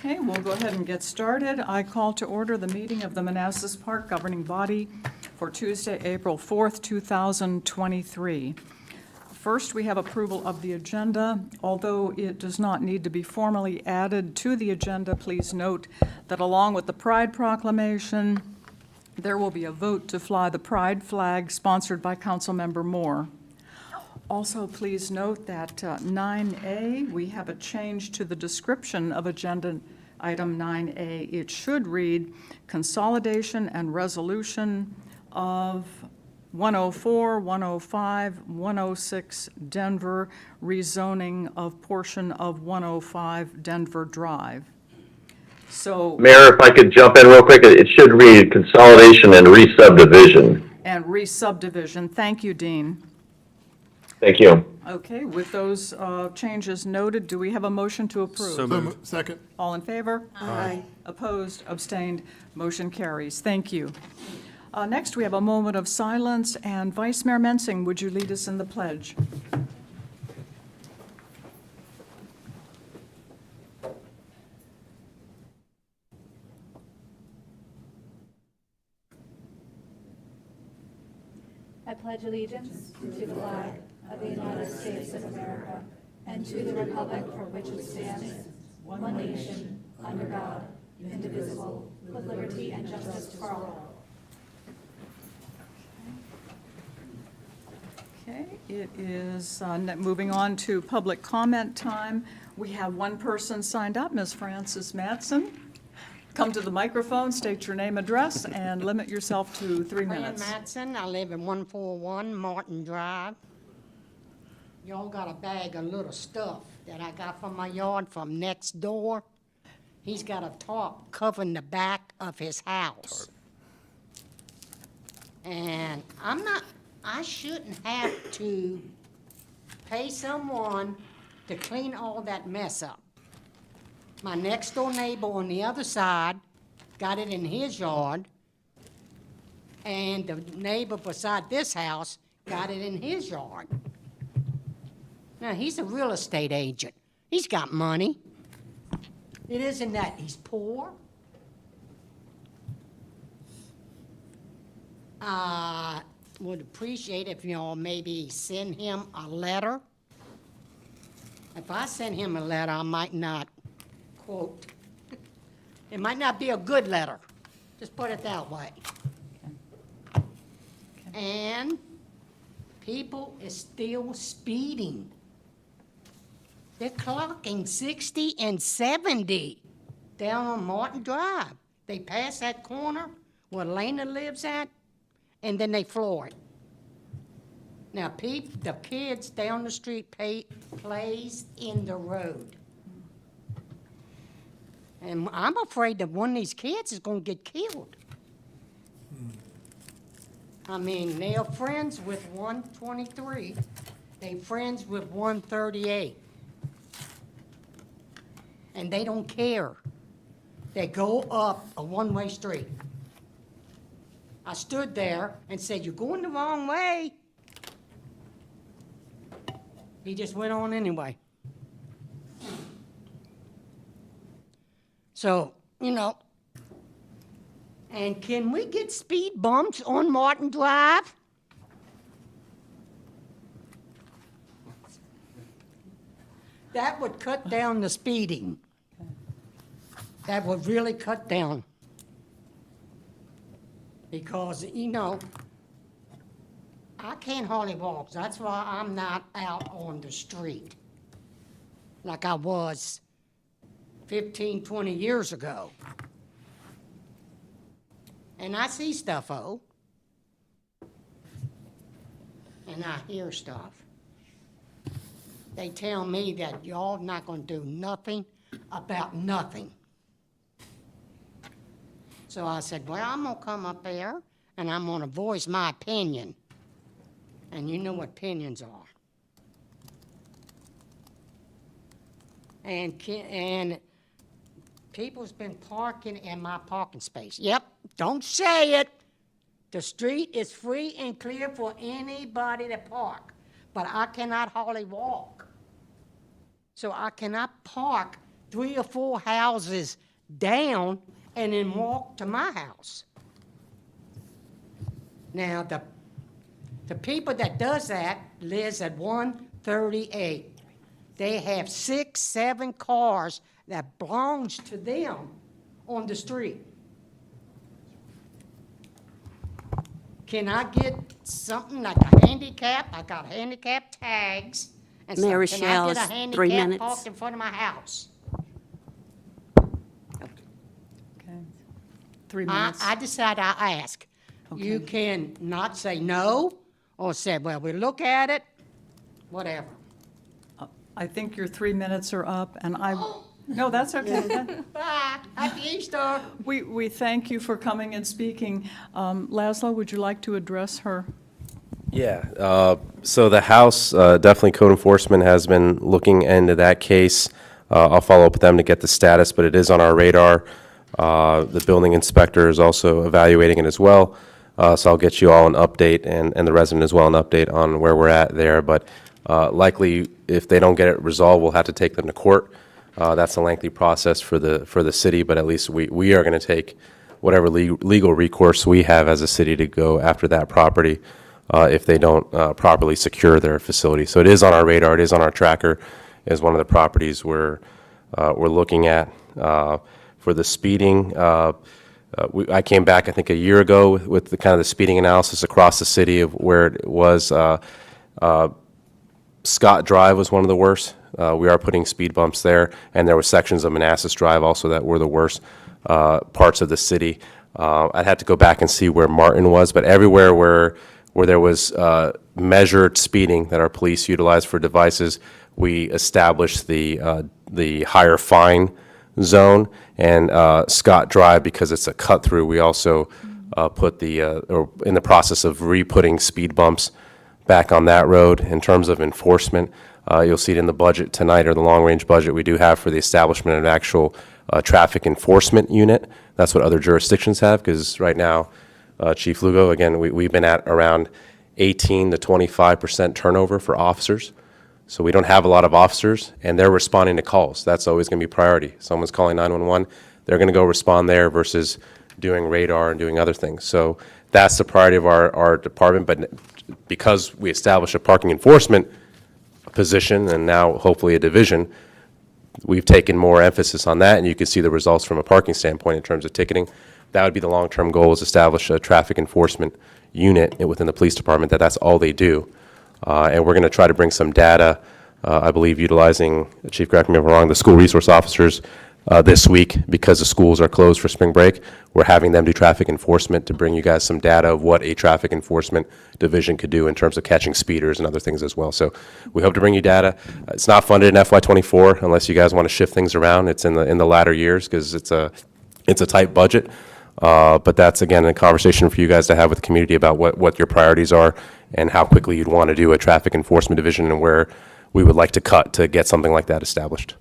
Okay, we'll go ahead and get started. I call to order the meeting of the Manassas Park Governing Body for Tuesday, April 4th, 2023. First, we have approval of the agenda. Although it does not need to be formally added to the agenda, please note that along with the Pride Proclamation, there will be a vote to fly the Pride flag sponsored by Councilmember Moore. Also, please note that 9A, we have a change to the description of agenda item 9A. It should read Consolidation and Resolution of 104, 105, 106 Denver, rezoning of portion of 105 Denver Drive. So, Mayor, if I could jump in real quick, it should read Consolidation and Resubdivision. and Resubdivision. Thank you, Dean. Thank you. Okay, with those changes noted, do we have a motion to approve? So moved. Second. All in favor? Aye. Opposed, abstained, motion carries. Thank you. Next, we have a moment of silence, and Vice Mayor Mensing, would you lead us in the pledge? I pledge allegiance to the flag of the United States of America and to the republic for which it stands, one nation, under God, indivisible, with liberty and justice for all. Okay, it is moving on to public comment time. We have one person signed up, Ms. Frances Madsen. Come to the microphone, state your name, address, and limit yourself to 3 minutes. Fran Matson, I live in 141 Martin Drive. Y'all got a bag of little stuff that I got from my yard from next door. He's got a tarp covering the back of his house. And I shouldn't have to pay someone to clean all that mess up. My next door neighbor on the other side got it in his yard, and the neighbor beside this house got it in his yard. Now, he's a real estate agent. He's got money. It isn't that he's poor. I would appreciate if y'all maybe send him a letter. If I send him a letter, I might not quote. It might not be a good letter. Just put it that way. And people is still speeding. They're clocking 60 and 70 down on Martin Drive. They pass that corner where Lena lives at, and then they floor it. Now, the kids down the street plays in the road. And I'm afraid that one of these kids is going to get killed. I mean, they are friends with 123. They're friends with 138. And they don't care. They go up a one-way street. I stood there and said, "You're going the wrong way." He just went on anyway. So, you know, and can we get speed bumps on Martin Drive? That would cut down the speeding. That would really cut down. Because, you know, I can't hardly walk. That's why I'm not out on the street like I was 15, 20 years ago. And I see stuff, and I hear stuff. They tell me that y'all not gonna do nothing about nothing. So I said, well, I'm gonna come up there and I'm gonna voice my opinion. And you know what opinions are. And people's been parking in my parking space. Yep, don't say it. The street is free and clear for anybody to park, but I cannot hardly walk. So I cannot park 3 or 4 houses down and then walk to my house. Now, the people that does that lives at 138. They have 6, 7 cars that belongs to them on the street. Can I get something like a handicap? I got handicap tags and stuff. Mayor Can I Rochelle, get a it's 3 handicap minutes. parked in front of my house? Okay. 3 minutes. I decide I ask. You can not say no, or say, well, we'll look at it, whatever. I think your 3 minutes are up, and no, that's okay. Bye, happy Easter. We thank you for coming and speaking. Laszlo, would you like to address her? Yeah, so the House, definitely code enforcement has been looking into that case. I'll follow up with them to get the status, but it is on our radar. The building inspector is also evaluating it as well. So I'll get you all an update, and the resident as well, an update on where we're at there. But likely, if they don't get it resolved, we'll have to take them to court. That's a lengthy process for the city, but at least we are going to take whatever legal recourse we have as a city to go after that property if they don't properly secure their facility. So it is on our radar. It is on our tracker. Is one of the properties we're looking at. For the speeding, I came back, I think, a year ago with the kind of the speeding analysis across the city of where it was. Scott Drive was one of the worst. We are putting speed bumps there, and there were sections of Manassas Drive also that were the worst parts of the city. I'd have to go back and see where Martin was, but everywhere where there was measured speeding that our police utilized for devices, we established the higher fine zone. And Scott Drive, because it's a cut through, we also put or in the process of re-putting speed bumps back on that road. In terms of enforcement, you'll see it in the budget tonight, or the long-range budget we do have for the establishment of an actual traffic enforcement unit. That's what other jurisdictions have, because right now, Chief Lugo, again, we've been at around 18 to 25% turnover for officers. So we don't have a lot of officers, and they're responding to calls. That's always going to be priority. Someone's calling 911, they're going to go respond there versus doing radar and doing other things. So that's the priority of our department. But because we established a parking enforcement position and now hopefully a division, we've taken more emphasis on that, and you can see the results from a parking standpoint in terms of ticketing. That would be the long-term goal, is establish a traffic enforcement unit within the police department that's all they do. And we're going to try to bring some data, I believe, utilizing, Chief, correct me if I'm wrong, the school resource officers this week, because the schools are closed for spring break. We're having them do traffic enforcement to bring you guys some data of what a traffic enforcement division could do in terms of catching speeders and other things as well. So we hope to bring you data. It's not funded in FY24 unless you guys want to shift things around. It's in the latter years because it's a tight budget. But that's, again, a conversation for you guys to have with the community about what your priorities are and how quickly you'd want to do a traffic enforcement division and where we would like to cut to get something like that established.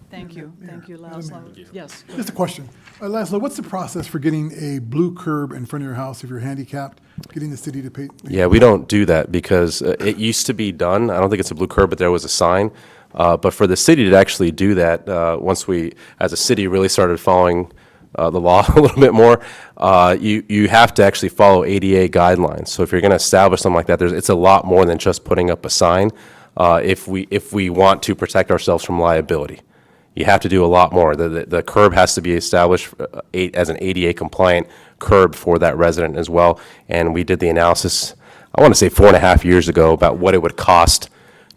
Thank you, Laszlo. Yes. go Just a question. Laszlo, what's the process for getting a blue curb in front of your house if you're handicapped, getting the city to pay? Yeah, we don't do that because it used to be done. I don't think it's a blue curb, but there was a sign. But for the city to actually do that, once we, as a city, really started following the law a little bit more, you have to actually follow ADA guidelines. So if you're going to establish something like that, it's a lot more than just putting up a sign. If we want to protect ourselves from liability, you have to do a lot more. The curb has to be established as an ADA compliant curb for that resident as well. And we did the analysis, I want to say 4.5 years ago, about what it would cost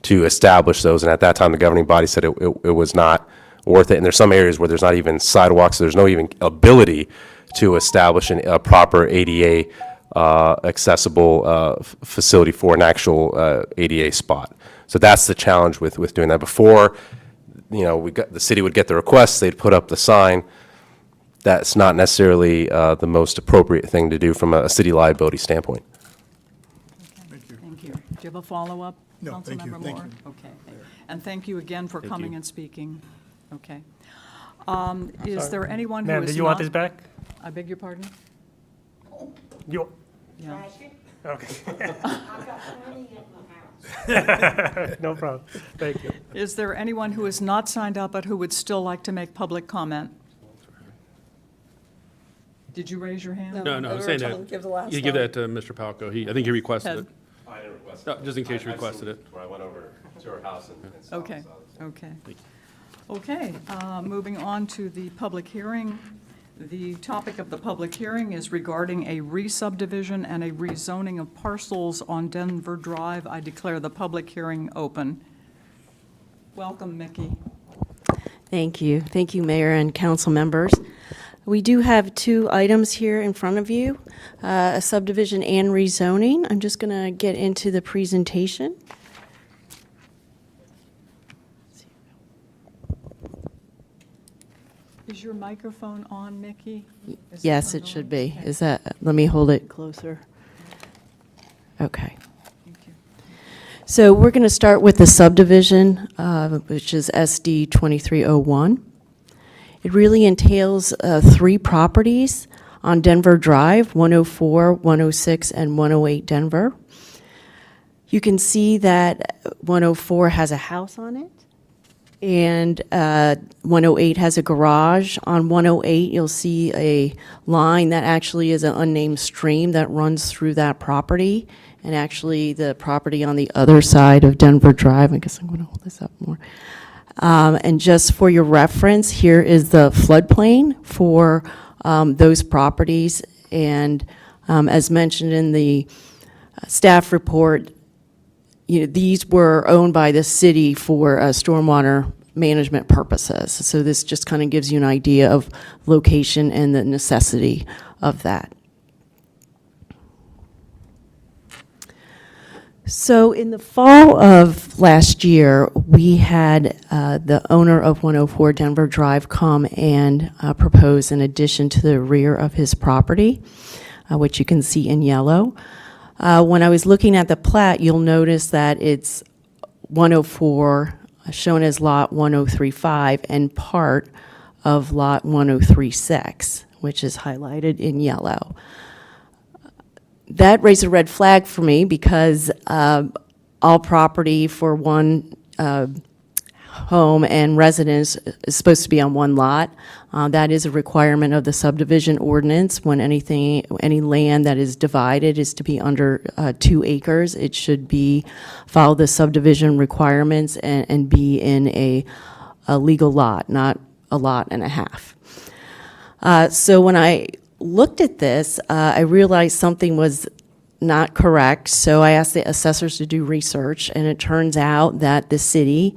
to establish those. And at that time, the governing body said it was not worth it. And there's some areas where there's not even sidewalks, so there's no even ability to establish a proper ADA accessible facility for an actual ADA spot. So that's the challenge with doing that. Before, the city would get the requests, they'd put up the sign. That's not necessarily the most appropriate thing to do from a city liability standpoint. Thank you. Do you have a follow-up? No, thank you, Councilmember thank Moore? you. Okay. And thank you again for coming and speaking. Okay. Is there anyone who is Ma'am, not? do you want this back? I beg your pardon? You, Yeah. Okay. I've got plenty at my house. No problem. Thank you. Is there anyone who is not signed up but who would still like to make public comment? Did you raise your hand? No, I'm saying that. You give that to Mr. Palco. I think he requested it. I didn't request No, just in case you requested it. Where I went over to her house and saw. Okay, okay. Okay, moving on to the public hearing. The topic of the public hearing is regarding a re-subdivision and a rezoning of parcels on Denver Drive. I declare the public hearing open. Welcome, Mickey. Thank you. Thank you, Mayor and council members. We do have two items here in front of you, a subdivision and rezoning. I'm just going to get into the presentation. Is your microphone on, Mickey? Is Yes, turned it should on? be. Okay, Is that, let me hold it closer. Okay. thank you. So we're going to start with the subdivision, which is SD 2301. It really entails 3 properties on Denver Drive, 104, 106, and 108 Denver. You can see that 104 has a house on it, and 108 has a garage. On 108, you'll see a line that actually is an unnamed stream that runs through that property, and actually the property on the other side of Denver Drive. I guess I'm going to hold this up more. And just for your reference, here is the floodplain for those properties. And as mentioned in the staff report, these were owned by the city for stormwater management purposes. So this just kind of gives you an idea of location and the necessity of that. So in the fall of last year, we had the owner of 104 Denver Drive come and propose an addition to the rear of his property, which you can see in yellow. When I was looking at the plat, you'll notice that it's 104 shown as lot 1035 and part of lot 1036, which is highlighted in yellow. That raised a red flag for me because all property for one home and residence is supposed to be on one lot. That is a requirement of the subdivision ordinance. When any land that is divided is to be under 2 acres, it should follow the subdivision requirements and be in a legal lot, not a lot and a half. So when I looked at this, I realized something was not correct, so I asked the assessors to do research, and it turns out that the city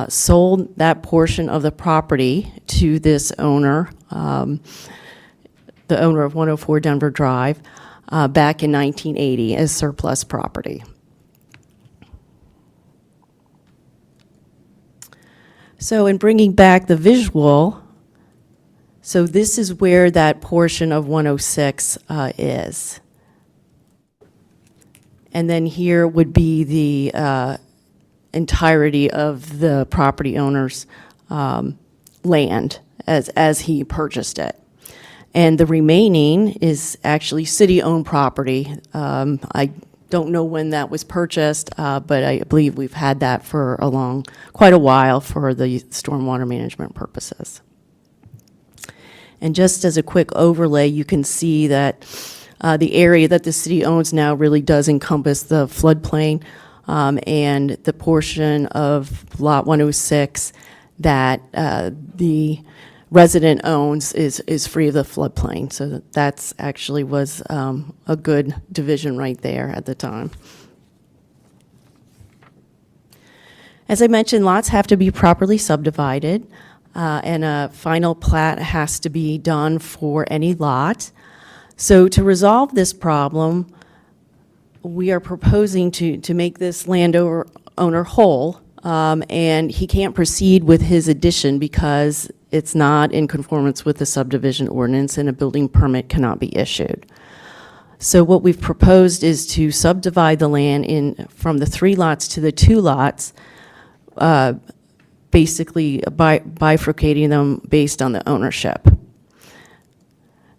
sold that portion of the property to this owner, the owner of 104 Denver Drive, back in 1980 as surplus property. So in bringing back the visual, so this is where that portion of 106 is. And then here would be the entirety of the property owner's land as he purchased it. And the remaining is actually city-owned property. I don't know when that was purchased, but I believe we've had that for quite a while for the stormwater management purposes. And just as a quick overlay, you can see that the area that the city owns now really does encompass the floodplain, and the portion of lot 106 that the resident owns is free of the floodplain. So that's actually was a good division right there at the time. As I mentioned, lots have to be properly subdivided, and a final plat has to be done for any lot. So to resolve this problem, we are proposing to make this landowner whole, and he can't proceed with his addition because it's not in conformance with the subdivision ordinance and a building permit cannot be issued. So what we've proposed is to subdivide the land from the 3 lots to the 2 lots, basically bifurcating them based on the ownership.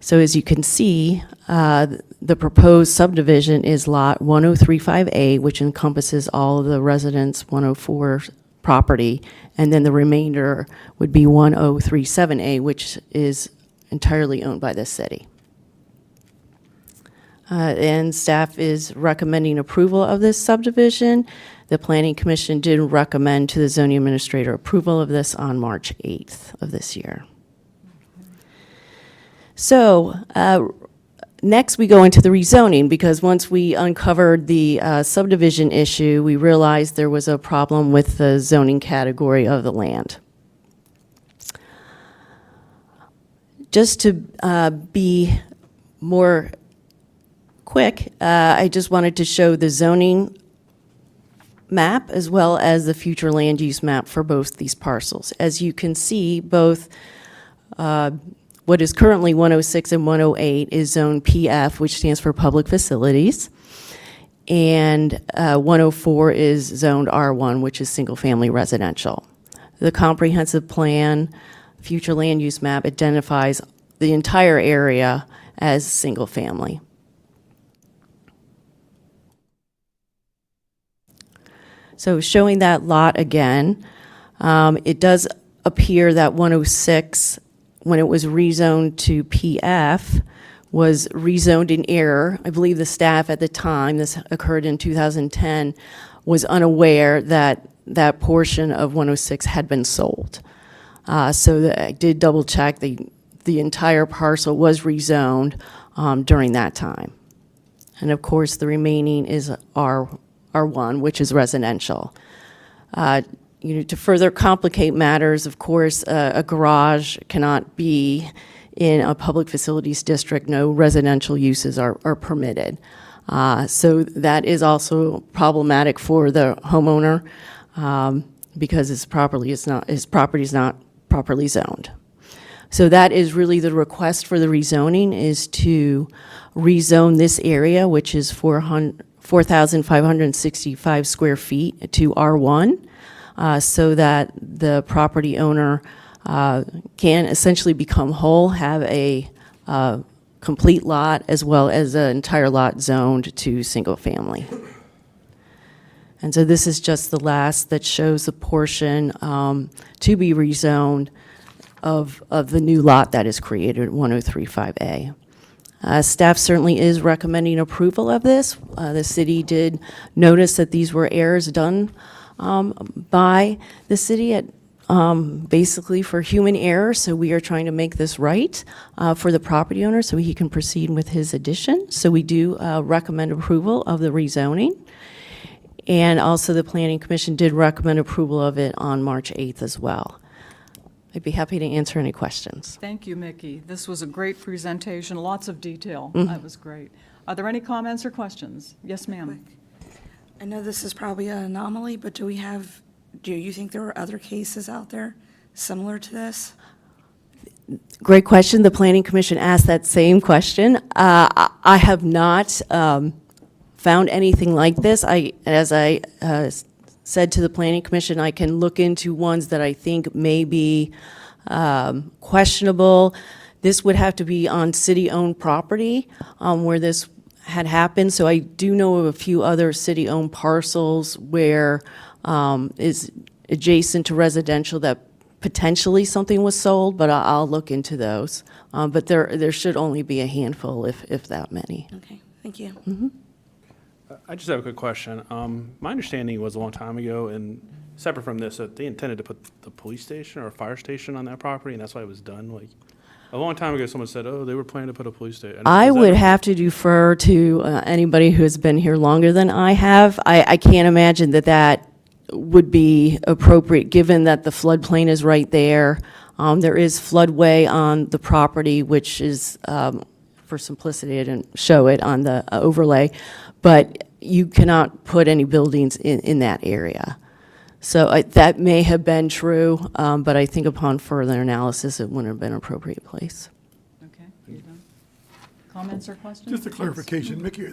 So as you can see, the proposed subdivision is Lot 1035A, which encompasses all of the Residence 104 property, and then the remainder would be 1037A, which is entirely owned by the city. And staff is recommending approval of this subdivision. The Planning Commission did recommend to the zoning administrator approval of this on March 8th of this year. So next we go into the rezoning, because once we uncovered the subdivision issue, we realized there was a problem with the zoning category of the land. Just to be more quick, I just wanted to show the zoning map as well as the future land use map for both these parcels. As you can see, both what is currently 106 and 108 is zone PF, which stands for public facilities, and 104 is zoned R1, which is single-family residential. The comprehensive plan future land use map identifies the entire area as single-family. So showing that lot again, it does appear that 106, when it was rezoned to PF, was rezoned in error. I believe the staff at the time, this occurred in 2010, was unaware that that portion of 106 had been sold. So I did double check, the entire parcel was rezoned during that time. And of course, the remaining is R1, which is residential. To further complicate matters, of course, a garage cannot be in a public facilities district. No residential uses are permitted. So that is also problematic for the homeowner because his property is not properly zoned. So that is really the request for the rezoning, is to rezone this area, which is 4,565 square feet, to R1, so that the property owner can essentially become whole, have a complete lot as well as an entire lot zoned to single family. And so this is just the last that shows the portion to be rezoned of the new lot that is created, 1035A. Staff certainly is recommending approval of this. The city did notice that these were errors done by the city at basically for human error, so we are trying to make this right for the property owner so he can proceed with his addition. So we do recommend approval of the rezoning. And also the Planning Commission did recommend approval of it on March 8th as well. I'd be happy to answer any questions. Thank you, Mickey. This was a great presentation, lots of detail. That was great. Are there any comments or questions? Yes, ma'am. I know this is probably an anomaly, but do you think there are other cases out there similar to this? Great question. The Planning Commission asked that same question. I have not found anything like this. As I said to the Planning Commission, I can look into ones that I think may be questionable. This would have to be on city-owned property where this had happened. So I do know of a few other city-owned parcels where is adjacent to residential that potentially something was sold, but I'll look into those. But there should only be a handful, if that many. Okay, thank you. I just have a quick question. My understanding was a long time ago, and separate from this, that they intended to put the police station or a fire station on that property, and that's why it was done. Like a long time ago, someone said, "Oh, they were planning to put a police station." I would have to defer to anybody who has been here longer than I have. I can't imagine that would be appropriate, given that the floodplain is right there. There is floodway on the property, which is, for simplicity, I didn't show it on the overlay, but you cannot put any buildings in that area. So that may have been true, but I think upon further analysis, it wouldn't have been an appropriate place. Okay, you done? Comments or questions? Just a clarification, Mickey,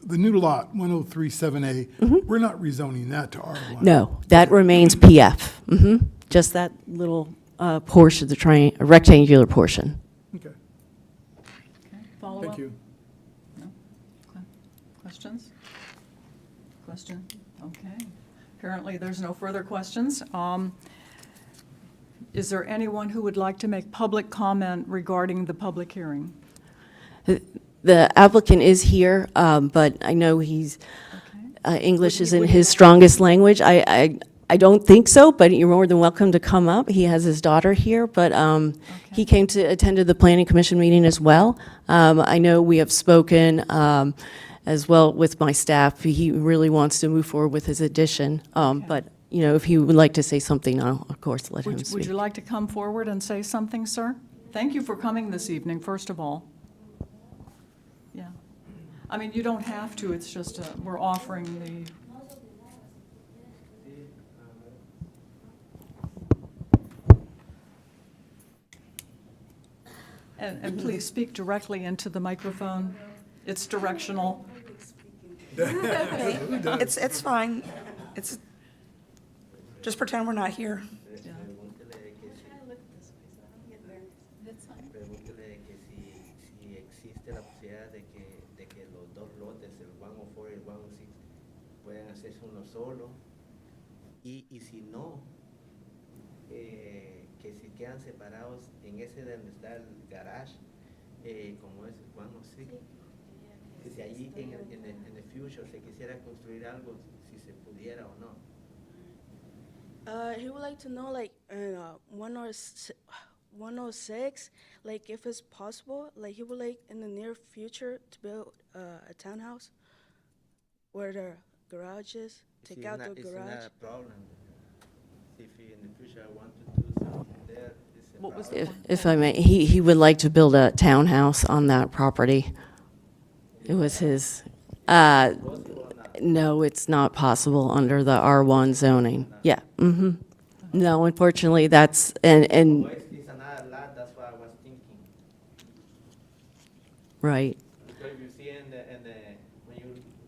the new lot, 1037A, we're not rezoning that to R1. No, that remains PF. Just that little portion, the rectangular portion. Okay. follow-up? Thank you. No? Questions? Question? Okay. Apparently, there's no further questions. Is there anyone who would like to make public comment regarding the public hearing? The applicant is here, but I know he's, Okay. English isn't his strongest language. I don't think so, but you're more than welcome to come up. He has his daughter here, but he came to attend the planning commission meeting as well. I know we have spoken as well with my staff. He really wants to move forward with his addition, but, you know, if he would like to say something, I'll, of course, let him Would speak. you like to come forward and say something, sir? Thank you for coming this evening, first of all. Yeah. I mean, you don't have to, it's just, we're offering the... And please speak directly into the microphone. It's directional. It's fine. It's, just pretend we're not here. Yeah. Pregúntele que si existe la posibilidad de que los dos lotes, el 104 y el 106, puedan hacerse uno solo. Y si no, que si quedan separados en ese donde está el garage, como es el 106, que si allí en el future se quisiera construir algo, si se pudiera o no. He would like to know, like, in 106, like, if it's possible, like, he would like, in the near future, to build a townhouse where the garage is, take out the It's garage. not a problem. If in the future I want to do something there, it's a What was problem. If I may, he would like to build a townhouse on that property. It was his, no, it's not possible under the R1 zoning. Yeah, No, unfortunately, that's, and, It's another lot, that's what I was thinking. right. Because you see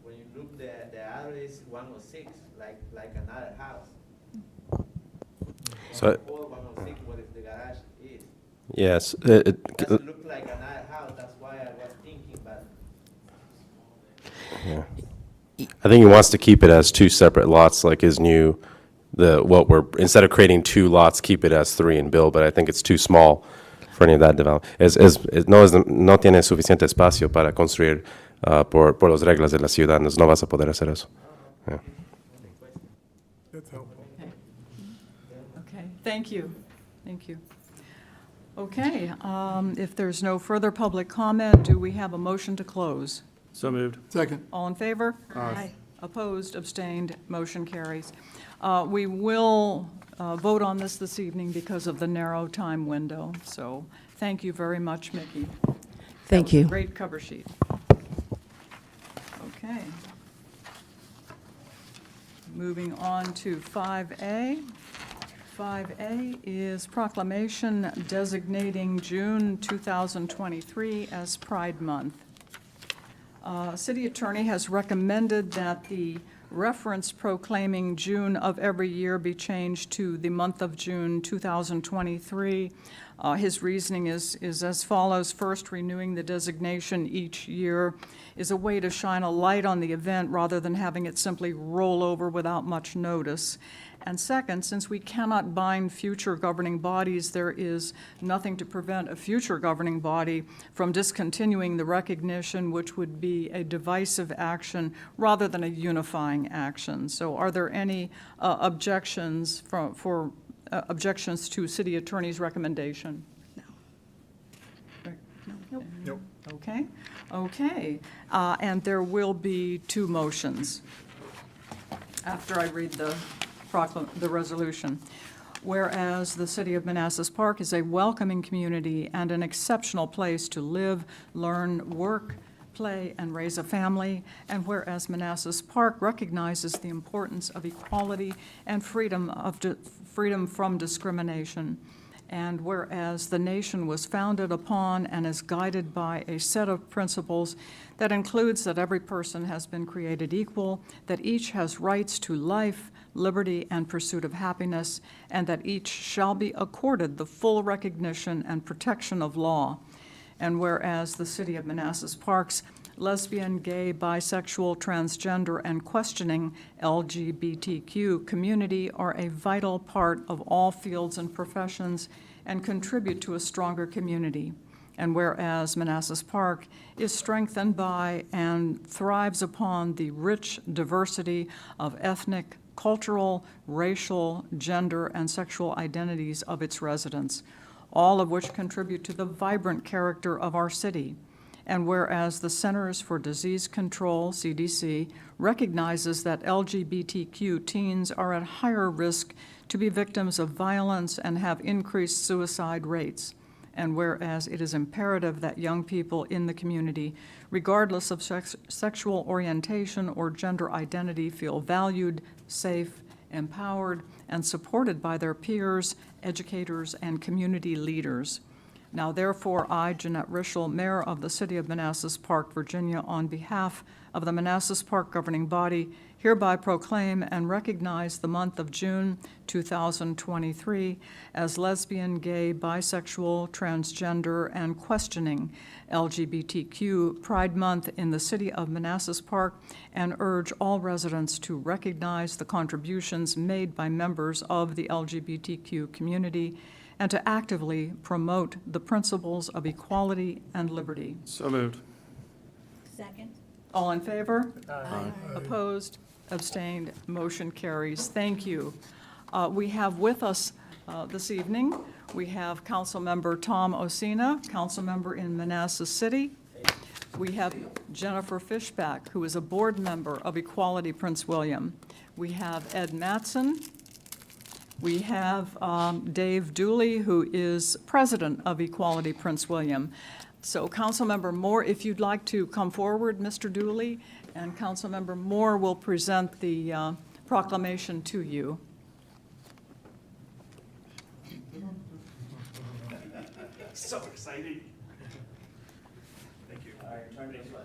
when you look the other is 106, like another house. So, 106, what if the garage is? yes, Doesn't look like another house, that's why I was thinking, but I think he wants to keep it as two separate lots, like his new, instead of creating two lots, keep it as three and build, but I think it's too small for any of that development. No tiene suficiente espacio para construir por las reglas de la ciudad, no vas a poder hacer eso. Yeah. That's helpful. Okay, thank you. Thank you. Okay, if there's no further public comment, do we have a motion to close? So moved. Second. All in favor? Aye. Opposed, abstained, motion carries. We will vote on this evening because of the narrow time window, so thank you very much, Mickey. Thank you. Great cover sheet. Okay. Moving on to 5A. 5A is proclamation designating June 2023 as Pride Month. City Attorney has recommended that the reference proclaiming June of every year be changed to the month of June 2023. His reasoning is as follows. First, renewing the designation each year is a way to shine a light on the event rather than having it simply roll over without much notice. And second, since we cannot bind future governing bodies, there is nothing to prevent a future governing body from discontinuing the recognition, which would be a divisive action rather than a unifying action. So are there any objections objections to City Attorney's recommendation? No. Nope. Okay, okay. And there will be two motions after I read the resolution. Whereas the City of Manassas Park is a welcoming community and an exceptional place to live, learn, work, play, and raise a family, and whereas Manassas Park recognizes the importance of equality and freedom from discrimination, and whereas the nation was founded upon and is guided by a set of principles that includes that every person has been created equal, that each has rights to life, liberty, and pursuit of happiness, and that each shall be accorded the full recognition and protection of law. And whereas the City of Manassas Parks lesbian, gay, bisexual, transgender, and questioning LGBTQ community are a vital part of all fields and professions and contribute to a stronger community. And whereas Manassas Park is strengthened by and thrives upon the rich diversity of ethnic, cultural, racial, gender, and sexual identities of its residents, all of which contribute to the vibrant character of our city. And whereas the Centers for Disease Control, CDC, recognizes that LGBTQ teens are at higher risk to be victims of violence and have increased suicide rates. And whereas it is imperative that young people in the community, regardless of sexual orientation or gender identity, feel valued, safe, empowered, and supported by their peers, educators, and community leaders. Now therefore, I, Jeanette Rischel, Mayor of the City of Manassas Park, Virginia, on behalf of the Manassas Park governing body, hereby proclaim and recognize the month of June 2023 as Lesbian, Gay, Bisexual, Transgender, and Questioning LGBTQ Pride Month in the City of Manassas Park, and urge all residents to recognize the contributions made by members of the LGBTQ community and to actively promote the principles of equality and liberty. So moved. Second. All in favor? Aye. Opposed? Abstained? Motion carries. Thank you. We have with us this evening, we have Councilmember Tom Osina, Councilmember in Manassas City. We have Jennifer Fishback, who is a board member of Equality Prince William. We have Ed Mattson. We have Dave Dooley, who is president of Equality Prince William. So Councilmember Moore, if you'd like to come forward, Mr. Dooley, and Councilmember Moore will present the proclamation to you. So exciting. Thank you. All right, turn this way.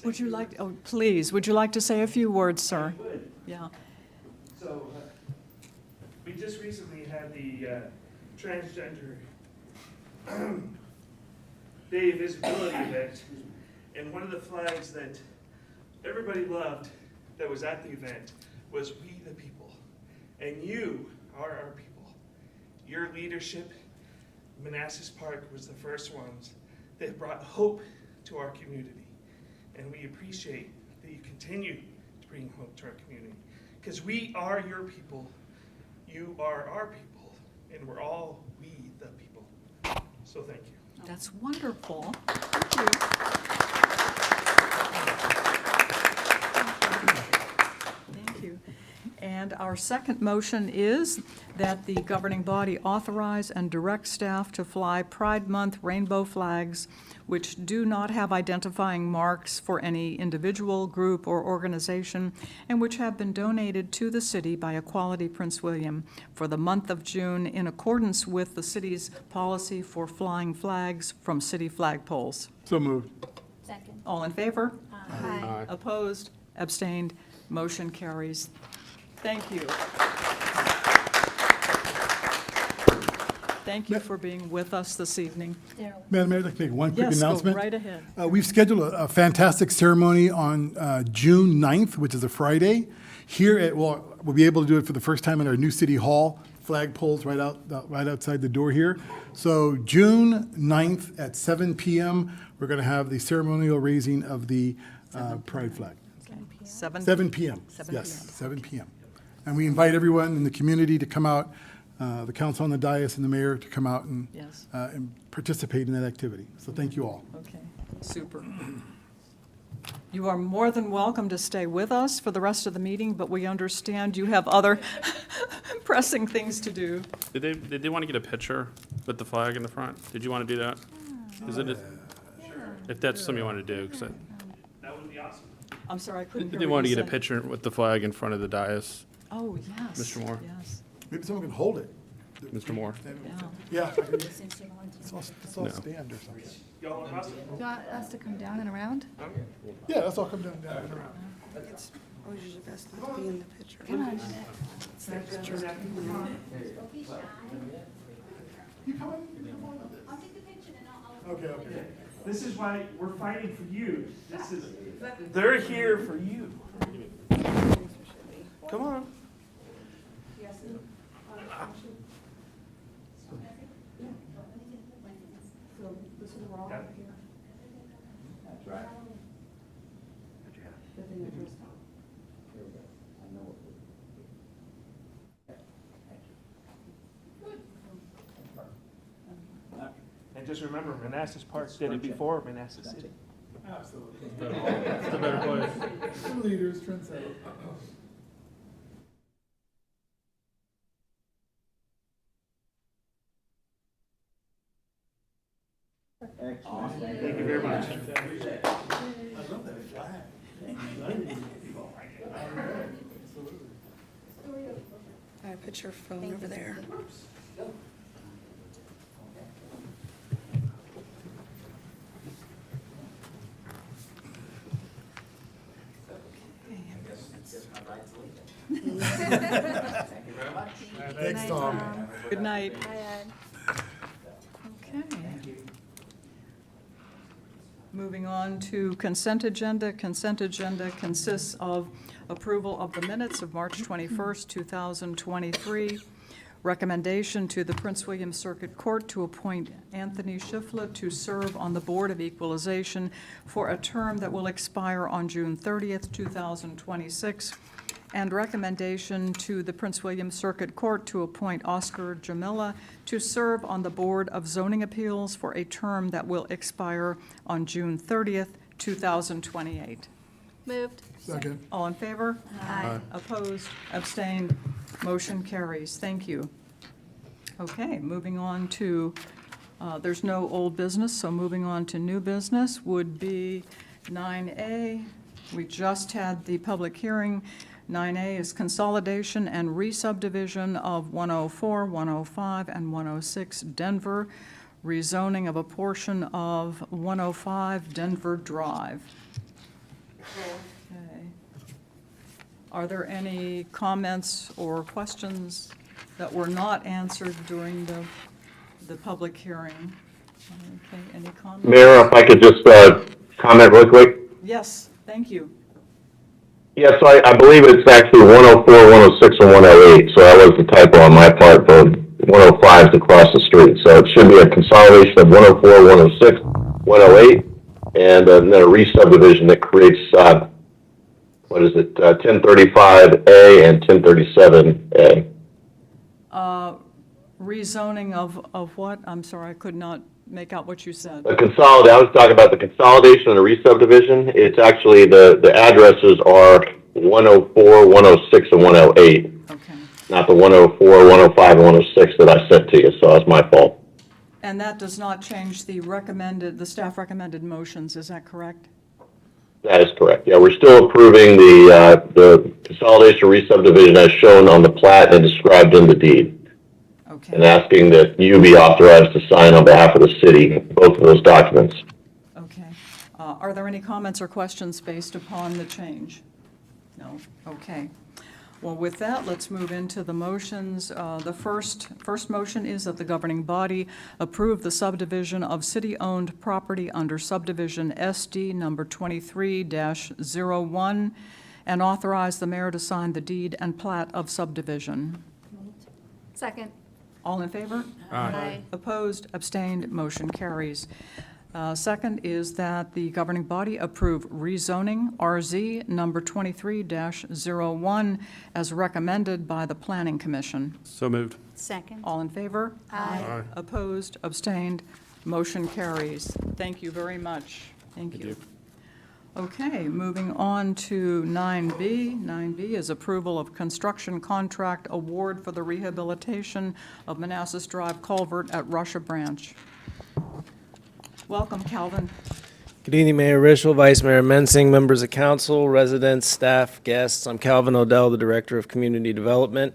Would you like, oh, please, would you like to say a few words, sir? I would. Yeah. So, we just recently had the transgender Day of Visibility event, and one of the flags that everybody loved that was at the event was "We the People," and you are our people. Your leadership, Manassas Park was the first ones that brought hope to our community. And we appreciate that you continue to bring hope to our community. Because we are your people, you are our people, and we're all we the people. So thank you. That's wonderful. Thank you. Thank you. And our second motion is that the governing body authorize and direct staff to fly Pride Month rainbow flags which do not have identifying marks for any individual, group, or organization, and which have been donated to the city by Equality Prince William for the month of June in accordance with the city's policy for flying flags from city flagpoles. So moved. Second. All in favor? Aye. Opposed? Abstained? Motion carries. Thank you. Thank you for being with us this evening. Darryl. Madam Mayor, I'd like to make one quick Yes, go announcement. right ahead. We've scheduled a fantastic ceremony on June 9th, which is a Friday. Here, we'll be able to do it for the first time in our new city hall. Flagpoles right outside the door here. So June 9th at 7 p.m., we're going to have the ceremonial raising of the pride flag. 7 p.m. 7 Yes, p.m. 7 p.m. And we invite everyone in the community to come out, the council on the dais and the mayor to come out and, Yes. and participate in that activity. So thank you all. Okay, super. You are more than welcome to stay with us for the rest of the meeting, but we understand you have other pressing things to do. Did they want to get a picture with the flag in the front? Did you want to do that? Is it? If that's something you want to do, because That would be awesome. I'm sorry, I couldn't hear they what want to you get a said. picture with the flag in front of the dais. Oh, yes. Mr. Moore. Yes. Maybe someone can hold it. Mr. Moore. Yeah. Let's all stand or something. Y'all want us? Do you want us to come down and around? Yeah, let's all come down and around. It's always usually best not to be in the picture. Come on. Okay. This is why we're fighting for you. They're here for you. Come on. And just remember, Manassas Park did it before Manassas City. Leaders, trendsetters. Thank you very much. I love that flag. All right, put your phone over there. Thanks, Tom. Good night. Okay. Moving on to consent agenda. Consent agenda consists of approval of the minutes of March 21st, 2023, recommendation to the Prince William Circuit Court to appoint Anthony Shifflett to serve on the Board of Equalization for a term that will expire on June 30th, 2026, and recommendation to the Prince William Circuit Court to appoint Oscar Jamila to serve on the Board of Zoning Appeals for a term that will expire on June 30th, 2028. Moved. Second. All in favor? Aye. Opposed? Abstained? Motion carries. Thank you. Okay, moving on to, there's no old business, so moving on to new business would be 9A. We just had the public hearing. 9A is consolidation and re-subdivision of 104, 105, and 106 Denver, rezoning of a portion of 105 Denver Drive. Okay. Are there any comments or questions that were not answered during the public hearing? Okay, any comments? Mayor, if I could just comment real quick. Yes, thank you. Yeah, so I believe it's actually 104, 106, and 108, so that was the typo on my part. The 105 is across the street, so it should be a consolidation of 104, 106, 108, and then a re-subdivision that creates, 1035A and 1037A. Rezoning of what? I'm sorry, I could not make out what you said. I was talking about the consolidation and the re-subdivision. It's actually, the addresses are 104, 106, and 108, Okay. not the 104, 105, and 106 that I sent to you, so that's my fault. And that does not change the staff recommended motions, is that correct? That is correct. Yeah, we're still approving the consolidation re-subdivision as shown on the plat and described in the deed, Okay. and asking that you be authorized to sign on behalf of the city both of those documents. Okay. Are there any comments or questions based upon the change? No? Okay. Well, with that, let's move into the motions. The first motion is that the governing body approve the subdivision of city-owned property under subdivision SD number 23-01 and authorize the mayor to sign the deed and plat of subdivision. Second. All in favor? Aye. Opposed, abstained, motion carries. Second is that the governing body approve rezoning RZ number 23-01 as recommended by the Planning Commission. So moved. Second. All in favor? Aye. Opposed, abstained, motion carries. Thank you very much. Thank you. Okay, moving on to 9B. 9B is approval of construction contract award for the rehabilitation of Manassas Drive Culvert at Russia Branch. Welcome, Calvin. Good evening, Mayor Rischel, Vice Mayor Mensing, members of council, residents, staff, guests. I'm Calvin Odell, the Director of Community Development.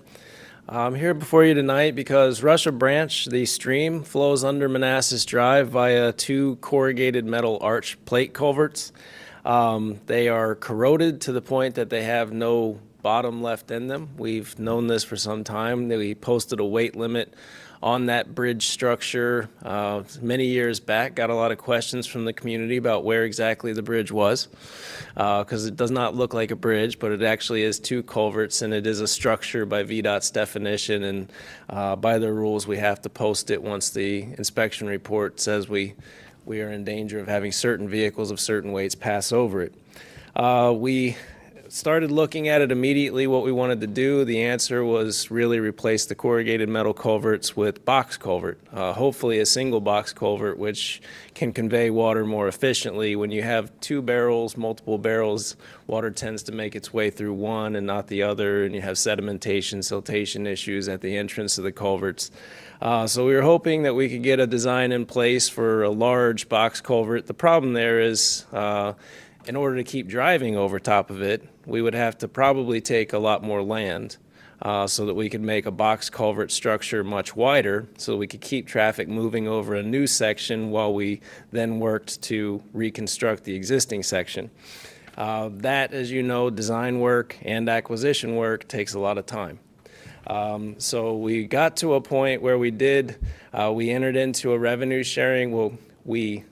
I'm here before you tonight because Russia Branch, the stream, flows under Manassas Drive via 2 corrugated metal arch plate culverts. They are corroded to the point that they have no bottom left in them. We've known this for some time. We posted a weight limit on that bridge structure many years back. Got a lot of questions from the community about where exactly the bridge was, because it does not look like a bridge, but it actually is 2 culverts, and it is a structure by VDOT's definition, and by their rules, we have to post it once the inspection report says we are in danger of having certain vehicles of certain weights pass over it. We started looking at it immediately, what we wanted to do. The answer was really replace the corrugated metal culverts with box culvert, hopefully a single box culvert, which can convey water more efficiently. When you have 2 barrels, multiple barrels, water tends to make its way through one and not the other, and you have sedimentation, siltation issues at the entrance of the culverts. So we were hoping that we could get a design in place for a large box culvert. The problem there is, in order to keep driving over top of it, we would have to probably take a lot more land so that we could make a box culvert structure much wider so we could keep traffic moving over a new section while we then worked to reconstruct the existing section. That, as you know, design work and acquisition work takes a lot of time. So we got to a point where we entered into a revenue sharing. Well, we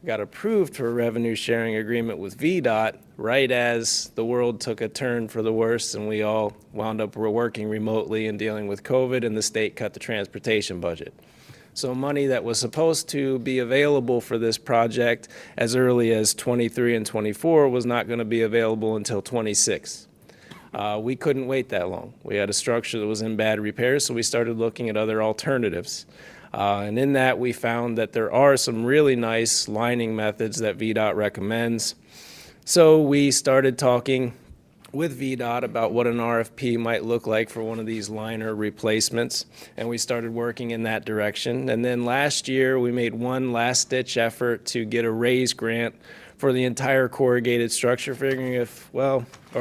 got approved for a revenue sharing agreement with VDOT right as the world took a turn for the worse, and we all wound up working remotely and dealing with COVID, and the state cut the transportation budget. So money that was supposed to be available for this project as early as 23 and 24 was not going to be available until 26. We couldn't wait that long. We had a structure that was in bad repair, so we started looking at other alternatives. And in that, we found that there are some really nice lining methods that VDOT recommends. So we started talking with VDOT about what an RFP might look like for one of these liner replacements, and we started working in that direction. And then last year, we made one last-ditch effort to get a RAISE grant for the entire corrugated structure, or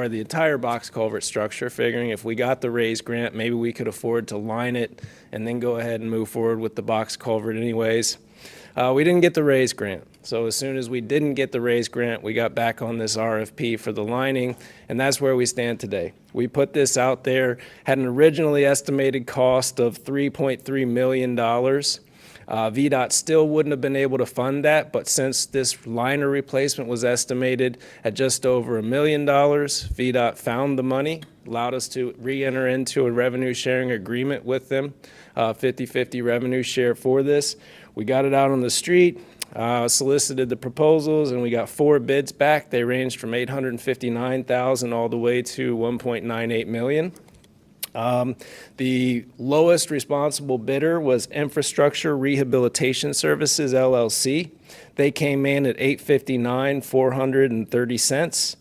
the entire box culvert structure, figuring if we got the RAISE grant, maybe we could afford to line it and then go ahead and move forward with the box culvert anyways. We didn't get the RAISE grant. So as soon as we didn't get the RAISE grant, we got back on this RFP for the lining, and that's where we stand today. We put this out there, had an originally estimated cost of $3.3 million. VDOT still wouldn't have been able to fund that, but since this liner replacement was estimated at just over $1 million, VDOT found the money, allowed us to re-enter into a revenue sharing agreement with them, 50-50 revenue share for this. We got it out on the street, solicited the proposals, and we got 4 bids back. They ranged from $859,000 all the way to $1.98 million. The lowest responsible bidder was Infrastructure Rehabilitation Services, LLC. They came in at $859,430.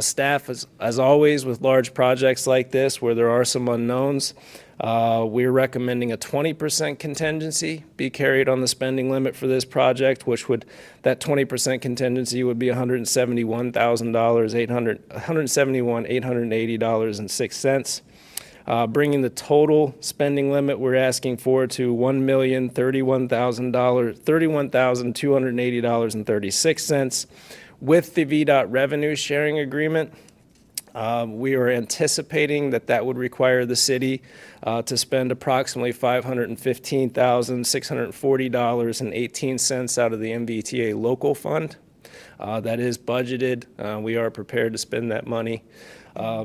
Staff, as always, with large projects like this where there are some unknowns, we're recommending a 20% contingency be carried on the spending limit for this project, that 20% contingency would be $171,880.06. Bringing the total spending limit we're asking for to $1,031,280.36. With the VDOT revenue sharing agreement, we are anticipating that would require the city to spend approximately $515,640.18 out of the MVTA local fund. That is budgeted. We are prepared to spend that money.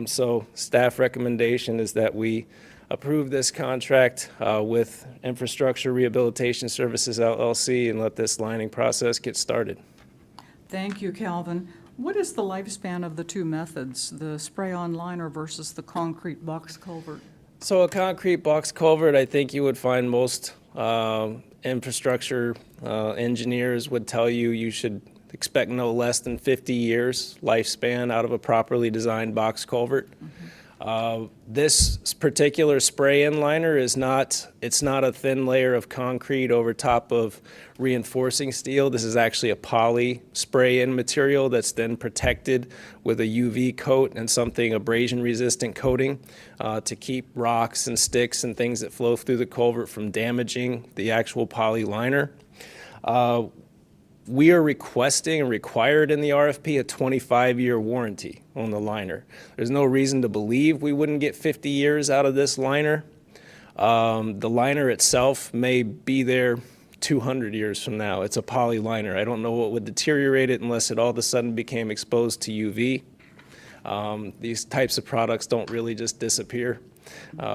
So staff recommendation is that we approve this contract with Infrastructure Rehabilitation Services, LLC, and let this lining process get started. Thank you, Calvin. What is the lifespan of the 2 methods, the spray-on liner versus the concrete box culvert? So a concrete box culvert, I think you would find most infrastructure engineers would tell you should expect no less than 50 years lifespan out of a properly designed box culvert. This particular spray-in liner is it's not a thin layer of concrete over top of reinforcing steel. This is actually a poly spray-in material that's then protected with a UV coat and something abrasion-resistant coating to keep rocks and sticks and things that flow through the culvert from damaging the actual poly liner. We are requesting and required in the RFP a 25-year warranty on the liner. There's no reason to believe we wouldn't get 50 years out of this liner. The liner itself may be there 200 years from now. It's a poly liner. I don't know what would deteriorate it unless it all of a sudden became exposed to UV. These types of products don't really just disappear.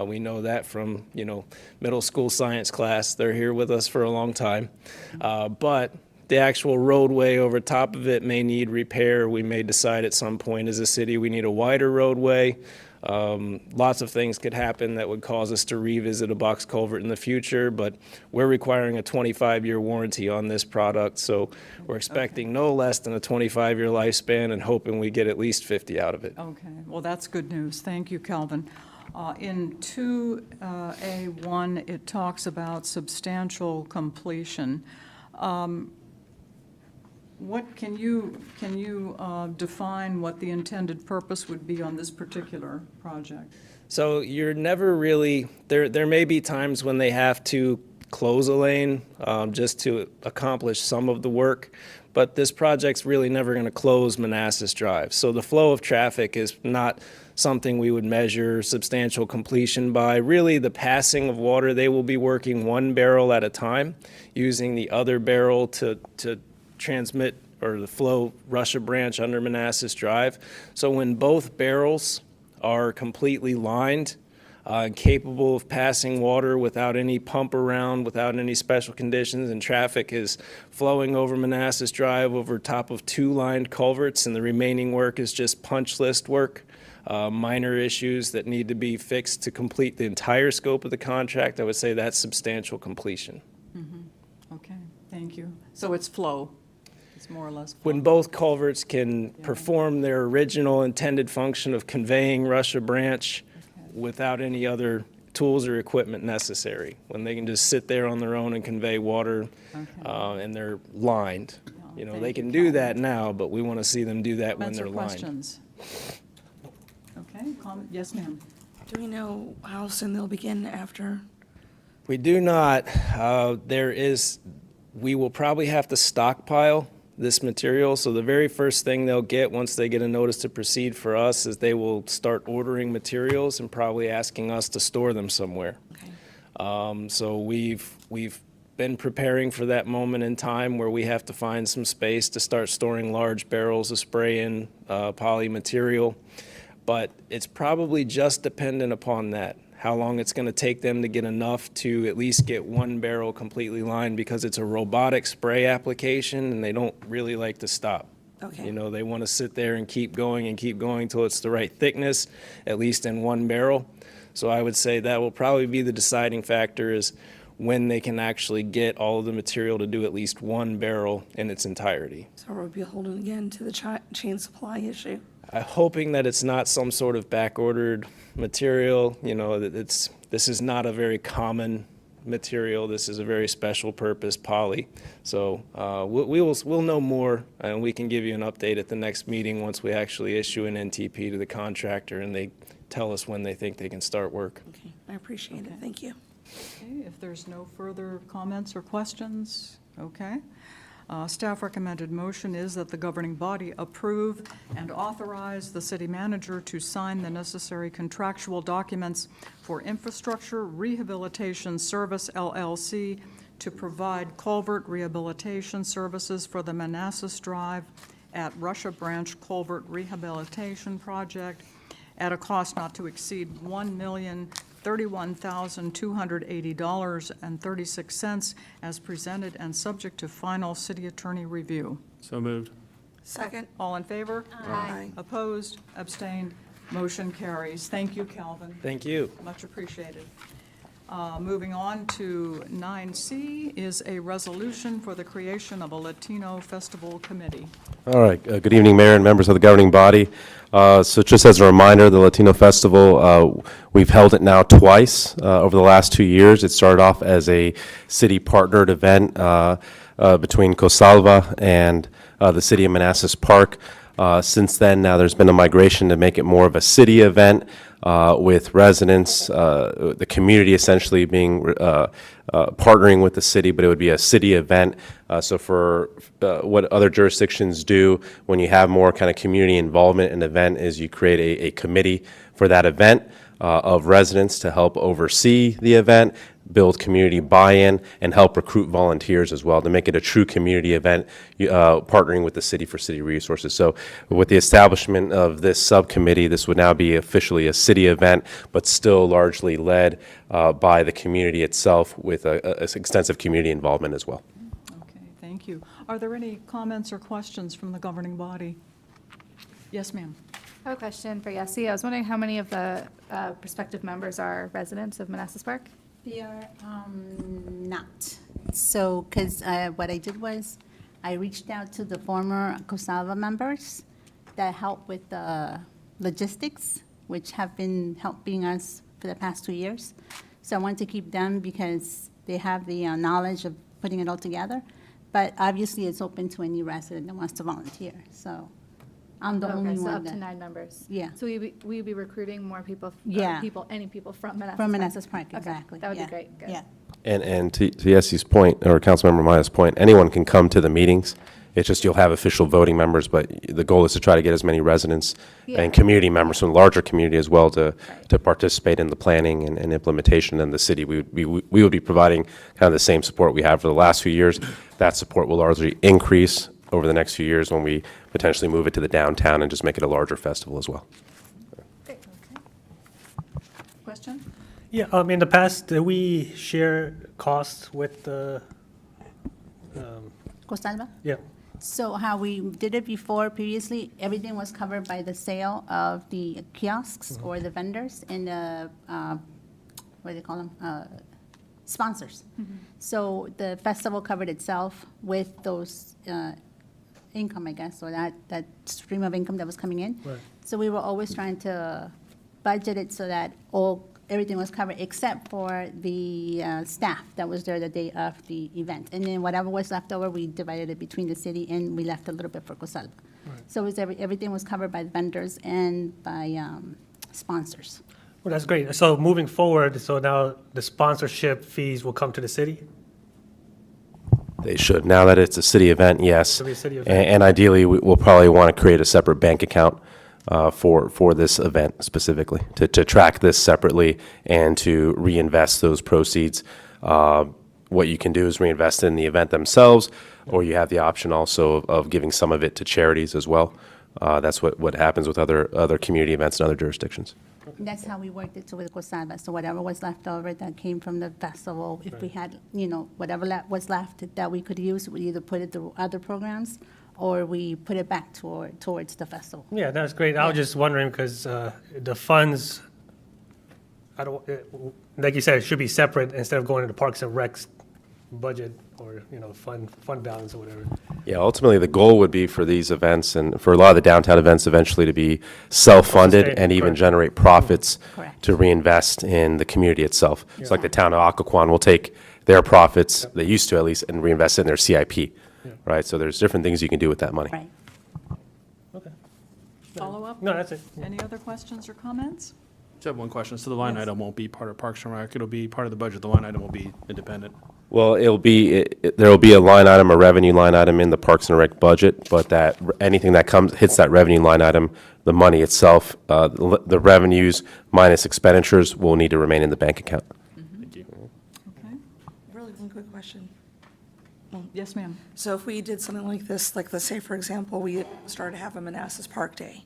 We know that from, middle school science class. They're here with us for a long time. But the actual roadway over top of it may need repair. We may decide at some point as a city we need a wider roadway. Lots of things could happen that would cause us to revisit a box culvert in the future, but we're requiring a 25-year warranty on this product, so we're expecting no less than a 25-year lifespan and hoping we get at least 50 out of it. Okay, well, that's good news. Thank you, Calvin. In 2A1, it talks about substantial completion. What can you define what the intended purpose would be on this particular project? So you're never really, there may be times when they have to close a lane just to accomplish some of the work, but this project's really never going to close Manassas Drive. So the flow of traffic is not something we would measure substantial completion by. Really, the passing of water, they will be working one barrel at a time, using the other barrel to transmit or the flow Russia branch under Manassas Drive. So when both barrels are completely lined and capable of passing water without any pump around, without any special conditions, and traffic is flowing over Manassas Drive over top of 2 lined culverts, and the remaining work is just punch list work, minor issues that need to be fixed to complete the entire scope of the contract, I would say that's substantial completion. Okay, thank you. So it's flow. It's more or less flow. When both culverts can perform their original intended function of conveying Russia branch without any other tools or equipment necessary, when they can just sit there on their own and convey water and they're lined. They can do that now, but we want to see them do that when Comments they're or lined. questions? Okay, comment, yes, ma'am. Do we know how soon they'll begin after? We do not. We will probably have to stockpile this material. So the very first thing they'll get once they get a notice to proceed for us is they will start ordering materials and probably asking us to store them somewhere. Okay. So we've been preparing for that moment in time where we have to find some space to start storing large barrels of spray-in poly material. But it's probably just dependent upon that, how long it's going to take them to get enough to at least get one barrel completely lined, because it's a robotic spray application and they don't really like to stop. Okay. They want to sit there and keep going till it's the right thickness, at least in one barrel. So I would say that will probably be the deciding factor, is when they can actually get all of the material to do at least one barrel in its entirety. So we'll be holding again to the chain supply issue? I'm hoping that it's not some sort of back-ordered material. This is not a very common material. This is a very special purpose poly. So we'll know more, and we can give you an update at the next meeting once we actually issue an NTP to the contractor and they tell us when they think they can start work. Okay, I appreciate it. Thank you. Okay, if there's no further comments or questions, okay. Staff recommended motion is that the governing body approve and authorize the city manager to sign the necessary contractual documents for Infrastructure Rehabilitation Service LLC to provide culvert rehabilitation services for the Manassas Drive at Russia Branch Culvert Rehabilitation Project at a cost not to exceed $1,031,280.36 as presented and subject to final city attorney review. So moved. Second. All in favor? Aye. Opposed? Abstained? Motion carries. Thank you, Calvin. Thank you. Much appreciated. Moving on to 9C is a resolution for the creation of a Latino Festival Committee. All right. Good evening, Mayor and members of the governing body. So just as a reminder, the Latino Festival, we've held it now twice over the last 2 years. It started off as a city-partnered event between Cosalva and the city of Manassas Park. Since then, now there's been a migration to make it more of a city event with residents, the community essentially being partnering with the city, but it would be a city event. So for what other jurisdictions do, when you have more kind of community involvement in an event, is you create a committee for that event of residents to help oversee the event, build community buy-in, and help recruit volunteers as well to make it a true community event, partnering with the city for city resources. So with the establishment of this subcommittee, this would now be officially a city event, but still largely led by the community itself with a extensive community involvement as well. Okay, thank you. Are there any comments or questions from the governing body? Yes, ma'am. I have a question for Yessi. I was wondering how many of the prospective members are residents of Manassas Park? They are not. So, because what I did was, I reached out to the former COSAVA members that help with the logistics, which have been helping us for the past 2 years. So I wanted to keep them because they have the knowledge of putting it all together. But obviously, it's open to any resident that wants to volunteer. So I'm the only Okay, so one up to that, 9 members. Yeah. So will you be recruiting more people, Yeah. any people from Manassas Park? from Manassas Park, Okay, exactly. that would yeah, be great. Good. Yeah. And to Yessi's point, or Councilmember Maya's point, anyone can come to the meetings. It's just you'll have official voting members, but the goal is to try to get as many residents Yeah. and community members from the larger community as well to participate in the planning and implementation. And the city, we would be providing kind of the same support we have for the last few years. That support will largely increase over the next few years when we potentially move it to the downtown and just make it a larger festival as well. Question? Yeah, in the past, did we share costs with the, Cosalva? yeah, So how we did it before, previously, everything was covered by the sale of the kiosks or the vendors and the, what do they call them? Sponsors. So the festival covered itself with those income, I guess, or that stream of income that was coming in. Right. So we were always trying to budget it so that everything was covered except for the staff that was there the day of the event. And then whatever was left over, we divided it between the city and we left a little bit for Cosalva. So it was everything was covered by the vendors and by sponsors. well, that's great. So moving forward, so now the sponsorship fees will come to the city? They should. Now that it's a city event, yes. It'll be a city event. And ideally, we'll probably want to create a separate bank account for this event specifically, to track this separately and to reinvest those proceeds. What you can do is reinvest in the event themselves, or you have the option also of giving some of it to charities as well. That's what happens with other community events in other jurisdictions. And that's how we worked it with Cosalva. So whatever was left over that came from the festival, if we had, whatever was left that we could use, we either put it through other programs or we put it back towards the festival. Yeah, that's great. I was just wondering because the funds, like you said, it should be separate instead of going into Parks and Recs budget or, fund balance or whatever. Yeah, ultimately, the goal would be for these events and for a lot of the downtown events eventually to be self-funded Self-sustained, and even correct. generate profits Correct. to reinvest in the community itself. It's like the town of Occoquan will take their profits, they used to at least, and reinvest it in their CIP, right? So there's different things you can do with that money. Right. Okay. Follow up? No, that's it. Any other questions or comments? Just have one question. So the line item won't be part of Parks and Rec. It'll be part of the budget. The line item will be independent. Well, there'll be a line item, a revenue line item in the Parks and Rec budget, but that, anything that hits that revenue line item, the money itself, the revenues minus expenditures will need to remain in the bank account. Thank you. Okay. Really one quick question. Yes, ma'am. So if we did something like this, like let's say, for example, we started to have a Manassas Park Day,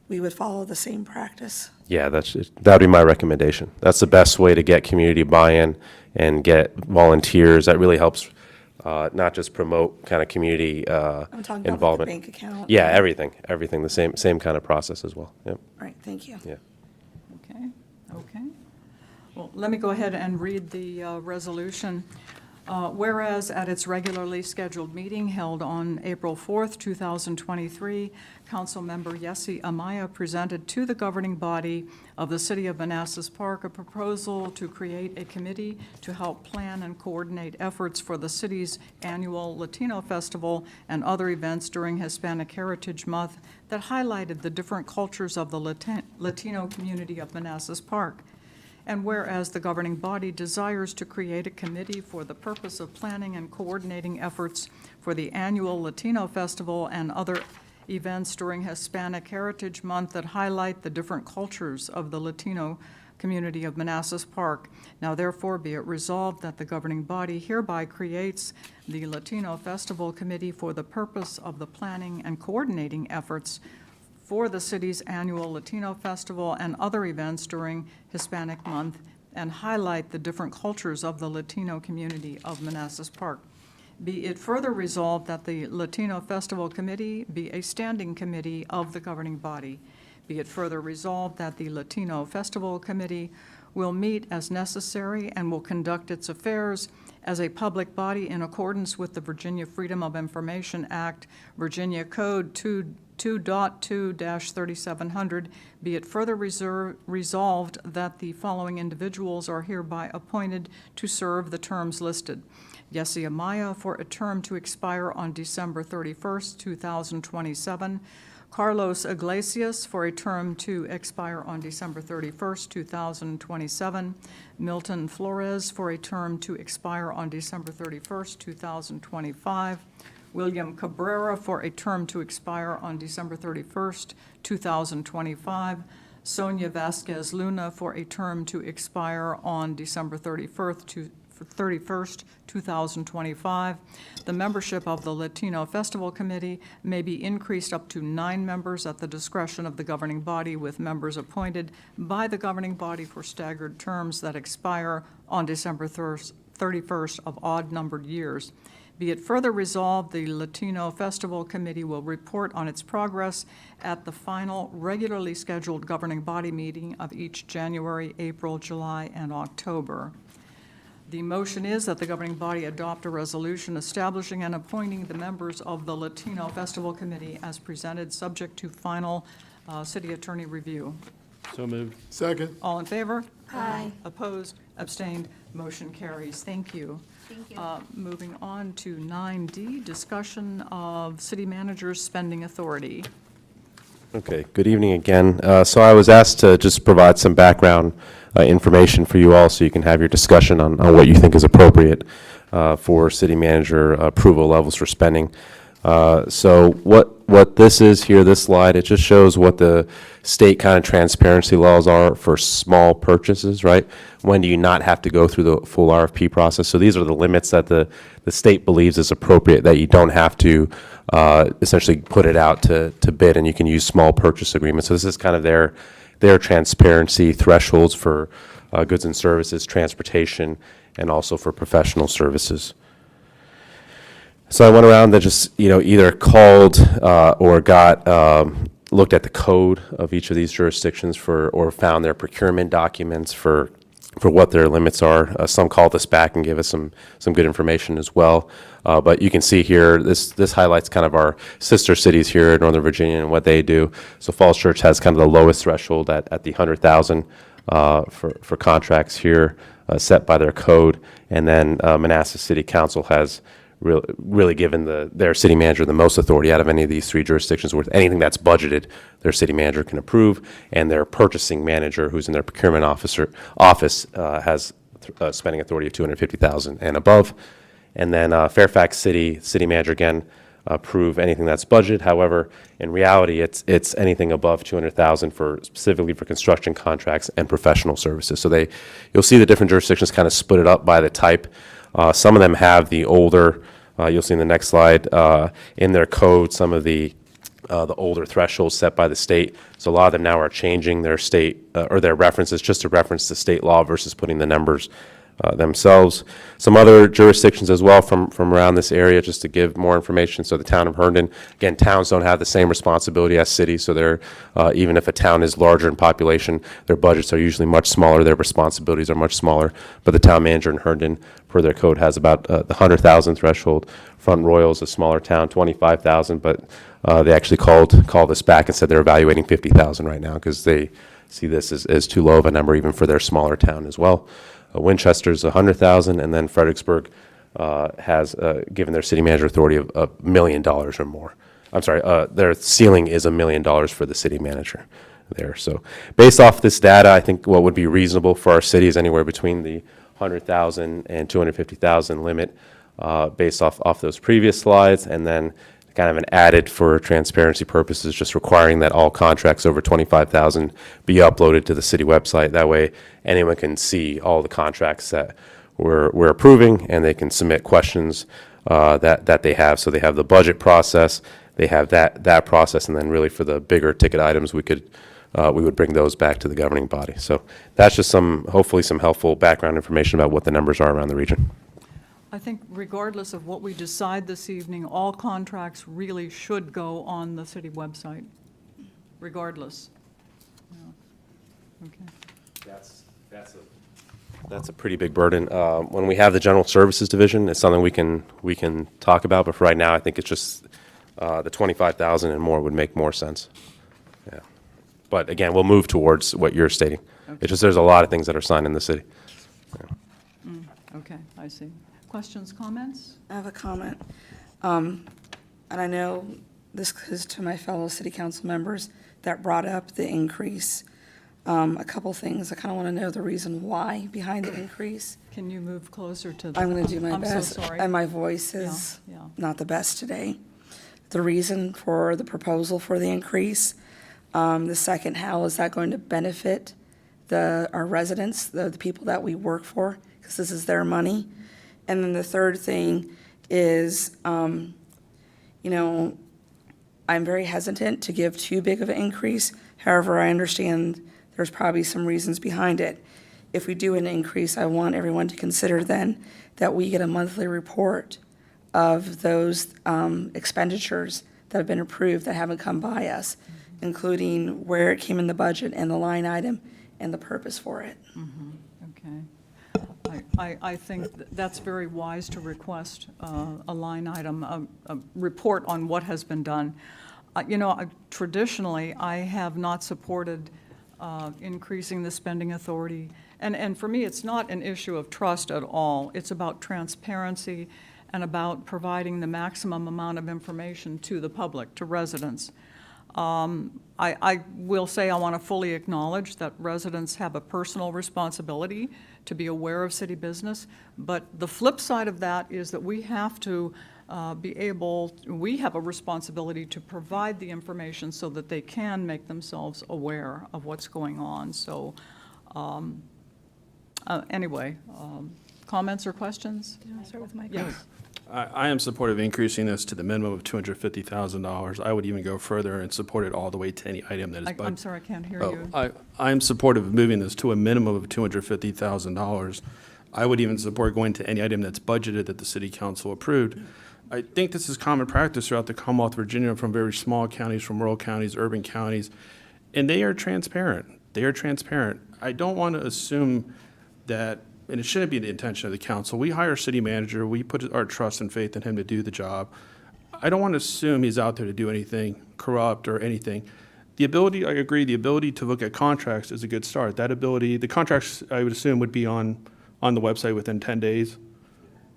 we would follow the same practice? Yeah, that'd be my recommendation. That's the best way to get community buy-in and get volunteers. That really helps not just promote kind of community I'm talking about involvement. the bank account. Yeah, everything, the same kind of process as well. Yep. All right, thank you. Yeah. Okay. Well, let me go ahead and read the resolution. Whereas at its regularly scheduled meeting held on April 4th, 2023, Councilmember Yessi Amaya presented to the governing body of the City of Manassas Park a proposal to create a committee to help plan and coordinate efforts for the city's annual Latino Festival and other events during Hispanic Heritage Month that highlighted the different cultures of the Latino community of Manassas Park. And whereas the governing body desires to create a committee for the purpose of planning and coordinating efforts for the annual Latino Festival and other events during Hispanic Heritage Month that highlight the different cultures of the Latino community of Manassas Park. Now therefore be it resolved that the governing body hereby creates the Latino Festival Committee for the purpose of the planning and coordinating efforts for the city's annual Latino Festival and other events during Hispanic Month and highlight the different cultures of the Latino community of Manassas Park. Be it further resolved that the Latino Festival Committee be a standing committee of the governing body. Be it further resolved that the Latino Festival Committee will meet as necessary and will conduct its affairs as a public body in accordance with the Virginia Freedom of Information Act, Virginia Code 2.2-3700, be it further resolved that the following individuals are hereby appointed to serve the terms listed. Yessi Amaya for a term to expire on December 31st, 2027. Carlos Iglesias for a term to expire on December 31st, 2027. Milton Flores for a term to expire on December 31st, 2025. William Cabrera for a term to expire on December 31st, 2025. Sonia Vasquez Luna for a term to expire on December 31st, 2025. The membership of the Latino Festival Committee may be increased up to 9 members at the discretion of the governing body, with members appointed by the governing body for staggered terms that expire on December 31st of odd-numbered years. Be it further resolved, the Latino Festival Committee will report on its progress at the final regularly scheduled governing body meeting of each January, April, July, and October. The motion is that the governing body adopt a resolution establishing and appointing the members of the Latino Festival Committee as presented, subject to final city attorney review. So moved. Second. All in favor? Aye. Opposed? Abstained? Motion carries. Thank you. Thank you. Moving on to 9D, discussion of city manager's spending authority. Okay, good evening again. So I was asked to just provide some background information for you all so you can have your discussion on what you think is appropriate for city manager approval levels for spending. So what this is here, this slide, it just shows what the state kind of transparency laws are for small purchases, right? When do you not have to go through the full RFP process? So these are the limits that the state believes is appropriate, that you don't have to essentially put it out to bid, and you can use small purchase agreements. So this is kind of their transparency thresholds for goods and services, transportation, and also for professional services. So I went around and just, either called or got, looked at the code of each of these jurisdictions or found their procurement documents for what their limits are. Some called us back and gave us some good information as well. But you can see here, this highlights kind of our sister cities here in Northern Virginia and what they do. So Falls Church has kind of the lowest threshold at the 100,000 for contracts here set by their code. And then Manassas City Council has really given their city manager the most authority out of any of these 3 jurisdictions. With anything that's budgeted, their city manager can approve, and their purchasing manager, who's in their procurement office, has spending authority of $250,000 and above. And then Fairfax city manager, again, approve anything that's budgeted. However, in reality, it's anything above $200,000 specifically for construction contracts and professional services. So you'll see the different jurisdictions kind of split it up by the type. Some of them have the older, you'll see in the next slide, in their code, some of the older thresholds set by the state. So a lot of them now are changing their state or their references just to reference the state law versus putting the numbers themselves. Some other jurisdictions as well from around this area, just to give more information. So the town of Herndon, again, towns don't have the same responsibility as cities, so they're, even if a town is larger in population, their budgets are usually much smaller, their responsibilities are much smaller. But the town manager in Herndon, per their code, has about the 100,000 threshold. Front Royal's a smaller town, 25,000, but they actually called us back and said they're evaluating 50,000 right now because they see this as too low of a number even for their smaller town as well. Winchester's 100,000, and then Fredericksburg has given their city manager authority of $1 million or more. I'm sorry, their ceiling is $1 million for the city manager there. So based off this data, I think what would be reasonable for our city is anywhere between the 100,000 and 250,000 limit based off those previous slides, and then kind of an added for transparency purposes, just requiring that all contracts over 25,000 be uploaded to the city website. That way anyone can see all the contracts that we're approving, and they can submit questions that they have. So they have the budget process, they have that process, and then really for the bigger ticket items, we would bring those back to the governing body. So that's just hopefully some helpful background information about what the numbers are around the region. I think regardless of what we decide this evening, all contracts really should go on the city website, regardless. Yeah. Okay. That's a pretty big burden. When we have the General Services Division, it's something we can talk about, but for right now, I think it's just the 25,000 and more would make more sense. Yeah. But again, we'll move towards what you're stating. Okay. It's just there's a lot of things that are signed in the city. Yeah. Okay, I see. Questions, comments? I have a comment. And I know this is to my fellow city council members that brought up the increase. A couple things. I kind of want to know the reason why behind the increase. Can you move closer to the? I'm going to do my I'm best. so sorry. And my voice is Yeah. not the best today. The reason for the proposal for the increase. The second, how is that going to benefit our residents, the people that we work for, because this is their money. And then the third thing is, I'm very hesitant to give too big of an increase. However, I understand there's probably some reasons behind it. If we do an increase, I want everyone to consider then that we get a monthly report of those expenditures that have been approved that haven't come by us, including where it came in the budget and the line item and the purpose for it. Okay. I think that's very wise to request a line item, a report on what has been done. Traditionally, I have not supported increasing the spending authority. And for me, it's not an issue of trust at all. It's about transparency and about providing the maximum amount of information to the public, to residents. I will say I want to fully acknowledge that residents have a personal responsibility to be aware of city business, but the flip side of that is that we have to we have a responsibility to provide the information so that they can make themselves aware of what's going on. So anyway, comments or questions? I'll start with Mike. Yes. I am supportive of increasing this to the minimum of $250,000. I would even go further and support it all the way to any item that is budgeted. I'm sorry, I can't hear you. I'm supportive of moving this to a minimum of $250,000. I would even support going to any item that's budgeted that the city council approved. I think this is common practice throughout the Commonwealth of Virginia, from very small counties, from rural counties, urban counties, and they are transparent. They are transparent. I don't want to assume that, and it shouldn't be the intention of the council. We hire a city manager. We put our trust and faith in him to do the job. I don't want to assume he's out there to do anything corrupt or anything. The ability, I agree, the ability to look at contracts is a good start. That ability, the contracts, I would assume, would be on the website within 10 days.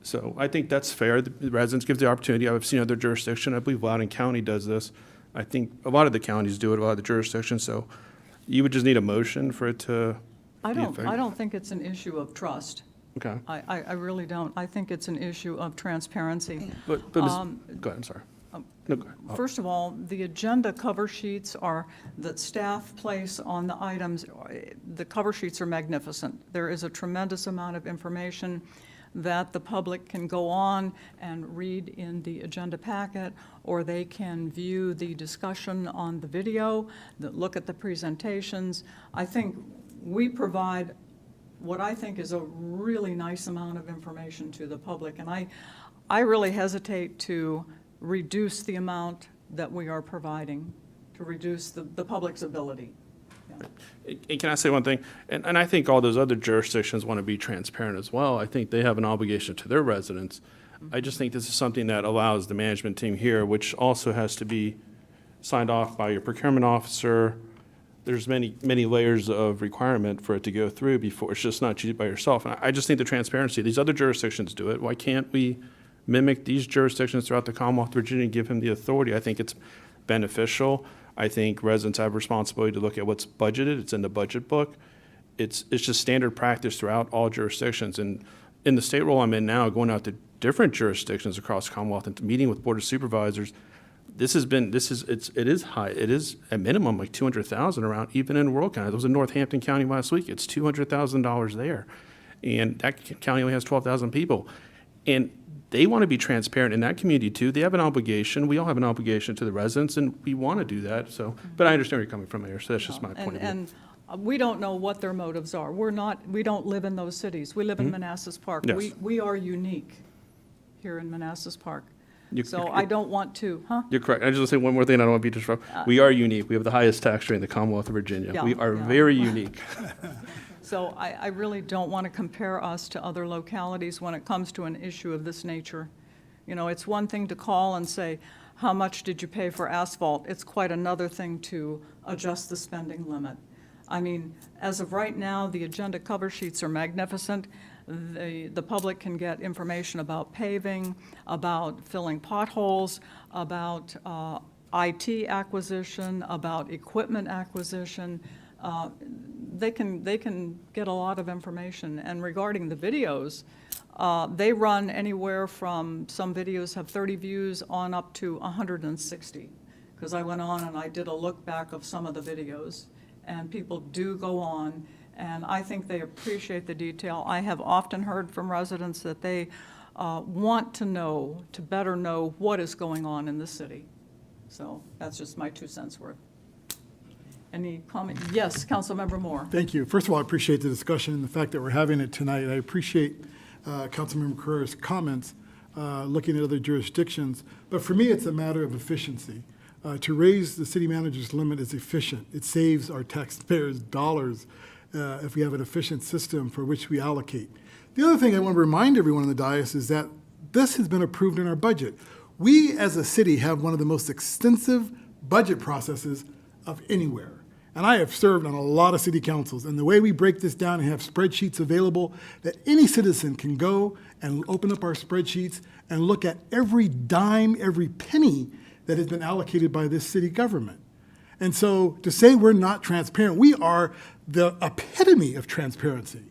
So I think that's fair. The residents give the opportunity. I've seen other jurisdictions. I believe Loudoun County does this. I think a lot of the counties do it, a lot of the jurisdictions. So you would just need a motion for it to I don't think it's an issue of trust. Okay. I really don't. I think it's an issue of transparency. But go ahead, I'm sorry. No, go ahead. First of all, the agenda cover sheets that staff place on the items. The cover sheets are magnificent. There is a tremendous amount of information that the public can go on and read in the agenda packet, or they can view the discussion on the video, look at the presentations. I think we provide what I think is a really nice amount of information to the public. And I really hesitate to reduce the amount that we are providing, to reduce the public's ability. And can I say one thing? And I think all those other jurisdictions want to be transparent as well. I think they have an obligation to their residents. I just think this is something that allows the management team here, which also has to be signed off by your procurement officer. There's many layers of requirement for it to go through before, it's just not you by yourself. And I just think the transparency, these other jurisdictions do it. Why can't we mimic these jurisdictions throughout the Commonwealth of Virginia and give him the authority? I think it's beneficial. I think residents have a responsibility to look at what's budgeted. It's in the budget book. It's just standard practice throughout all jurisdictions. And in the state role I'm in now, going out to different jurisdictions across the Commonwealth and meeting with Board of Supervisors, it is high. It is at minimum like 200,000 around, even in rural county. I was in Northampton County last week. It's $200,000 there. And that county only has 12,000 people. And they want to be transparent in that community too. They have an obligation. We all have an obligation to the residents, and we want to do that. So, but I understand where you're coming from, Mayor. So that's just my point of view. And we don't know what their motives are. We don't live in those cities. We live in Manassas Park. Yes. We are unique here in Manassas Park. So You're- I don't want to, You're correct. I just want to say one more thing. I don't want to be disruptive. We are unique. We have the highest tax rate in the Commonwealth of Virginia. Yeah, We are yeah. very unique. So I really don't want to compare us to other localities when it comes to an issue of this nature. You know, it's one thing to call and say, how much did you pay for asphalt? It's quite another thing to adjust the spending limit. I mean, as of right now, the agenda cover sheets are magnificent. The public can get information about paving, about filling potholes, about IT acquisition, about equipment acquisition. They can get a lot of information. And regarding the videos, they run anywhere from, some videos have 30 views on up to 160. Because I went on and I did a look back of some of the videos, and people do go on, and I think they appreciate the detail. I have often heard from residents that they want to know, to better know what is going on in the city. So that's just my 2 cents worth. Any comment? Yes, Councilmember Moore. Thank you. First of all, I appreciate the discussion and the fact that we're having it tonight. I appreciate Councilmember Carrera's comments, looking at other jurisdictions. But for me, it's a matter of efficiency. To raise the city manager's limit is efficient. It saves our taxpayers dollars if we have an efficient system for which we allocate. The other thing I want to remind everyone in the dais is that this has been approved in our budget. We, as a city, have one of the most extensive budget processes of anywhere. And I have served on a lot of city councils, and the way we break this down and have spreadsheets available that any citizen can go and open up our spreadsheets and look at every dime, every penny that has been allocated by this city government. And so to say we're not transparent, we are the epitome of transparency.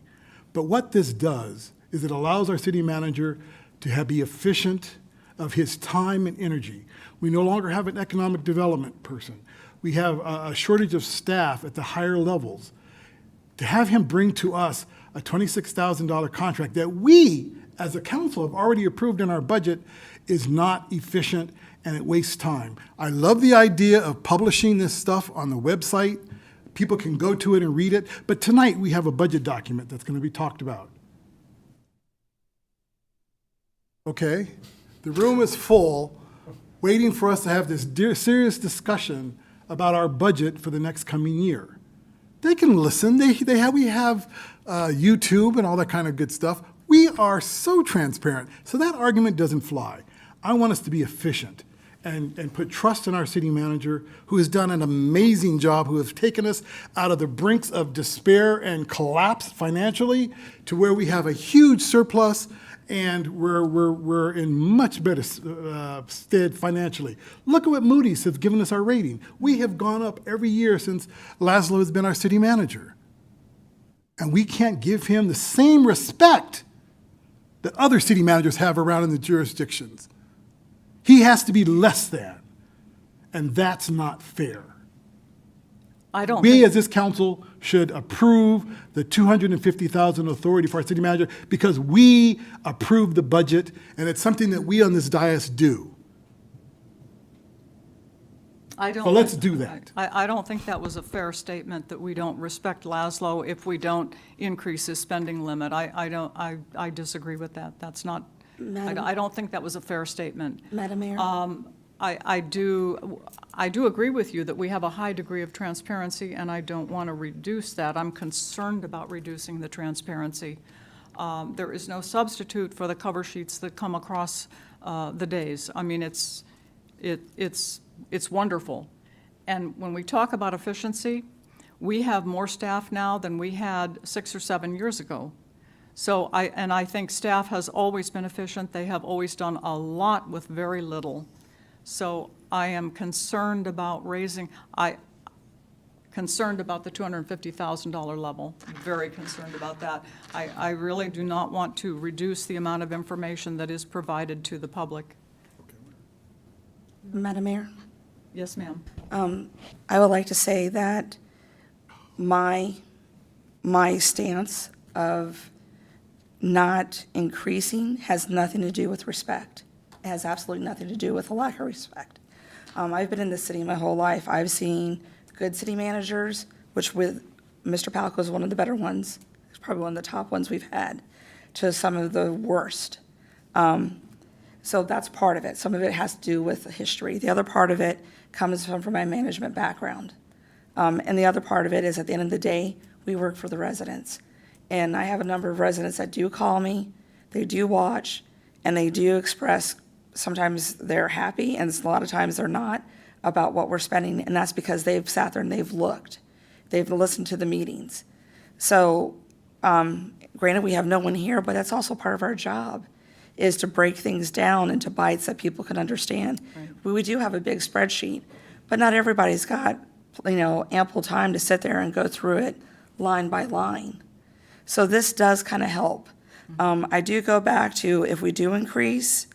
But what this does is it allows our city manager to be efficient of his time and energy. We no longer have an economic development person. We have a shortage of staff at the higher levels. To have him bring to us a $26,000 contract that we, as a council, have already approved in our budget is not efficient, and it wastes time. I love the idea of publishing this stuff on the website. People can go to it and read it, but tonight we have a budget document that's going to be talked about. Okay, the room is full, waiting for us to have this serious discussion about our budget for the next coming year. They can listen. We have YouTube and all that kind of good stuff. We are so transparent, so that argument doesn't fly. I want us to be efficient and put trust in our city manager, who has done an amazing job, who has taken us out of the brinks of despair and collapse financially to where we have a huge surplus and we're in much better stead financially. Look at what Moody's has given us our rating. We have gone up every year since Laszlo has been our city manager. And we can't give him the same respect that other city managers have around in the jurisdictions. He has to be less than, and that's not fair. We, as this council, should approve the $250,000 authority for our city manager because we approve the budget, and it's something that we on this dais do. I don't. So let's do that. I don't think that was a fair statement that we don't respect Laszlo if we don't increase his spending limit. I disagree with that. That's not, I don't think that was a fair statement. Madam Mayor? I do agree with you that we have a high degree of transparency, and I don't want to reduce that. I'm concerned about reducing the transparency. There is no substitute for the cover sheets that come across the days. I mean, it's wonderful. And when we talk about efficiency, we have more staff now than we had 6 or 7 years ago. So I think staff has always been efficient. They have always done a lot with very little. So I am concerned about concerned about the $250,000 level, very concerned about that. I really do not want to reduce the amount of information that is provided to the public. Madam Mayor? Yes, ma'am. I would like to say that my stance of not increasing has nothing to do with respect. It has absolutely nothing to do with a lack of respect. I've been in this city my whole life. I've seen good city managers, which with Mr. Palco is one of the better ones. It's probably one of the top ones we've had, to some of the worst. So that's part of it. Some of it has to do with history. The other part of it comes from my management background. And the other part of it is, at the end of the day, we work for the residents. And I have a number of residents that do call me, they do watch, and they do express, sometimes they're happy, and a lot of times they're not, about what we're spending, and that's because they've sat there and they've looked. They've listened to the meetings. So, granted, we have no one here, but that's also part of our job, is to break things down into bites that people can understand. Right. We do have a big spreadsheet, but not everybody's got, ample time to sit there and go through it line by line. So this does kind of help. I do go back to, if we do increase,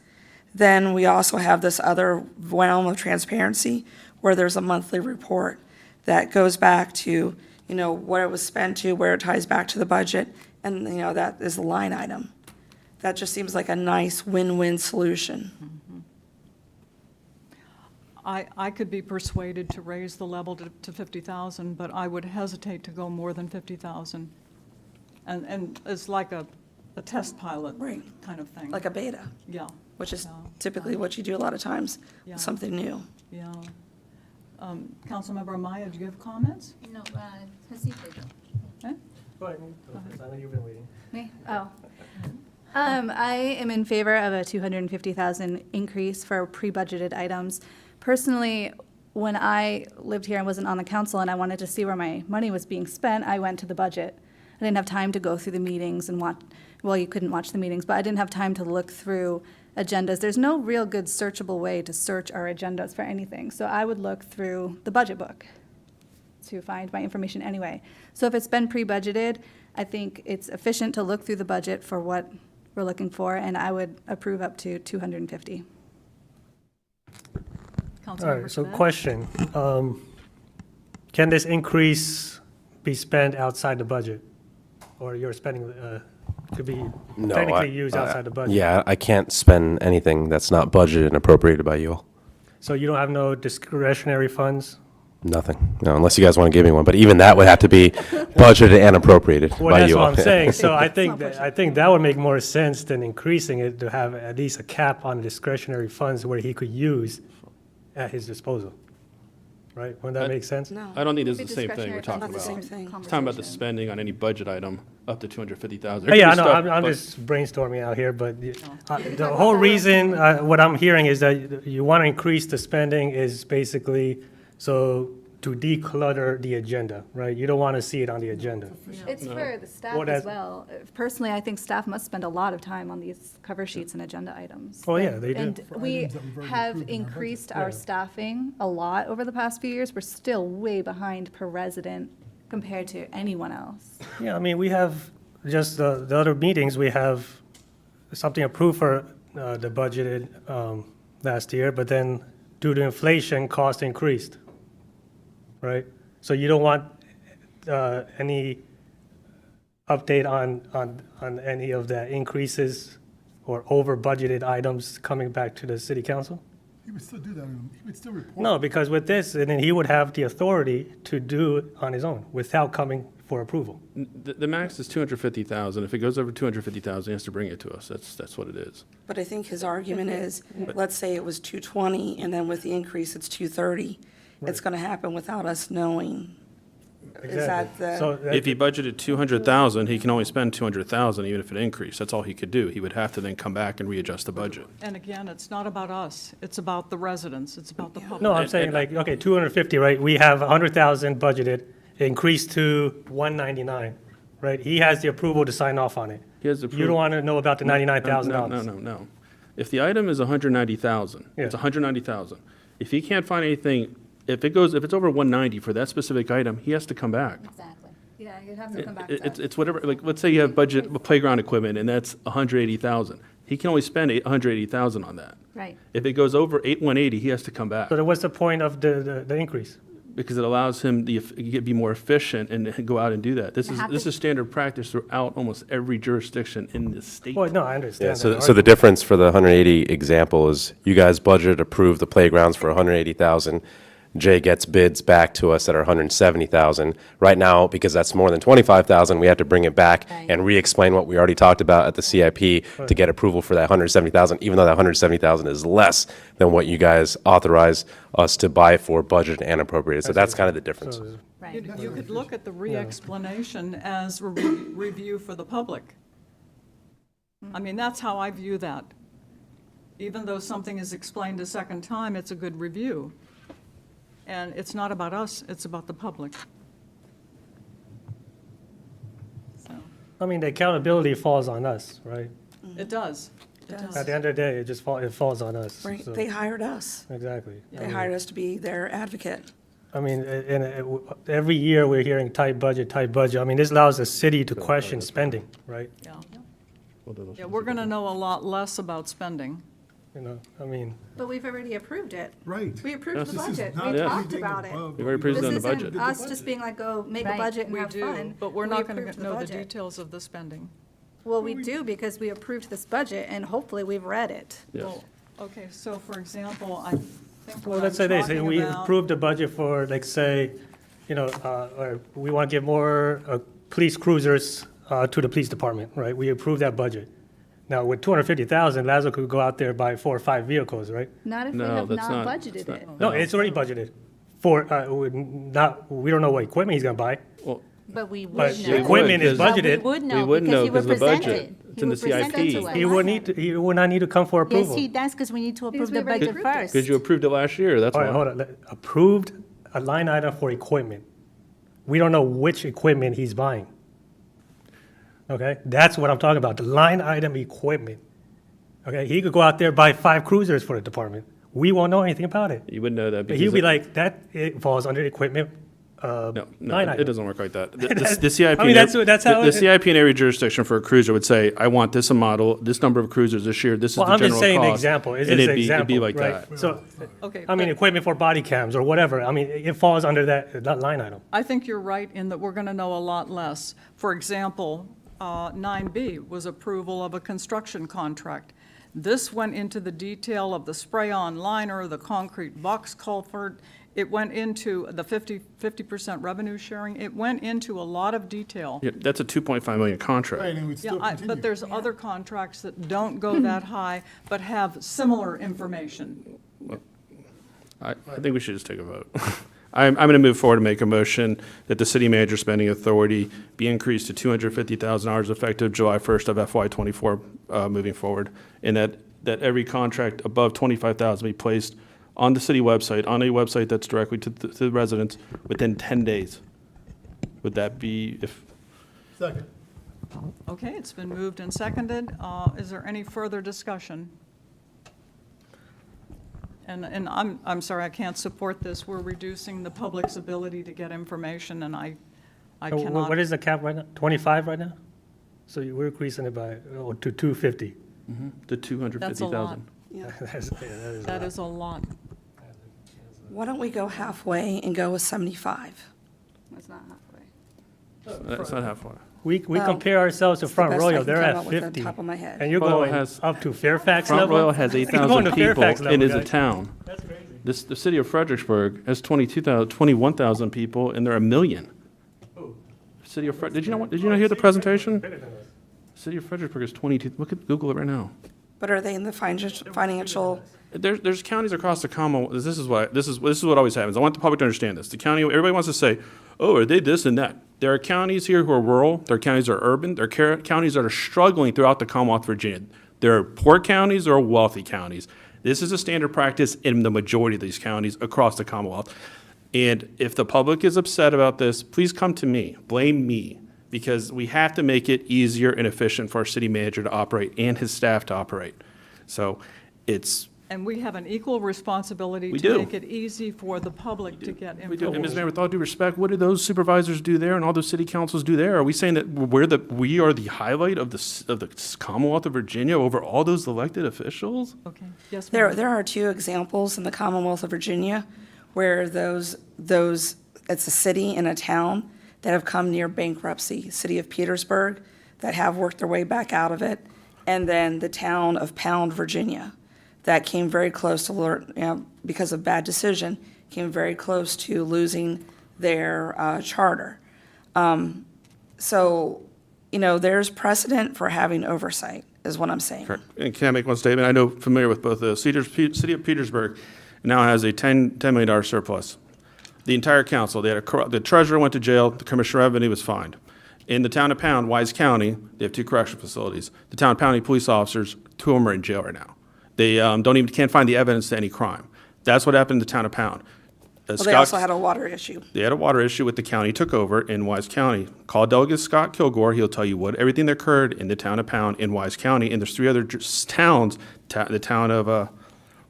then we also have this other realm of transparency where there's a monthly report that goes back to, what it was spent to, where it ties back to the budget, and, that is a line item. That just seems like a nice win-win solution. I could be persuaded to raise the level to 50,000, but I would hesitate to go more than 50,000. And it's like a test pilot Right. kind of thing. Like a beta, Yeah. which is Yeah. typically what you do a lot of times, Yeah. something new. Yeah. Councilmember Amaya, do you have comments? No, Josita. Eh? Go ahead. I know you've been waiting. Me? Oh. I am in favor of a 250,000 increase for pre-budgeted items. Personally, when I lived here and wasn't on the council and I wanted to see where my money was being spent, I went to the budget. I didn't have time to go through the meetings and watch, well, you couldn't watch the meetings, but I didn't have time to look through agendas. There's no real good searchable way to search our agendas for anything. So I would look through the budget book to find my information anyway. So if it's been pre-budgeted, I think it's efficient to look through the budget for what we're looking for, and I would approve up to 250. All Councilmember right, so Smith? question. Can this increase be spent outside the budget? Or your spending could be No, technically used outside the budget? Yeah, I can't spend anything that's not budgeted and appropriated by you all. So you don't have no discretionary funds? Nothing. No, unless you guys want to give me one. But even that would have to be budgeted and appropriated Well, by that's you what all. I'm saying. So I think that would make more sense than increasing it, to have at least a cap on discretionary funds where he could use at his disposal. Right? Wouldn't that make sense? No. I don't think this Be is the same thing we're discretionary talking funds, about. not the same thing. It's talking about the spending on any budget item up to 250,000. Oh, yeah, I know, Stuff, I'm but- just brainstorming out here, but the whole reason, what I'm hearing is that you want to increase the spending is basically so to declutter the agenda, right? You don't want to see it on the agenda. It's for the staff Well, as that's- well. Personally, I think staff must spend a lot of time on these cover sheets and agenda items. Oh, yeah, they do. And we items that we've already have approved in our budget. increased our Yeah. staffing a lot over the past few years. We're still way behind per resident compared to anyone else. Yeah, I mean, we have just the other meetings, we have something approved for the budgeted last year, but then due to inflation, cost increased, right? So you don't want any update on any of the increases or over budgeted items coming back to the city council? He would still do that, he would still report. No, because with this, and then he would have the authority to do it on his own without coming for approval. The max is 250,000. If it goes over 250,000, he has to bring it to us. That's what it is. But I think his argument is, let's say it was 220, and then with the increase, it's 230. It's going to happen without us knowing. Is that Exactly. So the, that- If he budgeted 200,000, he can only spend 200,000 even if it increased. That's all he could do. He would have to then come back and readjust the budget. And again, it's not about us, it's about the residents, it's about the public. No, I'm saying like, okay, 250, right? We have 100,000 budgeted, increased to 199, right? He has the approval to sign off on it. He has the You don't want to know about the $99,000. No. If the item is 190,000, Yeah. it's 190,000. If he can't find anything, if it's over 190 for that specific item, he has to come back. Exactly. Yeah, you'd have to come back It's whatever, like, let's say you have budget playground equipment and that's 180,000. He can only spend 180,000 on that. Right. If it goes over 180, he has to come back. So then what's the point of the increase? Because it allows him to be more efficient and go out and do that. This have is to- standard practice throughout almost every jurisdiction in the state. Well, no, I understand. Yeah, that so the difference for the 180 example is you guys budgeted, approved the playgrounds for 180,000. Jay gets bids back to us that are 170,000. Right now, because that's more than 25,000, we have to bring it back and re-explain what we already talked about at the CIP to get approval for that 170,000, even though that 170,000 is less than what you guys authorized us to buy for budget and appropriated. So that's kind of the difference. So- Right. You could look at the re-explanation as a review for the public. I mean, that's how I view that. Even though something is explained a second time, it's a good review. And it's not about us, it's about the public. So, I mean, the accountability falls on us, right? it does. It does. At the end of the day, it falls on us. right, so- they hired us. Exactly. They hired us to be their advocate. I mean, every year we're hearing tight budget, tight budget. I mean, this allows the city to question spending, right? Yeah. Yeah, we're going to know a lot less about spending. You know, I mean, But we've already approved it. Right. We approved the This is budget. not We talked anything about it. above We've already approved it on the This budget. isn't us just being like, go make a Right. budget and We have do, fun. but we're We not going to approved know the budget. details of the spending. Well, we do because we approved this budget and hopefully we've read it. Yes. Well, okay, so for example, I think well, what let's I'm say this, talking we about- approved a budget for, like, say, you know, or we want to give more police cruisers to the police department, right? We approved that budget. Now, with 250,000, Lazo could go out there, buy 4 or 5 vehicles, right? Not if we No, have that's not not- budgeted that's it. not- No, it's already budgeted for, we don't know what equipment he's going to buy. Well, But we But would the know. equipment is But we budgeted. would We know would know because he would because of the present budget. it. It's He in would the present it CIP. to us. He would not need to come for Yes, approval. he does, because we need to approve we the already budget approved it. first. because you approved it last year, that's All why. right, hold on. Approved a line item for equipment. We don't know which equipment he's buying. Okay, that's what I'm talking about, the line item equipment. Okay, he could go out there, buy 5 cruisers for the department. We won't know anything about it. You wouldn't know that But because. he'll be like, that, it falls under equipment, No, line it item. doesn't work like that. The CIP. I mean, that's how The it- CIP in every jurisdiction for a cruiser would say, I want this model, this number of cruisers this year, this is the Well, general I'm cost. just saying the example, it's and just an it'd be example, like right? that. So, Okay, I mean, but equipment for body cams or whatever, I mean, it falls under that line item. I think you're right in that we're going to know a lot less. For example, 9B was approval of a construction contract. This went into the detail of the spray-on liner, the concrete box culvert. It went into the 50% revenue sharing. It went into a lot of detail. Yeah, that's a 2.5 million contract. Right, and it would Yeah, still but continue. there's other contracts that don't go that high, but have similar information. I think we should just take a vote. I'm going to move forward and make a motion that the city manager spending authority be increased to $250,000 effective July 1st of FY '24 moving forward, and that every contract above $25,000 be placed on the city website, on a website that's directly to the residents within 10 days. Would that be, if, Second. Okay, it's been moved and seconded. Is there any further discussion? And I'm sorry, I can't support this. We're reducing the public's ability to get information, and I cannot. What is the cap right now? 25 right now? So we're increasing it by, to 250. the 250,000? That's a lot. Yeah. That is a lot. Why don't we go halfway and go with 75? That's not halfway. That's not half far. We compare ourselves to It's the Front best I Royal, can they're come at up with off the 50. top of my head. And you're Front Royal going has- up to Fairfax Front level? Royal has You're 8,000 going to people Fairfax and level, is a guys. town. That's crazy. The city of Fredericksburg has 21,000 people, and they're a million. City of Did you not hear the presentation? City of Fredericksburg is 22, look at, Google it right now. But are they in the financial, There's counties across the Commonwealth, this is what always happens. I want the public to understand this. The county, everybody wants to say, oh, are they this and that? There are counties here who are rural, there are counties that are urban, there are counties that are struggling throughout the Commonwealth of Virginia. There are poor counties, there are wealthy counties. This is a standard practice in the majority of these counties across the Commonwealth. And if the public is upset about this, please come to me, blame me, because we have to make it easier and efficient for our city manager to operate and his staff to operate. So And we have an equal responsibility We to do. make it easy for the public to get we do. And Ms. information. Mayor, with all due respect, what do those supervisors do there and all those city councils do there? Are we saying that we are the highlight of the Commonwealth of Virginia over all those elected officials? Okay, yes, there, ma'am. there are two examples in the Commonwealth of Virginia where it's a city and a town that have come near bankruptcy. City of Petersburg, that have worked their way back out of it, and then the town of Pound, Virginia, that came very close to, because of bad decision, came very close to losing their charter. So, there's precedent for having oversight, is what I'm saying. Correct. And can I make one statement? I know, familiar with both the City of Petersburg now has a $10 million surplus. The entire council, the treasurer went to jail, the commissioner of revenue was fined. In the town of Pound, Wise County, they have 2 correctional facilities. The town of Pound police officers, 2 of them are in jail right now. They can't find the evidence to any crime. That's what happened in the town of Pound. Well, they also had a water issue. They had a water issue with the county, took over in Wise County. Call Delegate Scott Kilgore, he'll tell you everything that occurred in the town of Pound in Wise County. And there's 3 other towns, the town of, I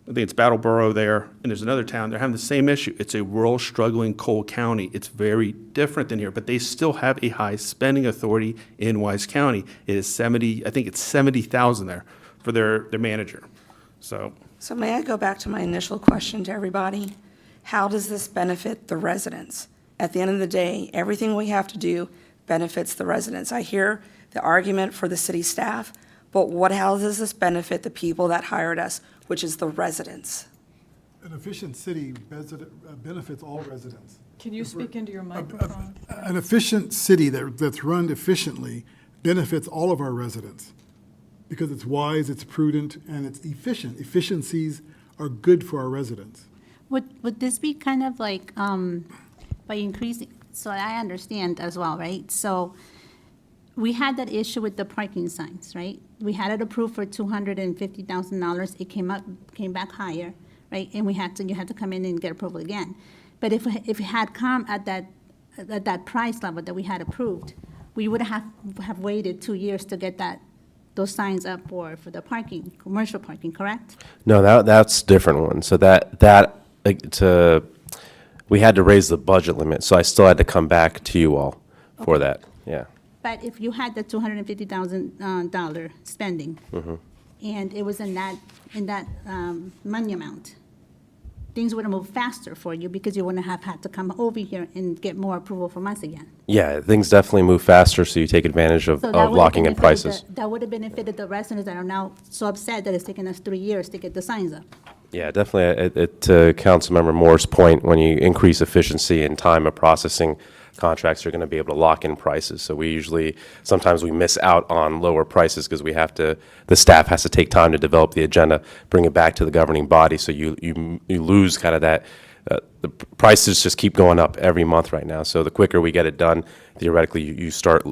think it's Battleboro there, and there's another town, they're having the same issue. It's a rural, struggling coal county. It's very different than here, but they still have a high spending authority in Wise County. It is 70,000 there for their manager. So may I go back to my initial question to everybody? How does this benefit the residents? At the end of the day, everything we have to do benefits the residents. I hear the argument for the city staff, but how does this benefit the people that hired us, which is the residents? An efficient city benefits all residents. Can you speak into your microphone? An efficient city that's run efficiently benefits all of our residents because it's wise, it's prudent, and it's efficient. Efficiencies are good for our residents. Would this be kind of like, by increasing, so I understand as well, right? So we had that issue with the parking signs, right? We had it approved for $250,000. It came back higher, right? And you had to come in and get approval again. But if it had come at that price level that we had approved, we would have waited 2 years to get those signs up for the parking, commercial parking, correct? No, that's a different one. So we had to raise the budget limit, so I still had to come back to you all for that, yeah. But if you had the $250,000 spending, and it was in that money amount, things would have moved faster for you because you wouldn't have had to come over here and get more approval from us again. Yeah, things definitely move faster, so you take advantage of So that would have locking in benefited prices. that would have benefited the residents that are now so upset that it's taken us 3 years to get the signs up. Yeah, definitely. To Councilmember Moore's point, when you increase efficiency and time of processing, contracts are going to be able to lock in prices. So sometimes we miss out on lower prices because the staff has to take time to develop the agenda, bring it back to the governing body. So you lose kind of that, the prices just keep going up every month right now. So the quicker we get it done, theoretically, you start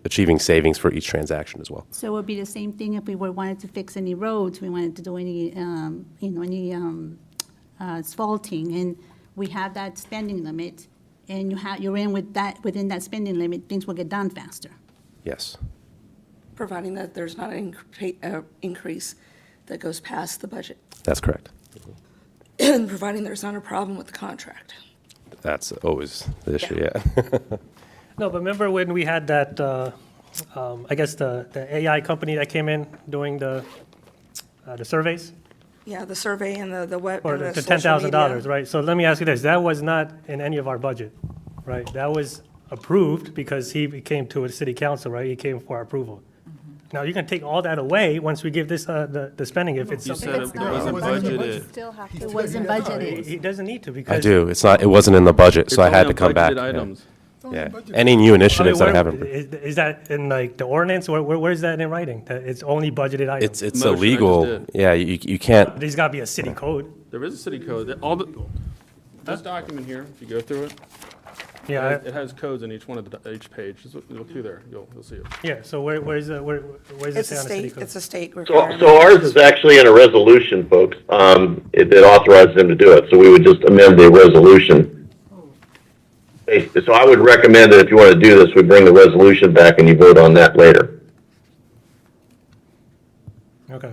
achieving savings for each transaction as well. So it would be the same thing if we wanted to fix any roads, we wanted to do any asphalting, and we have that spending limit, and you're within that spending limit, things will get done faster. Yes. Providing that there's not an increase that goes past the budget. That's correct. And providing there's not a problem with the contract. That's always the issue, yeah. No, but remember when we had that, I guess the AI company that came in doing the surveys? Yeah, the survey and the web. Or and the social $10,000, media. right? So let me ask you this, that was not in any of our budget, right? That was approved because he came to a city council, right? He came for approval. Now, you can take all that away once we give this, the spending, if it's You something. said It's it not wasn't in the budget. budgeted. Still have He to. said It wasn't he doesn't. budgeted. He doesn't need to I because. do. It wasn't in the budget, so I It's had only to come back. unbudgeted Yeah. items. Yeah. Any new initiatives that I haven't. Is that in like the ordinance, or where's that in writing? That it's only budgeted items? It's Motion I just illegal. did. Yeah, you can't. There's gotta be a city code. There is a city code. This document here, if you go through it, Yeah, it has codes in each one of each page. Just look through there. You'll see it. yeah, so where's it It's say a on the city state, code? it's a state So, requirement. so ours is actually in a resolution, folks, that authorizes them to do it. So we would just amend the resolution. So I would recommend that if you want to do this, we bring the resolution back and you vote on that later. Okay.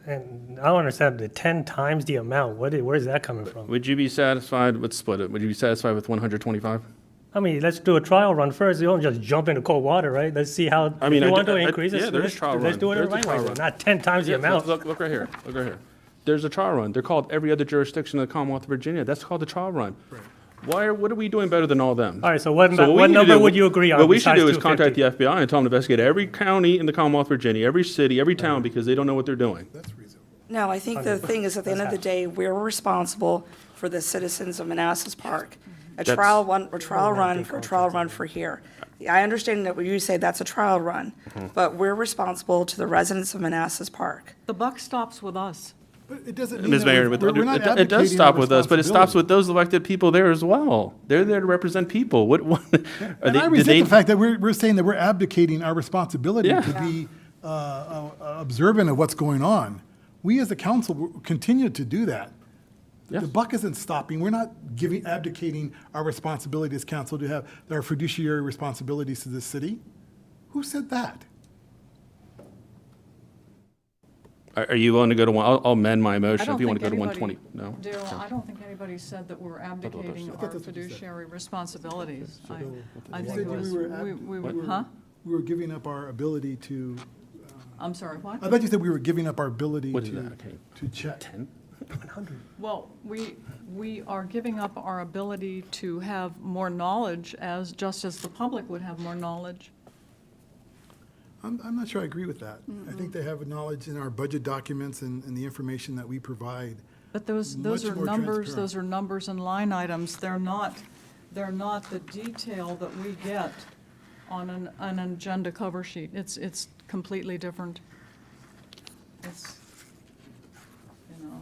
And I don't understand the 10 times the amount. Where's that coming from? Would you be satisfied with split it? Would you be satisfied with 125? I mean, let's do a trial run first. You don't just jump into cold water, right? Let's see how, I mean, if you I want d- to I- increase yeah, it, there is trial let's run. do it the There's a right trial way, run. not 10 times the Yeah, amount. look right here. Look right here. There's a trial run. They're called every other jurisdiction in the Commonwealth of Virginia. That's called the trial run. What are we doing better than all them? All right, so what we what need to number do- would you agree on What we should besides do is contact 250? the FBI and tell them to investigate every county in the Commonwealth of Virginia, every city, every town, because they don't know what they're doing. No, I think the thing is, at the end of the day, we're responsible for the citizens of Manassas Park. A That's- trial run for here. I understand that when you say that's a trial run, but we're responsible to the residents of Manassas Park. The buck stops with us. But it doesn't mean Ms. that Mayor, we're not it does abdicating stop our with us, but it stops responsibility. with those elected people there as well. They're there to represent people. What, And I resent the fact that we're saying that we're abdicating our responsibility Yeah. to be observant of what's going on. We as a council will continue to do that. Yeah. The buck isn't stopping. We're not abdicating our responsibility as council to have our fiduciary responsibilities to this city. Who said that? Are you willing to go to one? I'll amend my I motion don't if you want think to go to anybody, 120. No? Daryl, I don't think anybody said that we're abdicating our fiduciary responsibilities. I think said it was, huh? We were giving up our ability to, I'm sorry, what? I thought you said we were giving up our ability What is that? Okay. to check. 10? Well, we are giving up our ability to have more knowledge just as the public would have more knowledge. I'm not sure I agree with that. I think they have knowledge in our budget documents and the information that we provide. But those Much are more numbers, transparent. those are numbers and line items. They're not the detail that we get on an agenda cover sheet. It's completely different. It's, you know.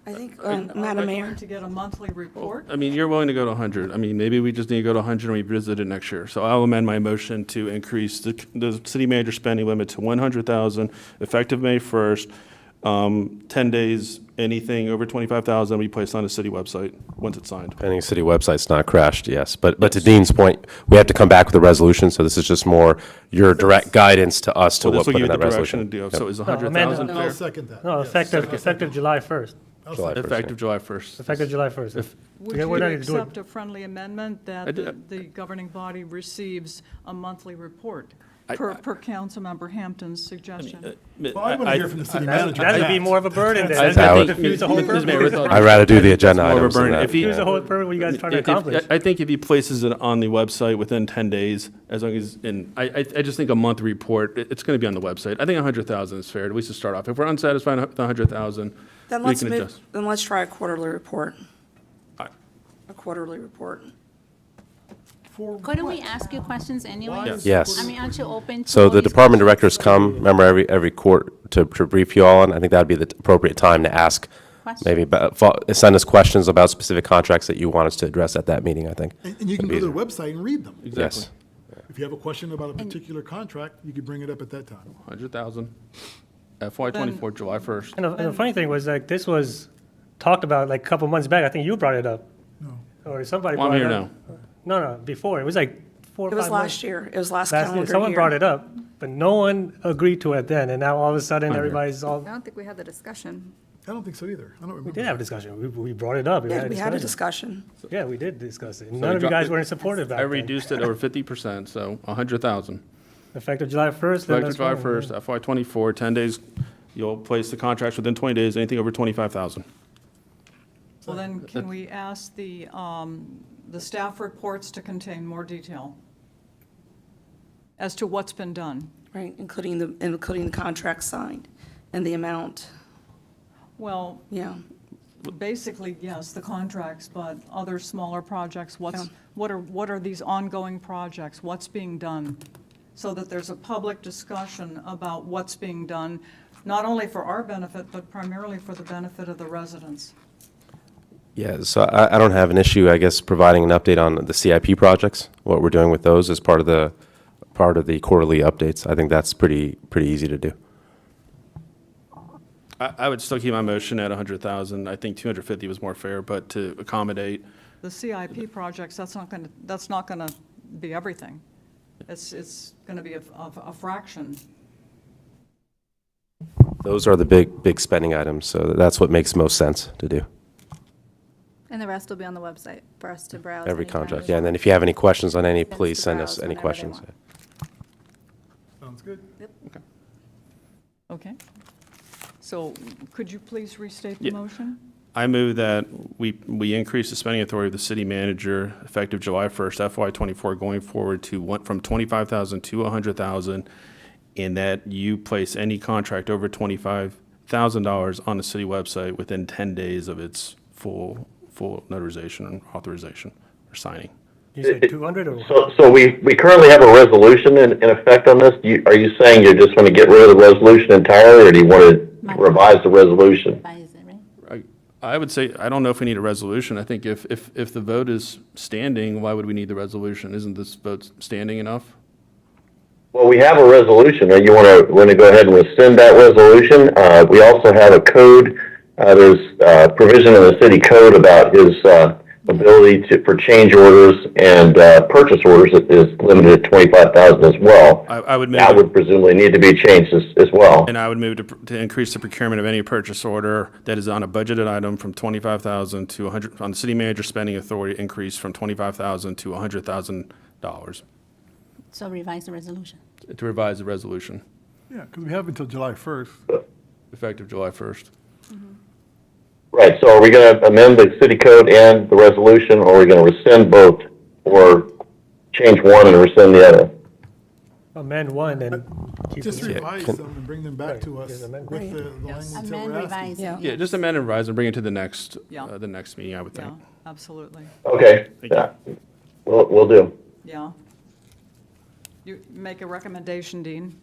I think, Are Madam we Mayor, going to get a monthly report? I mean, you're willing to go to 100. I mean, maybe we just need to go to 100 and revisit it next year. So I'll amend my motion to increase the city manager spending limit to 100,000 effective May 1st. 10 days, anything over 25,000 will be placed on the city website once it's signed. Pending city website's not crashed, yes. But to Dean's point, we have to come back with a resolution, so this is just more your direct guidance to us to So what this will put give in you that the direction resolution. to do. So is Amanda. 100,000 And I'll fair? second that. No, Yes. effective July 1st. July 1st, Effective yeah. July 1st. Effective July 1st. Would Yeah, you we're not gonna do it. accept a friendly amendment I that did. the governing body receives a monthly report I- per Councilmember Hampton's suggestion? Well, I want to hear from the city manager. That'd be more of a burden then. I- That's I gonna think- defuse the whole Ms. purpose. Mayor, with all- I'd rather do the agenda More of a items than burden. that. If he- Defuse the whole purpose, what you guys are trying to If- accomplish. I think if he places it on the website within 10 days, as long as, and I just think a month report, it's going to be on the website. I think 100,000 is fair, at least to start off. If we're unsatisfied with 100,000, then we can adjust. let's try a quarterly report. I- A quarterly report. Couldn't we ask you questions anyway? Yes. I mean, aren't you open to So all the these department questions? directors come, remember, every court to brief you all on. I think that'd be the appropriate time to ask, maybe, send us questions about specific contracts that you want us to address at that meeting, I think. And you can go to the website and read them. Yes. If you have a question about a particular contract, you could bring it up at that time. 100,000, FY '24, July 1st. And the funny thing was, like, this was talked about like a couple months back. I think you brought it up. No. Or somebody Well, I'm brought here it up. No, before. It was like 4 or 5 It was months. last year. It was last Last year. calendar year. Someone brought it up, but no one agreed to it then. And now all of a sudden, everybody's all, I don't think we had the discussion. I don't think so either. I don't remember. we did have a discussion. We brought it up. Yeah, we had a discussion. Yeah, we did discuss it. So None we of you dropped guys it- were supportive back I then. reduced it over 50%, so 100,000. Effective July 1st. then Effective that's July fine, 1st, FY '24, 10 days, you'll place the contracts within 20 days, anything over 25,000. Well, then, can we ask the staff reports to contain more detail as to what's been done? Right, including the contract signed and the amount, Well, yeah. basically, yes, the contracts, but other smaller projects, Yeah. what are these ongoing projects? What's being done? So that there's a public discussion about what's being done, not only for our benefit, but primarily for the benefit of the residents. Yeah, so I don't have an issue, I guess, providing an update on the CIP projects, what we're doing with those as part of the quarterly updates. I think that's pretty easy to do. I would still keep my motion at 100,000. I think 250 was more fair, but to accommodate, The CIP projects, that's not gonna be everything. It's gonna be a fraction. Those are the big spending items, so that's what makes most sense to do. And the rest will be on the website for us to browse. Every anytime contract, we yeah, and want. then if you have any questions on any, Then please to send us browse any whenever they questions. want. Sounds good. Okay. So could you please restate the Yeah. motion? I move that we increase the spending authority of the city manager effective July 1st, FY '24, going forward from 25,000 to 100,000, and that you place any contract over $25,000 on the city website within 10 days of its full notarization and authorization or signing. You said 200 or? So we currently have a resolution in effect on this. Are you saying you're just going to get rid of the resolution entirely, or do you want to revise the resolution? I would say, I don't know if we need a resolution. I think if the vote is standing, why would we need the resolution? Isn't this vote standing enough? Well, we have a resolution. You want to go ahead and rescind that resolution? We also have a code. There's provision in the city code about his ability for change orders and purchase orders is limited at 25,000 as well. I would move. That would presumably need to be changed as well. And I would move to increase the procurement of any purchase order that is on a budgeted item from 25,000 to 100, on the city manager spending authority increase from 25,000 to $100,000 So revise the resolution. to revise the resolution Yeah, because we have until July 1st. effective July 1st. Right, so are we going to amend the city code and the resolution, or are we going to rescind both, or change one and rescind the other? Amend one and keep Just it. revise them and bring them back Right, to us just with amend. the language that Amend, we're revise. asking. Yeah. Yeah, just amend and revise and bring it to the next Yeah. meeting, I would Yeah, think. absolutely. Okay, Thank you. yeah, we'll do. Yeah. You make a recommendation, Dean?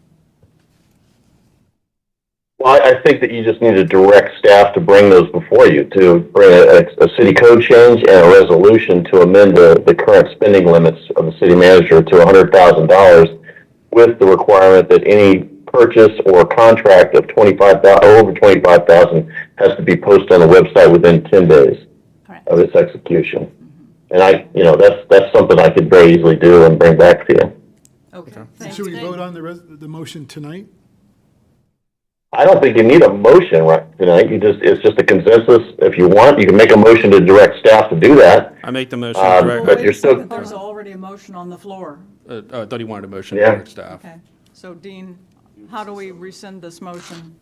Well, I think that you just need to direct staff to bring those before you, to bring a city code change and a resolution to amend the current spending limits of the city manager to $100,000 with the requirement that any purchase or contract of over 25,000 has to be posted on the website within 10 days Correct. of its execution. And that's something I could very easily do and bring back to you. Okay. And thank should we you. vote on the motion tonight? I don't think you need a motion right tonight. It's just a consensus. If you want, you can make a motion to direct staff to do that. I make the motion But direct. Wait a you're still- second, there's already a motion on the floor. I thought he wanted a motion to Yeah. direct staff. Okay, so Dean, how do we rescind this motion?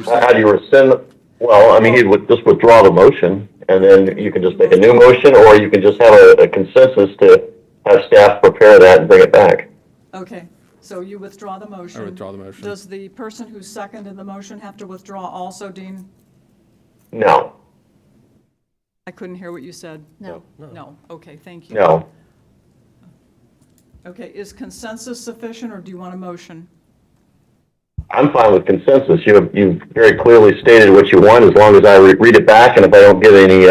How do you rescind? Well, I mean, he would just withdraw the motion, and then you can just make a new motion, or you can just have a consensus to have staff prepare that and bring it back. Okay, so you withdraw the motion. I withdraw the motion. Does the person who seconded the motion have to withdraw also, Dean? No, I couldn't hear what you said. No. No, okay, thank you. no. Okay, is consensus sufficient, or do you want a motion? I'm fine with consensus. You've very clearly stated what you want, as long as I read it back, and if I don't get any,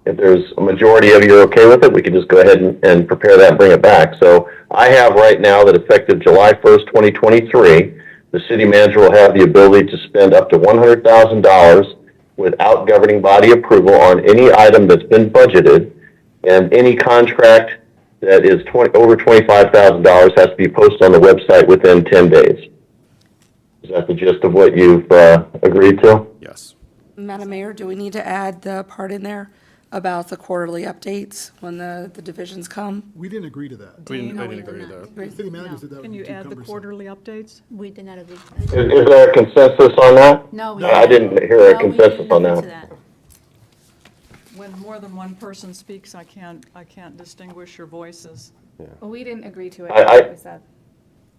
if there's a majority of you are okay with it, we can just go ahead and prepare that and bring it back. So I have right now that effective July 1st, 2023, the city manager will have the ability to spend up to $100,000 without governing body approval on any item that's been budgeted, and any contract that is over $25,000 has to be posted on the website within 10 days. Is that the gist of what you've agreed to? Yes. Madam Mayor, do we need to add the part in there about the quarterly updates when the divisions come? We didn't agree to that. I didn't we agree did to not. that. The city manager said that would Can be you too add the cumbersome. quarterly updates? We did not agree. Is there a consensus on that? No, we I didn't hear a no, we consensus didn't on agree that. to when more than one person speaks, I can't distinguish your voices. Well, we didn't agree to it, I- like we said.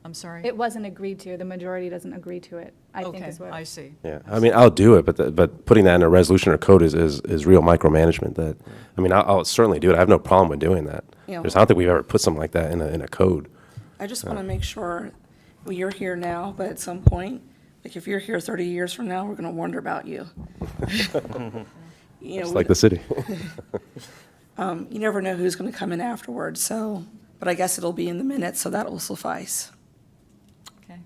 I'm sorry? It wasn't agreed to. The majority doesn't agree to it, I think Okay, is what. I see. Yeah, I mean, I'll do it, but putting that in a resolution or code is real micromanagement. That, I mean, I'll certainly do it. I have no problem with doing that. Yeah. I don't think we've ever put something like that in a code. I just want to make sure, well, you're here now, but at some point, like if you're here 30 years from now, we're going to wonder about you. You know, It's like the city. you never know who's going to come in afterwards, so, but I guess it'll be in the minutes, so that will suffice. Okay.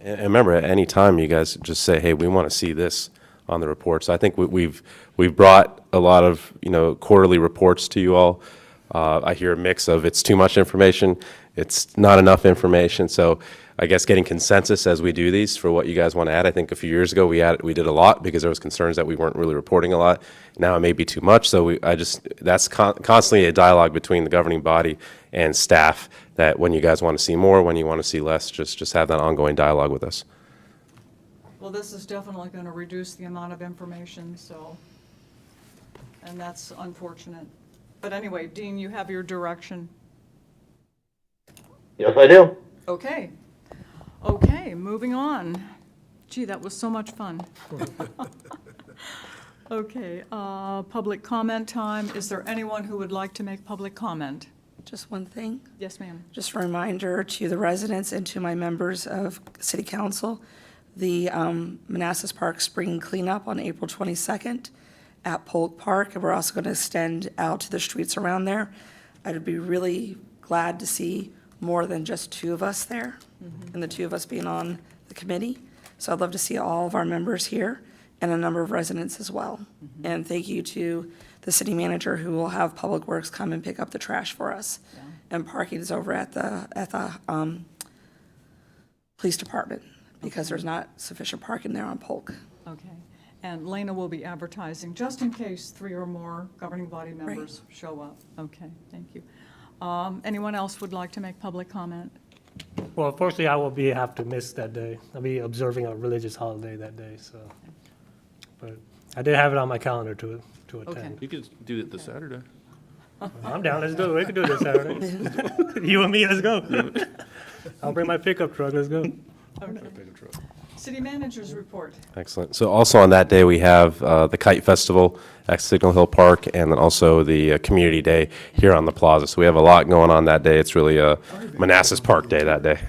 And remember, at any time, you guys just say, hey, we want to see this on the report. So I think we've brought a lot of, quarterly reports to you all. I hear a mix of it's too much information, it's not enough information. So I guess getting consensus as we do these for what you guys want to add. I think a few years ago we did a lot because there was concerns that we weren't really reporting a lot. Now it may be too much. So that's constantly a dialogue between the governing body and staff, that when you guys want to see more, when you want to see less, just have that ongoing dialogue with us. Well, this is definitely going to reduce the amount of information, so, and that's unfortunate. But anyway, Dean, you have your direction. Yes, I do. Okay. Okay, moving on. Gee, that was so much fun. Okay, public comment time. Is there anyone who would like to make public comment? Just one thing. Yes, ma'am. Just a reminder to the residents and to my members of City Council, the Manassas Park Spring Cleanup on April 22nd at Polk Park, and we're also going to extend out to the streets around there. I'd be really glad to see more than just two of us there, and the two of us being on the committee. So I'd love to see all of our members here and a number of residents as well. And thank you to the city manager, who will have Public Works come and pick up the trash for us. And parking is over at the police department, because there's not sufficient parking there on Polk. Okay. And Lena will be advertising, just in case 3 or more governing body members show up. Okay, thank you. Anyone else would like to make public comment? Well, unfortunately, I will have to miss that day. I'll be observing a religious holiday that day, so. But I did have it on my calendar to attend. You could do it this Saturday. I'm down, let's do it. We can do it this Saturday. You and me, let's go. I'll bring my pickup truck, let's go. Okay. City managers report. Excellent. So also on that day, we have the Kite Festival at Signal Hill Park, and then also the Community Day here on the plaza. So we have a lot going on that day. It's really a Manassas Park Day that day.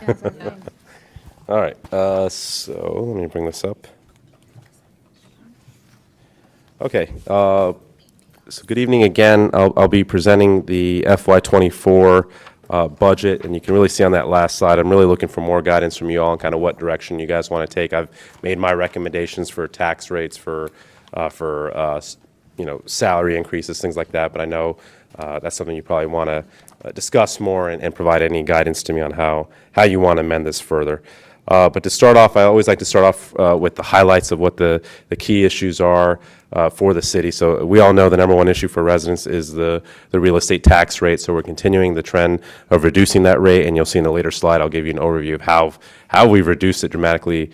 All right, so let me bring this up. Okay, so good evening again. I'll be presenting the FY24 budget, and you can really see on that last slide, I'm really looking for more guidance from you all on kind of what direction you guys want to take. I've made my recommendations for tax rates, for salary increases, things like that, but I know that's something you probably want to discuss more and provide any guidance to me on how you want to amend this further. But to start off, I always like to start off with the highlights of what the key issues are for the city. So we all know the number one issue for residents is the real estate tax rate. So we're continuing the trend of reducing that rate, and you'll see in a later slide, I'll give you an overview of how we've reduced it dramatically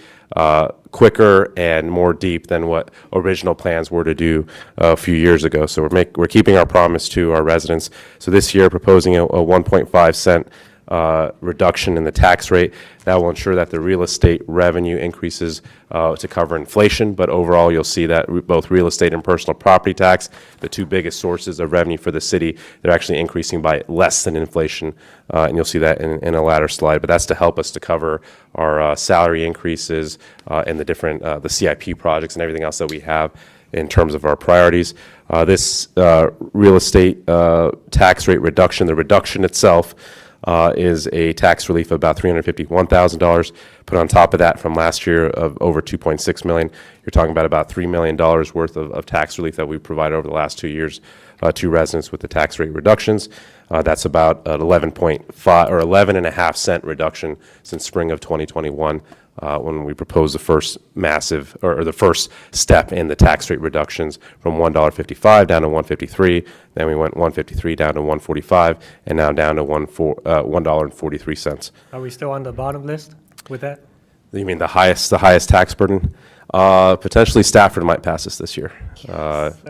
quicker and more deep than what original plans were to do a few years ago. So we're keeping our promise to our residents. So this year, proposing a 1.5 cent reduction in the tax rate. That will ensure that the real estate revenue increases to cover inflation, but overall you'll see that both real estate and personal property tax, the two biggest sources of revenue for the city, they're actually increasing by less than inflation, and you'll see that in a latter slide, but that's to help us to cover our salary increases and the different, the CIP projects and everything else that we have in terms of our priorities. This real estate tax rate reduction, the reduction itself, is a tax relief of about $351,000. Put on top of that from last year of over $2.6 million, you're talking about $3 million worth of tax relief that we've provided over the last 2 years to residents with the tax rate reductions. That's about an 11.5 or 11.5 cent reduction since spring of 2021. When we proposed the first massive, or the first step in the tax rate reductions from $1.55 down to $1.53, then we went $1.53 down to $1.45, and now down to $1.43. Are we still on the bottom list with that? You mean the highest tax burden? Potentially Stafford might pass us this year.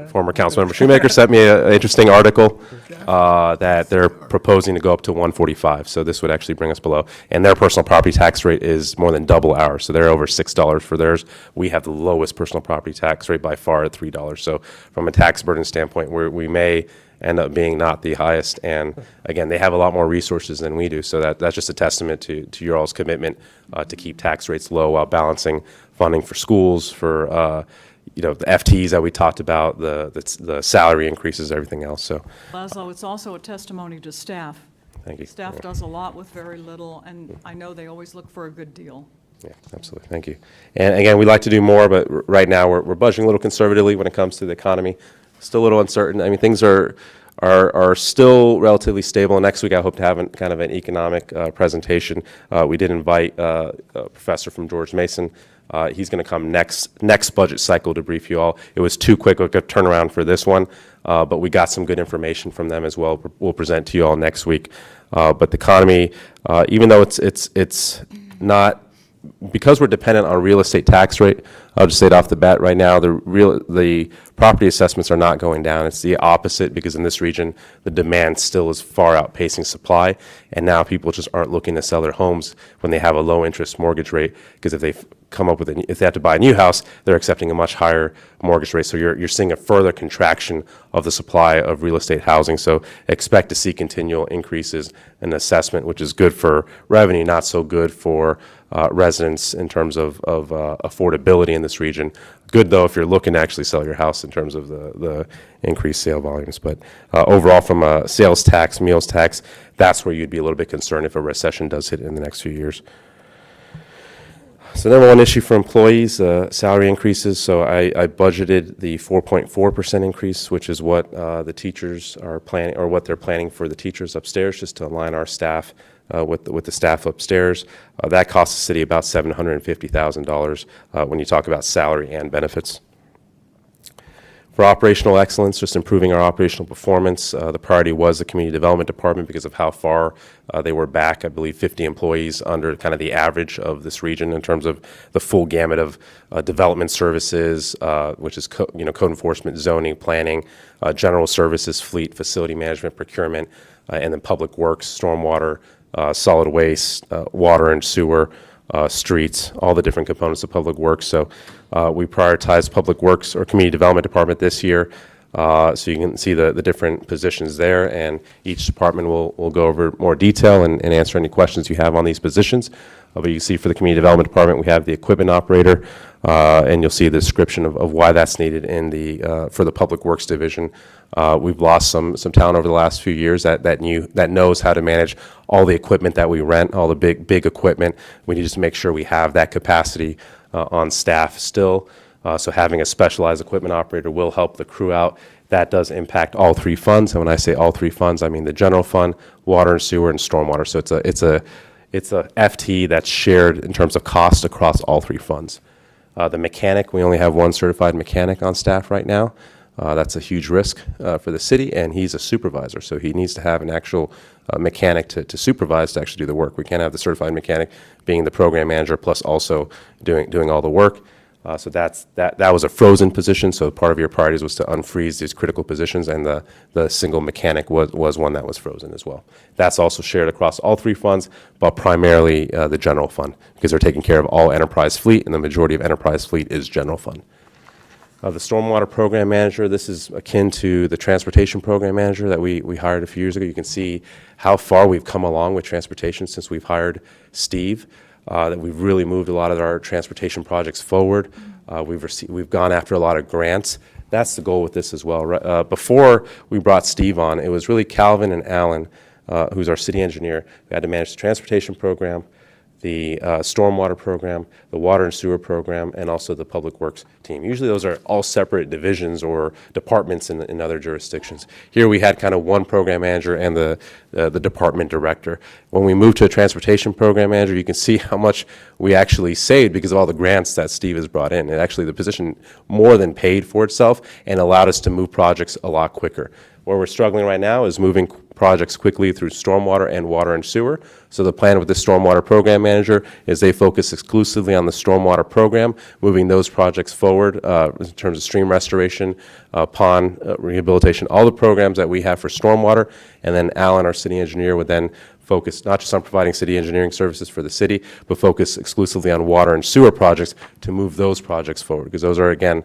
Former Councilmember Shoemaker sent me an interesting article that they're proposing to go up to 145. So this would actually bring us below. And their personal property tax rate is more than double ours. So they're over $6 for theirs. We have the lowest personal property tax rate by far at $3. So from a tax burden standpoint, we may end up being not the highest. And again, they have a lot more resources than we do. So that's just a testament to your all's commitment to keep tax rates low while balancing funding for schools, for the FTEs that we talked about, the salary increases, everything else. So Laszlo, it's also a testimony to staff. thank you. Staff does a lot with very little, and I know they always look for a good deal. Yeah, absolutely. Thank you. And again, we'd like to do more, but right now we're budgeting a little conservatively when it comes to the economy. Still a little uncertain. I mean, things are still relatively stable. Next week, I hope to have kind of an economic presentation. We did invite a professor from George Mason. He's going to come next budget cycle to brief you all. It was too quick a turnaround for this one, but we got some good information from them as well. We'll present to you all next week. But the economy, even though it's not, because we're dependent on real estate tax rate, I'll just say it off the bat right now, the property assessments are not going down. It's the opposite, because in this region, the demand still is far outpacing supply, and now people just aren't looking to sell their homes when they have a low interest mortgage rate, because if they if they have to buy a new house, they're accepting a much higher mortgage rate. So you're seeing a further contraction of the supply of real estate housing. So expect to see continual increases in assessment, which is good for revenue, not so good for residents in terms of affordability in this region. Good, though, if you're looking to actually sell your house in terms of the increased sale volumes. But overall, from a sales tax, meals tax, that's where you'd be a little bit concerned if a recession does hit in the next few years. So number one issue for employees, salary increases. So I budgeted the 4.4% increase, which is what the teachers are planning, or what they're planning for the teachers upstairs, just to align our staff with the staff upstairs. That costs the city about $750,000 when you talk about salary and benefits. For operational excellence, just improving our operational performance, the priority was the community development department because of how far they were back. I believe 50 employees under kind of the average of this region in terms of the full gamut of development services, which is code enforcement, zoning, planning, general services, fleet, facility management, procurement, and then public works, stormwater, solid waste, water and sewer, streets, all the different components of public works. So we prioritized public works or community development department this year. So you can see the different positions there, and each department will go over more detail and answer any questions you have on these positions. But you see for the community development department, we have the equipment operator, and you'll see the description of why that's needed in for the public works division. We've lost some talent over the last few years that knows how to manage all the equipment that we rent, all the big equipment. We need to make sure we have that capacity on staff still. So having a specialized equipment operator will help the crew out. That does impact all three funds. And when I say all three funds, I mean the general fund, water and sewer, and stormwater. So it's a FT that's shared in terms of cost across all three funds. The mechanic, we only have one certified mechanic on staff right now. That's a huge risk for the city, and he's a supervisor, so he needs to have an actual mechanic to supervise to actually do the work. We can't have the certified mechanic being the program manager plus also doing all the work. So that was a frozen position, so part of your priorities was to unfreeze these critical positions, and the single mechanic was one that was frozen as well. That's also shared across all three funds, but primarily the general fund, because they're taking care of all enterprise fleet, and the majority of enterprise fleet is general fund. The stormwater program manager, this is akin to the transportation program manager that we hired a few years ago. You can see how far we've come along with transportation since we've hired Steve. That we've really moved a lot of our transportation projects forward. We've gone after a lot of grants. That's the goal with this as well. Before we brought Steve on, it was really Calvin and Alan, who's our city engineer, who had to manage the transportation program, the stormwater program, the water and sewer program, and also the public works team. Usually those are all separate divisions or departments in other jurisdictions. Here we had kind of one program manager and the department director. When we moved to a transportation program manager, you can see how much we actually saved because of all the grants that Steve has brought in. And actually the position more than paid for itself and allowed us to move projects a lot quicker. Where we're struggling right now is moving projects quickly through stormwater and water and sewer. So the plan with the stormwater program manager is they focus exclusively on the stormwater program, moving those projects forward in terms of stream restoration, pond rehabilitation, all the programs that we have for stormwater. And then Alan, our city engineer, would then focus not just on providing city engineering services for the city, but focus exclusively on water and sewer projects to move those projects forward, because those are, again,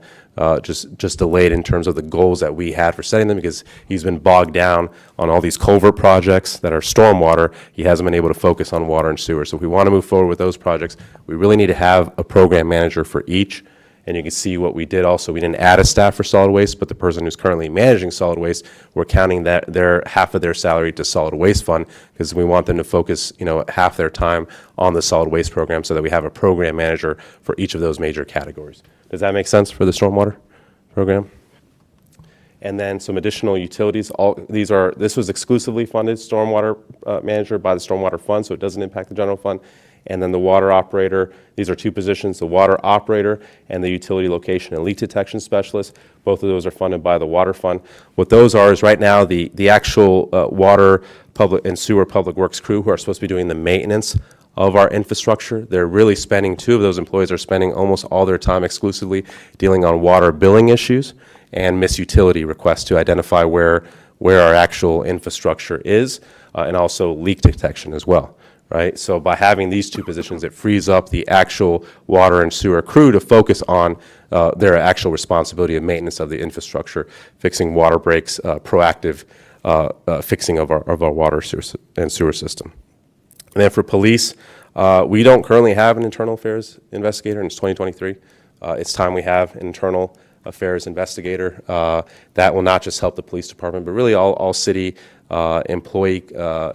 just delayed in terms of the goals that we had for setting them, because he's been bogged down on all these culvert projects that are stormwater. He hasn't been able to focus on water and sewer. So if we want to move forward with those projects, we really need to have a program manager for each. And you can see what we did also. We didn't add a staff for solid waste, but the person who's currently managing solid waste, we're counting that their half of their salary to solid waste fund, because we want them to focus, half their time on the solid waste program, so that we have a program manager for each of those major categories. Does that make sense for the stormwater program? And then some additional utilities. This was exclusively funded stormwater manager by the stormwater fund, so it doesn't impact the general fund. And then the water operator, these are two positions, the water operator and the utility location and leak detection specialist. Both of those are funded by the water fund. What those are is right now the actual water, public and sewer public works crew who are supposed to be doing the maintenance of our infrastructure. They're really spending, two of those employees are spending almost all their time exclusively dealing on water billing issues and missed utility requests to identify where our actual infrastructure is, and also leak detection as well. Right? So by having these two positions, it frees up the actual water and sewer crew to focus on their actual responsibility of maintenance of the infrastructure, fixing water breaks, proactive fixing of our water and sewer system. And then for police, we don't currently have an internal affairs investigator, and it's 2023. It's time we have an internal affairs investigator. That will not just help the police department, but really all city employee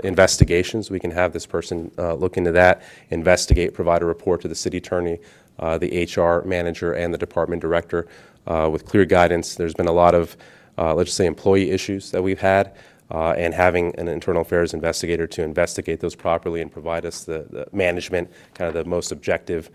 investigations. We can have this person look into that, investigate, provide a report to the city attorney, the HR manager, and the department director with clear guidance. There's been a lot of, let's just say, employee issues that we've had, and having an internal affairs investigator to investigate those properly and provide us the management, kind of the most objective,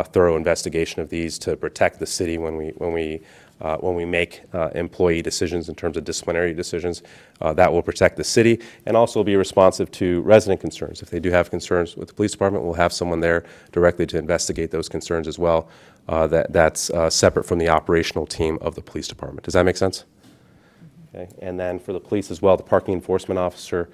thorough investigation of these to protect the city when we make employee decisions in terms of disciplinary decisions. That will protect the city and also be responsive to resident concerns. If they do have concerns with the police department, we'll have someone there directly to investigate those concerns as well. That's separate from the operational team of the police department. Does that make sense? Okay. And then for the police as well, the parking enforcement officer,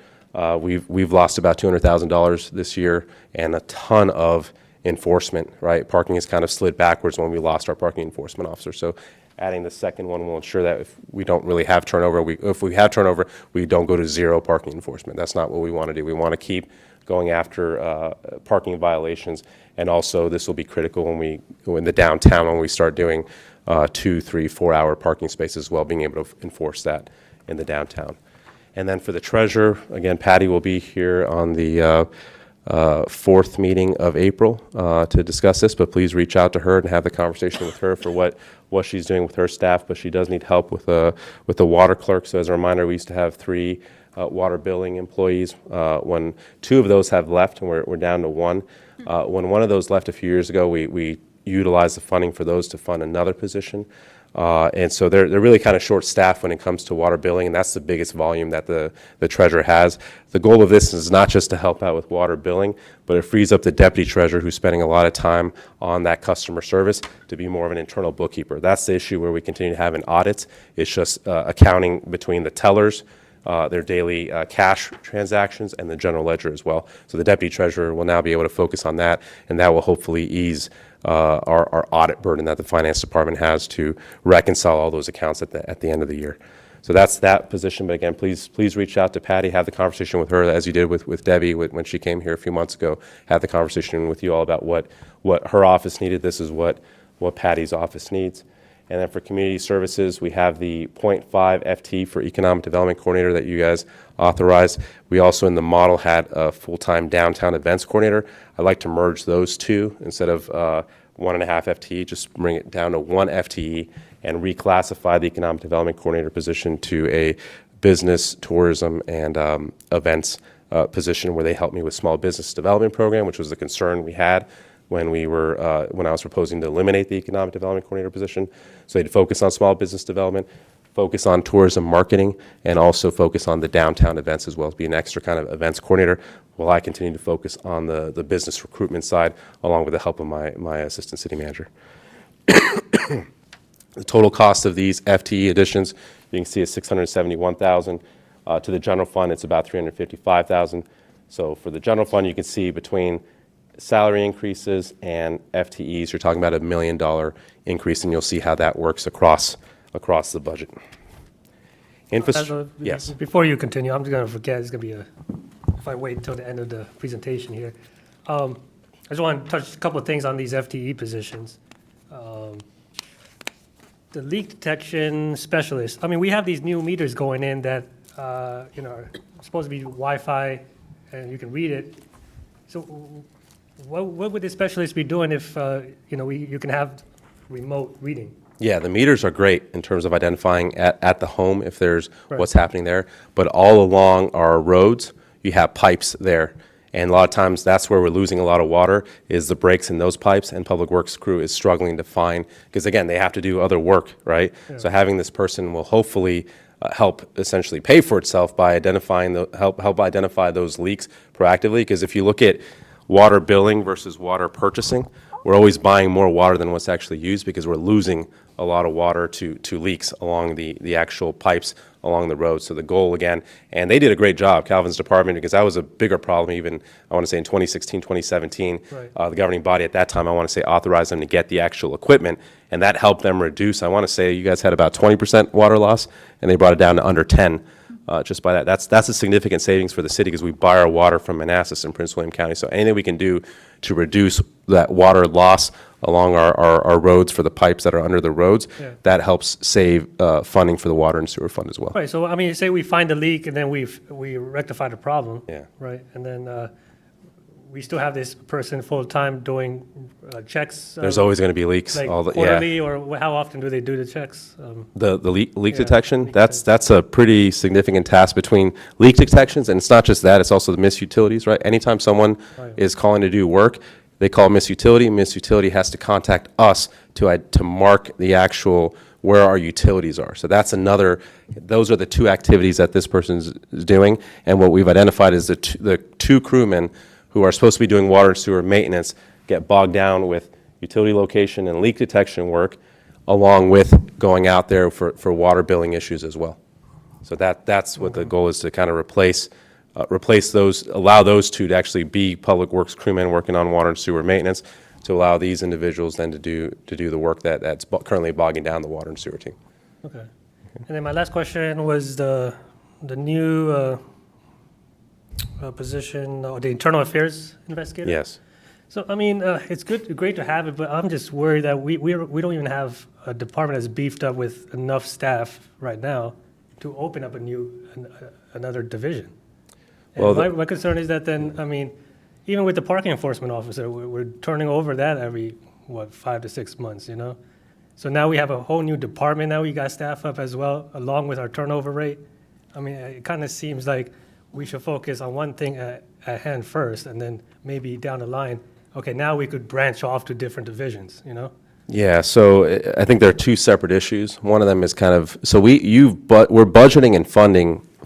we've lost about $200,000 this year, and a ton of enforcement, right? Parking has kind of slid backwards when we lost our parking enforcement officer. So adding the second one will ensure that if we don't really have turnover, if we have turnover, we don't go to zero parking enforcement. That's not what we want to do. We want to keep going after parking violations, and also this will be critical when we go in the downtown, when we start doing 2, 3, 4 hour parking spaces as well, being able to enforce that in the downtown. And then for the treasurer, again, Patty will be here on the fourth meeting of April to discuss this, but please reach out to her and have the conversation with her for what she's doing with her staff. But she does need help with the water clerk. So as a reminder, we used to have 3 water billing employees. When 2 of those have left, and we're down to 1. When one of those left a few years ago, we utilized the funding for those to fund another position. And so they're really kind of short-staffed when it comes to water billing, and that's the biggest volume that the treasurer has. The goal of this is not just to help out with water billing, but it frees up the deputy treasurer, who's spending a lot of time on that customer service, to be more of an internal bookkeeper. That's the issue where we continue to have an audit. It's just accounting between the tellers, their daily cash transactions, and the general ledger as well. So the deputy treasurer will now be able to focus on that, and that will hopefully ease our audit burden that the finance department has to reconcile all those accounts at the end of the year. So that's that position. But again, please reach out to Patty, have the conversation with her as you did with Debbie when she came here a few months ago. Have the conversation with you all about what her office needed. This is what Patty's office needs. And then for community services, we have the 0.5 FT for economic development coordinator that you guys authorized. We also in the model had a full-time downtown events coordinator. I'd like to merge those two instead of 1.5 FTE, just bring it down to 1 FTE and reclassify the economic development coordinator position to a business, tourism, and events position where they help me with small business development program, which was the concern we had when I was proposing to eliminate the economic development coordinator position. So they'd focus on small business development. focus on tourism marketing, and also focus on the downtown events as well, be an extra kind of events coordinator, while I continue to focus on the business recruitment side, along with the help of my assistant city manager. The total cost of these FTE additions, you can see is $671,000. To the general fund, it's about $355,000. So for the general fund, you can see between salary increases and FTEs, you're talking about $1 million increase, and you'll see how that works across the budget. Yes. Before you continue, I'm just going to forget, it's going to be if I wait until the end of the presentation here. I just want to touch a couple of things on these FTE positions. The leak detection specialist, I mean, we have these new meters going in that, are supposed to be Wi-Fi and you can read it. So what would the specialist be doing if, you can have remote reading? Yeah, the meters are great in terms of identifying at the home if there's what's happening there. But all along our roads, you have pipes there. And a lot of times that's where we're losing a lot of water is the breaks in those pipes, and Public Works crew is struggling to find, because again, they have to do other work, right? Yeah. So having this person will hopefully help essentially pay for itself by identifying help identify those leaks proactively. Because if you look at water billing versus water purchasing, we're always buying more water than what's actually used because we're losing a lot of water to leaks along the actual pipes along the road. So the goal again, and they did a great job, Calvin's department, because that was a bigger problem even, I want to say in 2016, 2017. Right. The governing body at that time, I want to say, authorized them to get the actual equipment, and that helped them reduce, I want to say you guys had about 20% water loss, and they brought it down to under 10. Just by that. That's a significant savings for the city because we buy our water from Manassas in Prince William County. So anything we can do to reduce that water loss along our roads for the pipes that are under the roads, that helps save funding for the water and sewer fund as well. Right, so I mean, say we find a leak and then we rectify the problem. Yeah. Right, and then we still have this person full-time doing checks. There's always going to be leaks. Like quarterly, or how often do they do the checks? The leak detection, that's a pretty significant task between leak detections, and it's not just that, it's also the misutilities, right? Anytime someone is calling to do work, they call Utility. Utility has to contact us to mark the actual where our utilities are. So that's those are the two activities that this person's doing, and what we've identified is the two crewmen who are supposed to be doing water and sewer maintenance get bogged down with utility location and leak detection work, along with going out there for water billing issues as well. So that's what the goal is, to kind of replace those, allow those two to actually be Public Works crewmen working on water and sewer maintenance, to allow these individuals then to do the work that's currently bogging down the water and sewer team. Okay. And then my last question was the new position, or the internal affairs investigator? Yes. So, I mean, it's great to have it, but I'm just worried that we don't even have a department that's beefed up with enough staff right now to open up another division. And well, my concern is that then, I mean, even with the parking enforcement officer, we're turning over that every, 5 to 6 months, So now we have a whole new department, now we got staff up as well, along with our turnover rate. I mean, it kind of seems like we should focus on one thing at hand first, and then maybe down the line, okay, now we could branch off to different divisions, Yeah, so I think there are two separate issues. One of them is kind of, so we're budgeting and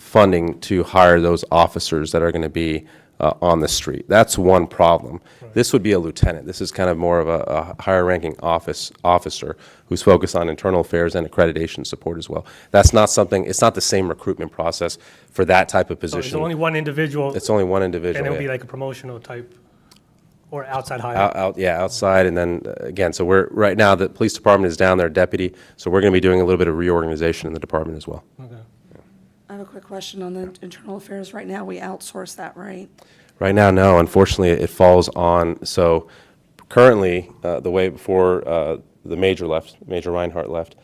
funding to hire those officers that are going to be on the street. That's one problem. Right. This would be a lieutenant. This is kind of more of a higher ranking officer who's focused on internal affairs and accreditation support as well. That's not something, it's not the same recruitment process for that type of position. So it's only one individual? It's only one individual. And it would be like a promotional type, or outside hire? Outside, and then again, so right now the police department is down there, deputy, so we're going to be doing a little bit of reorganization in the department as well. Okay. I have a quick question on the internal affairs. Right now, we outsource that, right? Right now, no. Unfortunately, it falls on, so currently, the way before the Major Reinhardt left,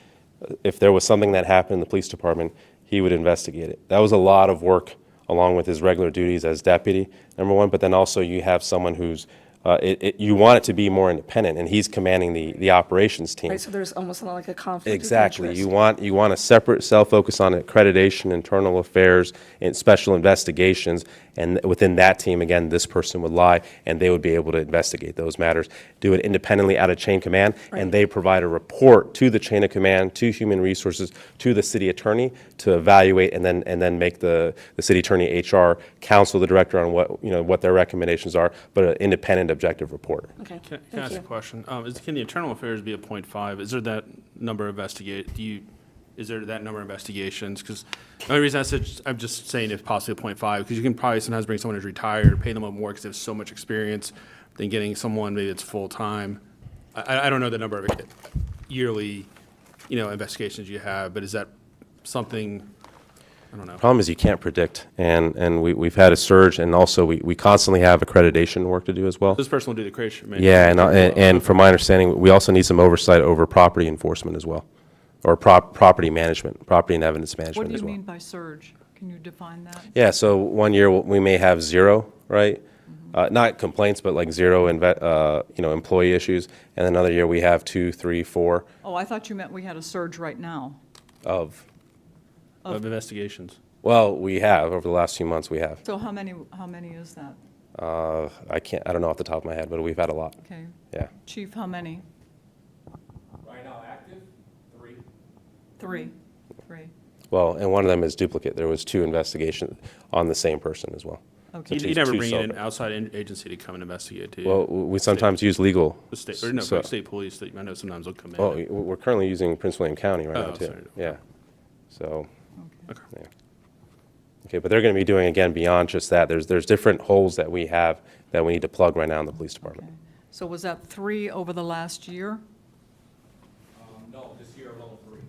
if there was something that happened in the police department, he would investigate it. That was a lot of work along with his regular duties as deputy, number one, but then also you have someone who's you want it to be more independent, and he's commanding the operations team. Right, so there's almost like a conflict of Exactly. interest. You want a separate cell focus on accreditation, internal affairs, and special investigations. And within that team, again, this person would lie, and they would be able to investigate those matters, do it independently out of chain command, and they provide a report to the chain of command, to human resources, to the city attorney to evaluate, and then make the city attorney HR counsel the director on what their recommendations are, but an independent, objective report. Okay, Can I thank ask a you. question? Can the internal affairs be a .5? Is there that number of is there that number of investigations? Because the only reason I said, I'm just saying if possibly a .5, because you can probably sometimes bring someone who's retired or pay them up more because they have so much experience than getting someone maybe that's full-time. I don't know the number of yearly, investigations you have, but is that something, I don't know. Problem is you can't predict, and we've had a surge, and also we constantly have accreditation work to do as well. This person will do the creation. Yeah, and from my understanding, we also need some oversight over property enforcement as well, or property management, property and evidence What management do as you well. mean by surge? Can you define that? Yeah, so one year we may have zero, right? Not complaints, but like zero, employee issues, and another year we have 2, 3, 4 Oh, I thought you meant we had a surge right now. of. Of investigations. Well, we have over the last few months. We have. So how many is that? I don't know off the top of my head, but we've had a lot. Okay. Yeah. Chief, how many? Right now, active, 3. Three. Well, and one of them is duplicate. There was 2 investigations on the same person as well. Okay. You never two bring in an separate. outside agency to come and investigate, do you? Well, we sometimes use legal. The state, so- state police, I know sometimes will come in. Well, we're currently using Prince William County right now, Oh, too. sorry. Yeah. So, Okay. yeah. Okay, but they're going to be doing, again, beyond just that. There's different holes that we have that we need to plug right now in the police department. So was that 3 over the last year? No, this year alone, 3.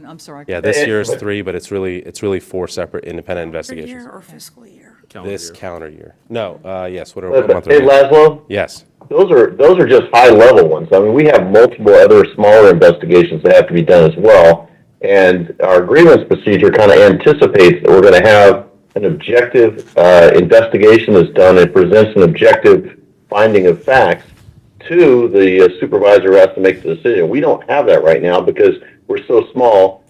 I'm sorry. Yeah, this year is 3, but it's really 4 separate independent Per investigations. year or fiscal year? This calendar year. No, yes, what But, month are hey, we? Laszlo, Yes. those are just high-level ones. I mean, we have multiple other smaller investigations that have to be done as well. And our grievance procedure kind of anticipates that we're going to have an objective investigation that's done. It presents an objective finding of facts to the supervisor who has to make the decision. We don't have that right now because we're so small.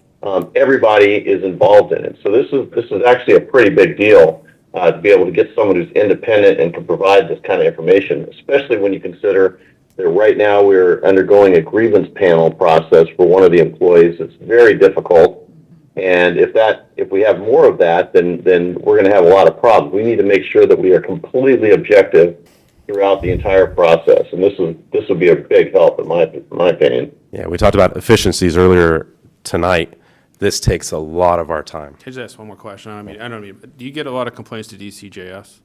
Everybody is involved in it. So this is actually a pretty big deal to be able to get someone who's independent and can provide this kind of information, especially when you consider that right now we're undergoing a grievance panel process for one of the employees. It's very difficult. And if we have more of that, then we're going to have a lot of problems. We need to make sure that we are completely objective throughout the entire process. And this will be a big help in my opinion. Yeah, we talked about efficiencies earlier tonight. This takes a lot of our time. Can I just ask one more question? I don't mean, do you get a lot of complaints to DCJS?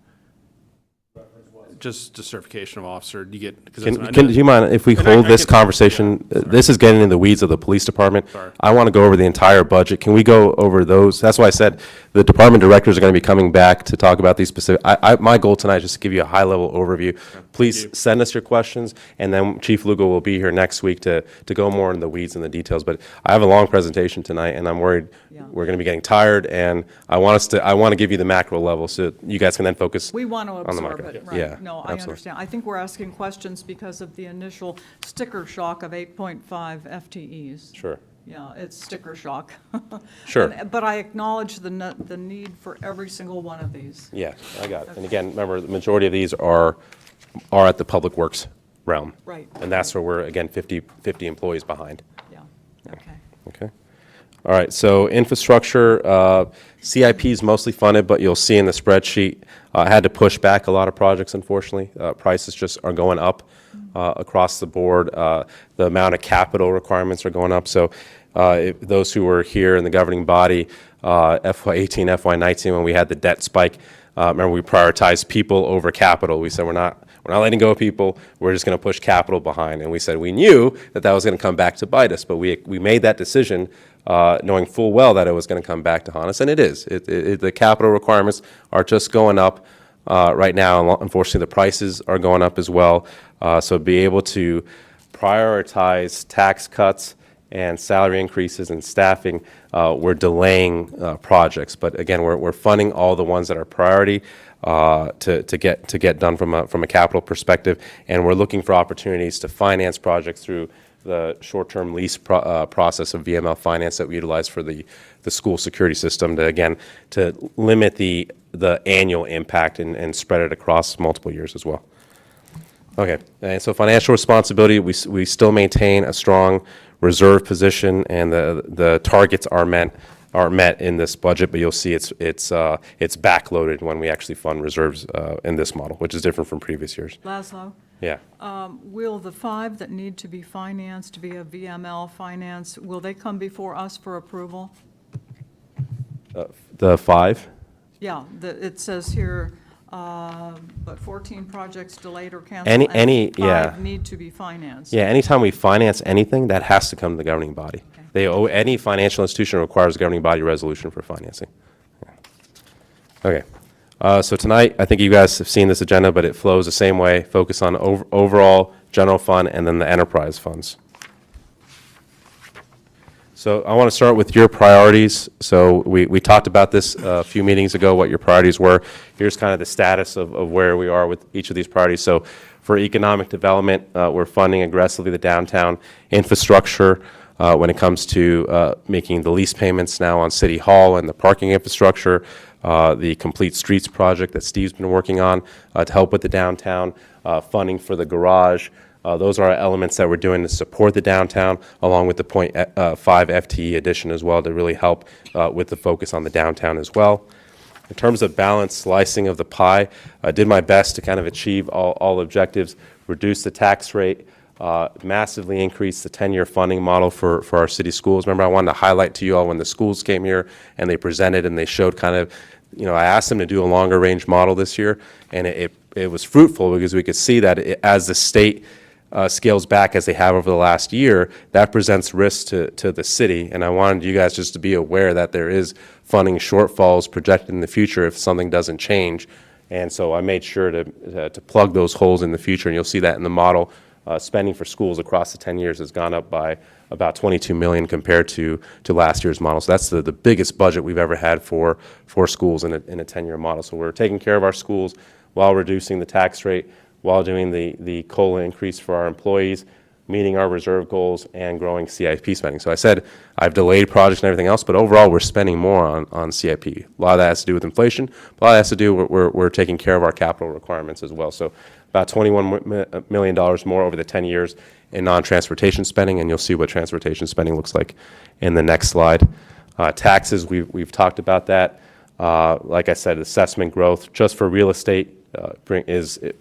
Just certification of officer, do you get? 'Cause that's what I know. Do you mind if we And I hold this can- conversation? This is getting in the weeds of the police department. Sorry. I want to go over the entire budget. Can we go over those? That's why I said the department directors are going to be coming back to talk about these specific. My goal tonight is just to give you a high-level overview. Please send us your questions, and then Chief Lugo will be here next week to go more into the weeds and the details. But I have a long presentation tonight, and I'm worried we're going to be getting tired, and I want to give you the macro level so you guys can then focus We want to on the absorb market. it, right? Yeah, No, I absolutely. understand. I think we're asking questions because of the initial sticker shock of 8.5 FTEs. Sure. Yeah, it's sticker shock. Sure. But I acknowledge the need for every single one of these. Yeah, I got it. And again, remember, the majority of these are at the Public Works realm. Right. And that's where we're, again, 50 employees behind. Yeah, okay. Okay. All right, so infrastructure, CIP is mostly funded, but you'll see in the spreadsheet, I had to push back a lot of projects, unfortunately. Prices just are going up across the board. The amount of capital requirements are going up. So those who were here in the governing body, FY18, FY19, when we had the debt spike, remember we prioritized people over capital. We said we're not letting go of people. We're just going to push capital behind. And we said we knew that was going to come back to bite us, but we made that decision knowing full well that it was going to come back to haunt us, and it is. The capital requirements are just going up right now. Unfortunately, the prices are going up as well. So be able to prioritize tax cuts and salary increases and staffing, we're delaying projects. But again, we're funding all the ones that are priority to get done from a capital perspective, and we're looking for opportunities to finance projects through the short-term lease process of VML finance that we utilize for the school security system to limit the annual impact and spread it across multiple years as well. Okay, and so financial responsibility, we still maintain a strong reserve position, and the targets are met in this budget, but you'll see it's backloaded when we actually fund reserves in this model, which is different from previous years. Laszlo? Yeah. Will the 5 that need to be financed via VML finance, will they come before us for approval? The 5? Yeah, it says here, but 14 projects delayed or canceled, Any, and yeah. 5 need to be financed. Yeah, anytime we finance anything, that has to come to the governing body. Okay. Any financial institution requires a governing body resolution for financing. Okay. So tonight, I think you guys have seen this agenda, but it flows the same way. Focus on overall general fund and then the enterprise funds. So I want to start with your priorities. So we talked about this a few meetings ago, what your priorities were. Here's kind of the status of where we are with each of these priorities. So for economic development, we're funding aggressively the downtown infrastructure when it comes to making the lease payments now on City Hall and the parking infrastructure, the Complete Streets project that Steve's been working on to help with the downtown, funding for the garage. Those are elements that we're doing to support the downtown, along with the 0.5 FTE addition as well to really help with the focus on the downtown as well. In terms of balanced slicing of the pie, I did my best to kind of achieve all objectives, reduce the tax rate, massively increase the 10-year funding model for our city schools. Remember, I wanted to highlight to you all when the schools came here and they presented and they showed kind of, I asked them to do a longer range model this year, and it was fruitful because we could see that as the state scales back as they have over the last year, that presents risks to the city. And I wanted you guys just to be aware that there is funding shortfalls projected in the future if something doesn't change. And so I made sure to plug those holes in the future, and you'll see that in the model. Spending for schools across the 10 years has gone up by about $22 million compared to last year's model. So that's the biggest budget we've ever had for schools in a 10-year model. So we're taking care of our schools while reducing the tax rate, while doing the COLA increase for our employees, meeting our reserve goals, and growing CIP spending. So I said I've delayed projects and everything else, but overall we're spending more on CIP. A lot of that has to do with inflation, but a lot of that has to do with we're taking care of our capital requirements as well. So about $21 million more over the 10 years in non-transportation spending, and you'll see what transportation spending looks like in the next slide. Taxes, we've talked about that. Like I said, assessment growth just for real estate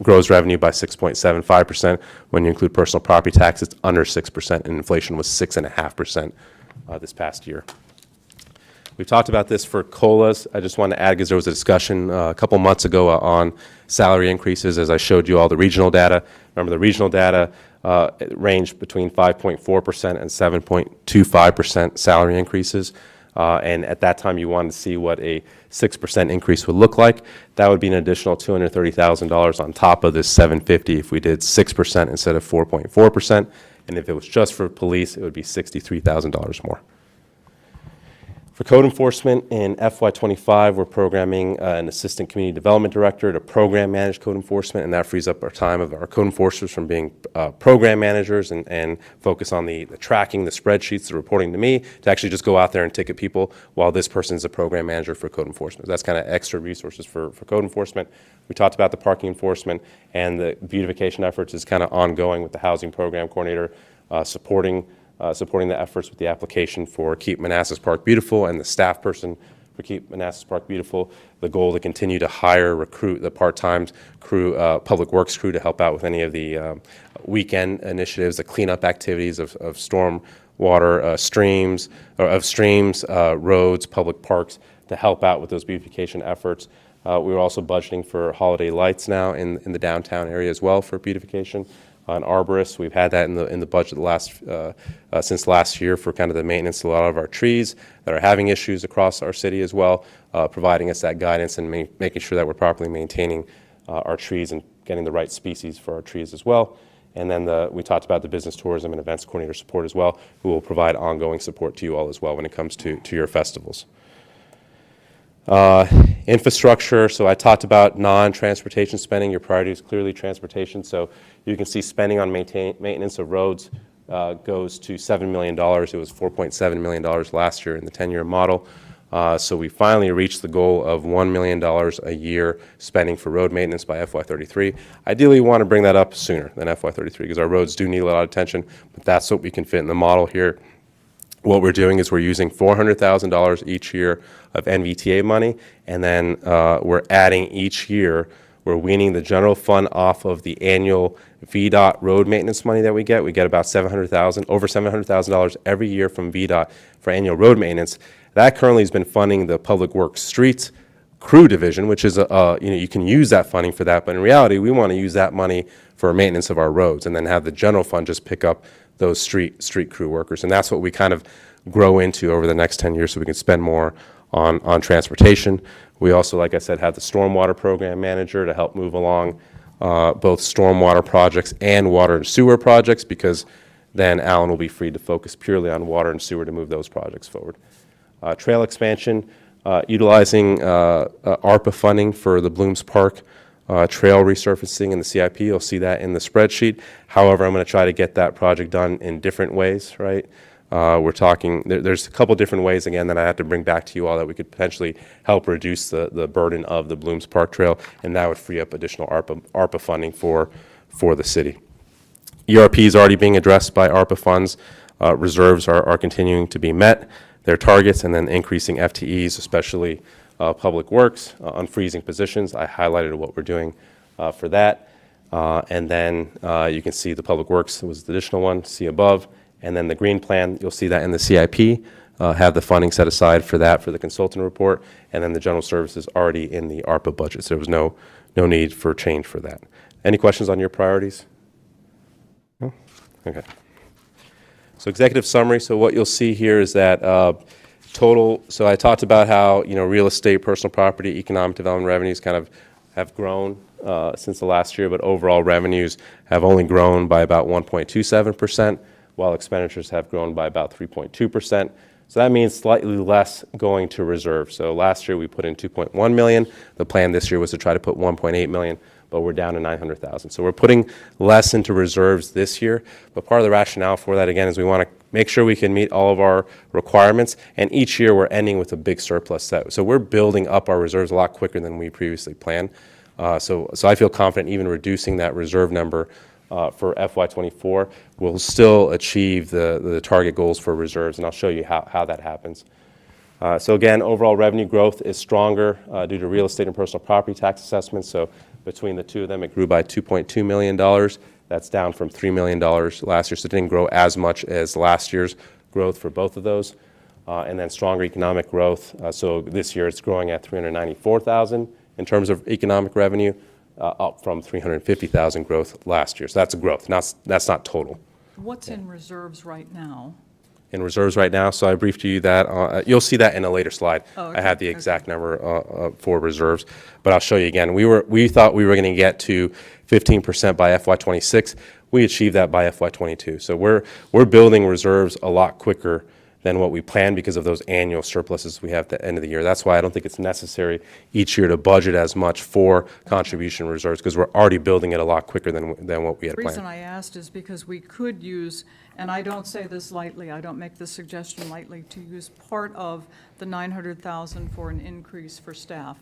grows revenue by 6.75%. When you include personal property tax, it's under 6%, and inflation was 6.5% this past year. We've talked about this for COLAs. I just want to add, because there was a discussion a couple months ago on salary increases, as I showed you all the regional data. Remember, the regional data ranged between 5.4% and 7.25% salary increases. And at that time, you wanted to see what a 6% increase would look like. That would be an additional $230,000 on top of this $750 if we did 6% instead of 4.4%. And if it was just for police, it would be $63,000 more. For code enforcement in FY25, we're programming an assistant community development director to program manage code enforcement, and that frees up our time of our code enforcers from being program managers and focus on the tracking, the spreadsheets, the reporting to me, to actually just go out there and ticket people while this person is a program manager for code enforcement. That's kind of extra resources for code enforcement. We talked about the parking enforcement, and the beautification efforts is kind of ongoing with the housing program coordinator supporting the efforts with the application for Keep Manassas Park Beautiful and the staff person for Keep Manassas Park Beautiful. The goal to continue to recruit the part-time crew, public works crew, to help out with any of the weekend initiatives, the cleanup activities of storm water, streams, roads, public parks, to help out with those beautification efforts. We're also budgeting for holiday lights now in the downtown area as well for beautification. An arborist, we've had that in the budget since last year for kind of the maintenance of a lot of our trees that are having issues across our city as well, providing us that guidance and making sure that we're properly maintaining our trees and getting the right species for our trees as well. And then we talked about the business tourism and events coordinator support as well, who will provide ongoing support to you all as well when it comes to your festivals. Infrastructure, so I talked about non-transportation spending. Your priority is clearly transportation. So you can see spending on maintenance of roads goes to $7 million. It was $4.7 million last year in the 10-year model. So we finally reached the goal of $1 million a year spending for road maintenance by FY33. Ideally, we want to bring that up sooner than FY33 because our roads do need a lot of attention, but that's what we can fit in the model here. What we're doing is we're using $400,000 each year of NVTA money, and then we're adding each year, we're weaning the general fund off of the annual VDOT road maintenance money that we get. We get about over $700,000 every year from VDOT for annual road maintenance. That currently has been funding the Public Works Streets Crew Division, which is, you can use that funding for that, but in reality, we want to use that money for maintenance of our roads and then have the general fund just pick up those street crew workers. And that's what we kind of grow into over the next 10 years so we can spend more on transportation. We also, like I said, have the stormwater program manager to help move along both stormwater projects and water and sewer projects, because then Alan will be free to focus purely on water and sewer to move those projects forward. Trail expansion, utilizing ARPA funding for the Blooms Park trail resurfacing in the CIP. You'll see that in the spreadsheet. However, I'm going to try to get that project done in different ways, right? We're talking, there's a couple different ways, again, that I have to bring back to you all that we could potentially help reduce the burden of the Blooms Park Trail, and that would free up additional ARPA funding for the city. ERP is already being addressed by ARPA funds. Reserves are continuing to be met, their targets, and then increasing FTEs, especially Public Works, unfreezing positions. I highlighted what we're doing for that. And then you can see the Public Works was the additional one, see above. And then the green plan, you'll see that in the CIP, have the funding set aside for that for the consultant report. And then the general services already in the ARPA budget. So there was no need for change for that. Any questions on your priorities? No? Okay. So executive summary, so what you'll see here is that total, so I talked about how, real estate, personal property, economic development revenues kind of have grown since the last year, but overall revenues have only grown by about 1.27%, while expenditures have grown by about 3.2%. So that means slightly less going to reserve. So last year we put in 2.1 million. The plan this year was to try to put 1.8 million, but we're down to 900,000. So we're putting less into reserves this year, but part of the rationale for that, again, is we want to make sure we can meet all of our requirements, and each year we're ending with a big surplus set. So we're building up our reserves a lot quicker than we previously planned. So I feel confident even reducing that reserve number for FY24 will still achieve the target goals for reserves, and I'll show you how that happens. So again, overall revenue growth is stronger due to real estate and personal property tax assessments. So between the two of them, it grew by $2.2 million. That's down from $3 million last year, so it didn't grow as much as last year's growth for both of those. And then stronger economic growth. So this year it's growing at $394,000 in terms of economic revenue, up from $350,000 growth last year. So that's a growth. That's not total. What's in reserves right now? In reserves right now, so I briefed you that. You'll see that in a later slide. Oh, okay. I have the exact number for reserves, but I'll show you again. We thought we were going to get to 15% by FY26. We achieved that by FY22. So we're building reserves a lot quicker than what we planned because of those annual surpluses we have at the end of the year. That's why I don't think it's necessary each year to budget as much for contribution reserves, because we're already building it a lot quicker than what we had The planned. reason I asked is because we could use, and I don't say this lightly, I don't make this suggestion lightly, to use part of the 900,000 for an increase for staff.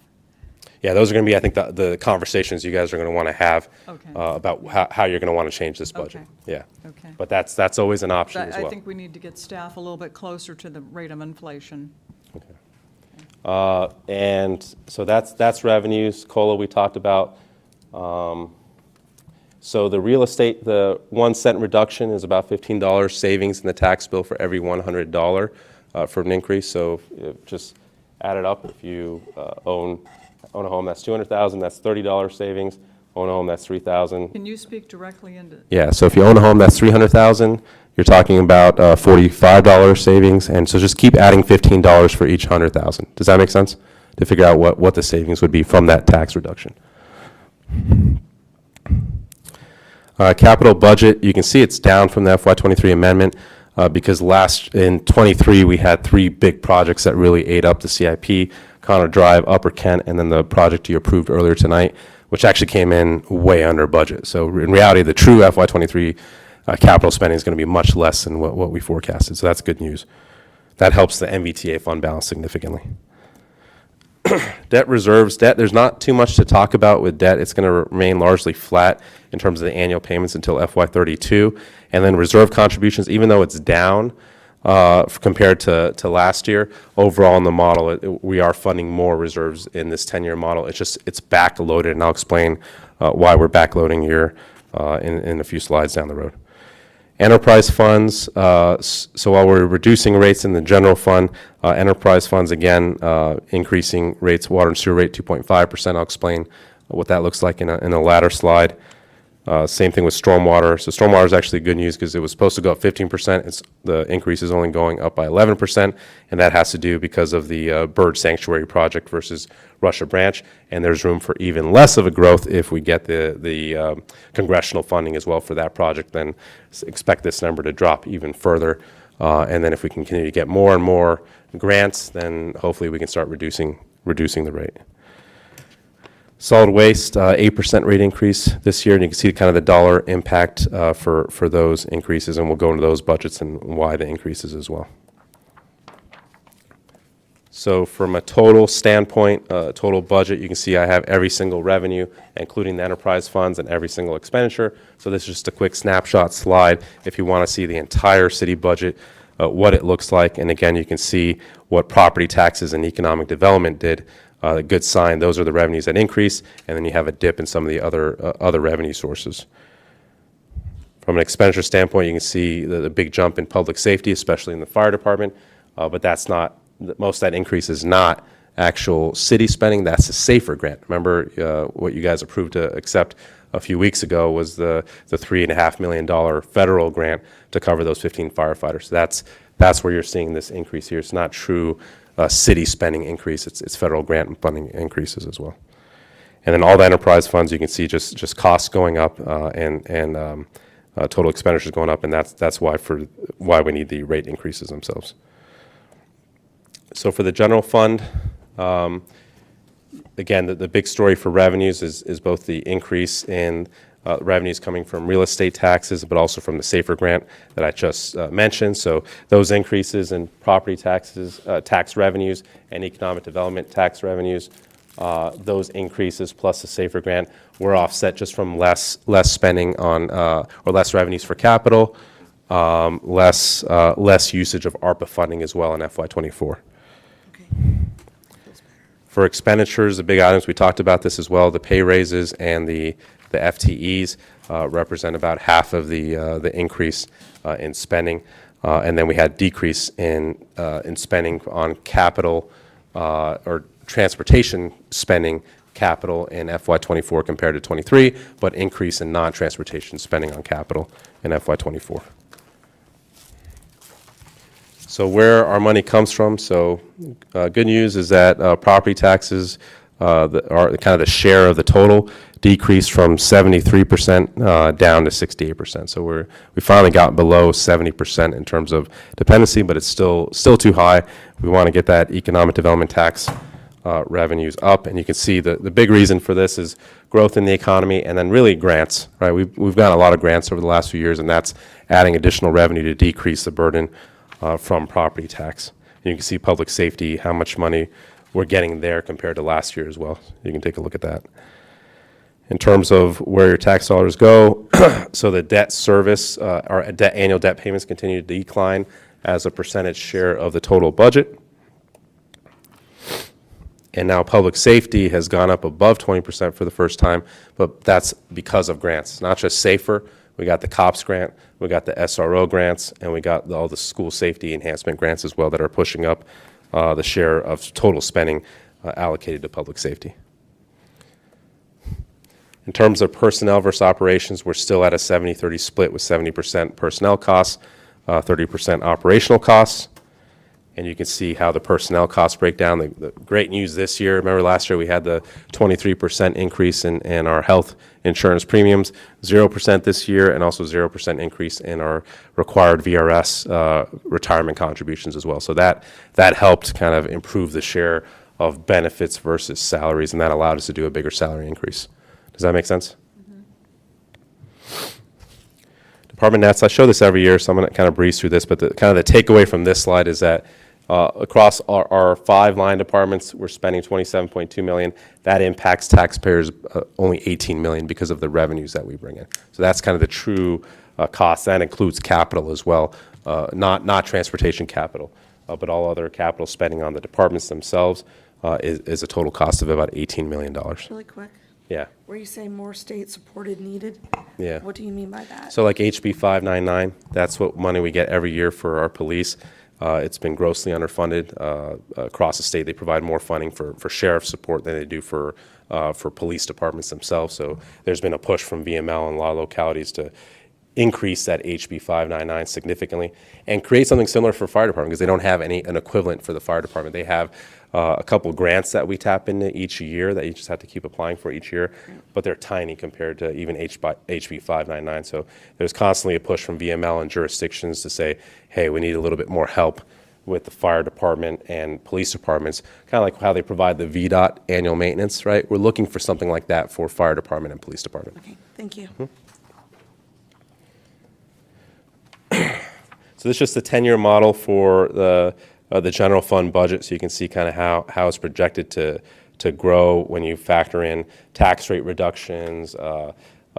Yeah, those are going to be, I think, the conversations you guys are going to want to have Okay. about how you're going to want to change this budget. Okay. Yeah. Okay. But that's always an option But as well. I think we need to get staff a little bit closer to the rate of inflation. And so that's revenues. COLA we talked about. So the real estate, the 1 cent reduction is about $15 savings in the tax bill for every $100 for an increase. So just add it up. If you own a home that's $200,000, that's $30 savings. Own a home that's $3,000. Can you speak directly into? Yeah, so if you own a home that's $300,000, you're talking about $45 savings, and so just keep adding $15 for each $100,000. Does that make sense? To figure out what the savings would be from that tax reduction. Capital budget, you can see it's down from the FY23 amendment because in 23 we had 3 big projects that really ate up the CIP, Connor Drive, Upper Kent, and then the project you approved earlier tonight, which actually came in way under budget. So in reality, the true FY23 capital spending is going to be much less than what we forecasted. So that's good news. That helps the MVTA fund balance significantly. Debt reserves, there's not too much to talk about with debt. It's going to remain largely flat in terms of the annual payments until FY32. And then reserve contributions, even though it's down compared to last year, overall in the model, we are funding more reserves in this 10-year model. It's backloaded, and I'll explain why we're backloading here in a few slides down the road. Enterprise funds, so while we're reducing rates in the general fund, enterprise funds, again, increasing rates, water and sewer rate 2.5%. I'll explain what that looks like in a latter slide. Same thing with stormwater. So stormwater is actually good news because it was supposed to go up 15%. The increase is only going up by 11%, and that has to do because of the bird sanctuary project versus Russia Branch, and there's room for even less of a growth if we get the congressional funding as well for that project. Then expect this number to drop even further, and then if we can continue to get more and more grants, then hopefully we can start reducing the rate. Solid waste, 8% rate increase this year, and you can see kind of the dollar impact for those increases, and we'll go into those budgets and why the increases as well. So from a total standpoint, total budget, you can see I have every single revenue, including the enterprise funds, and every single expenditure. So this is just a quick snapshot slide if you want to see the entire city budget, what it looks like. And again, you can see what property taxes and economic development did. A good sign, those are the revenues that increase, and then you have a dip in some of the other revenue sources. From an expenditure standpoint, you can see the big jump in public safety, especially in the fire department, but that's not, most of that increase is not actual city spending, that's a SAFER grant. Remember what you guys approved to accept a few weeks ago was the $3.5 million federal grant to cover those 15 firefighters. So that's where you're seeing this increase here. It's not true city spending increase, it's federal grant and funding increases as well. And then all the enterprise funds, you can see just costs going up and total expenditures going up, and that's why we need the rate increases themselves. So for the general fund, again, the big story for revenues is both the increase in revenues coming from real estate taxes, but also from the SAFER grant that I just mentioned. So those increases in property taxes, tax revenues, and economic development tax revenues, those increases plus the SAFER grant were offset just from less spending on, or less revenues for capital, less usage of ARPA funding as well in FY24. For expenditures, the big items, we talked about this as well, the pay raises and the FTEs represent about half of the increase in spending. And then we had decrease in spending on capital or transportation spending capital in FY24 compared to 23, but increase in non-transportation spending on capital in FY24. So where our money comes from, so good news is that property taxes are kind of the share of the total decreased from 73% down to 68%. So we finally got below 70% in terms of dependency, but it's still too high. We want to get that economic development tax revenues up, and you can see the big reason for this is growth in the economy and then really grants, right? We've gotten a lot of grants over the last few years, and that's adding additional revenue to decrease the burden from property tax. And you can see public safety, how much money we're getting there compared to last year as well. You can take a look at that. In terms of where your tax dollars go, so the debt service, our annual debt payments continue to decline as a percentage share of the total budget. And now public safety has gone up above 20% for the first time, but that's because of grants, not just SAFER. We got the COPS grant, we got the SRO grants, and we got all the school safety enhancement grants as well that are pushing up the share of total spending allocated to public safety. In terms of personnel versus operations, we're still at a 70-30 split with 70% personnel costs, 30% operational costs. and you can see how the personnel costs break down. The great news this year, remember last year we had the 23% increase in our health insurance premiums, 0% this year, and also 0% increase in our required VRS retirement contributions as well. So that helped kind of improve the share of benefits versus salaries, and that allowed us to do a bigger salary increase. Does that make sense? Department nets, I show this every year, so I'm going to kind of breeze through this, but the takeaway from this slide is that across our 5 line departments, we're spending $27.2 million. That impacts taxpayers only $18 million because of the revenues that we bring in. So that's kind of the true cost. That includes capital as well, not transportation capital, but all other capital spending on the departments themselves is a total cost of about $18 million. Really quick, Yeah. where you say more state supported needed, Yeah. what do you mean by that? So like HB 599, that's what money we get every year for our police. It's been grossly underfunded across the state. They provide more funding for sheriff support than they do for police departments themselves. So there's been a push from VML and a lot of localities to increase that HB 599 significantly and create something similar for fire department because they don't have an equivalent for the fire department. They have a couple grants that we tap into each year that you just have to keep applying for each year, but they're tiny compared to even HB 599. So there's constantly a push from VML and jurisdictions to say, hey, we need a little bit more help with the fire department and police departments, kind of like how they provide the VDOT annual maintenance, right? We're looking for something like that for fire department and police department. Okay, thank you. So this is just the 10-year model for the general fund budget, so you can see kind of how it's projected to grow when you factor in tax rate reductions,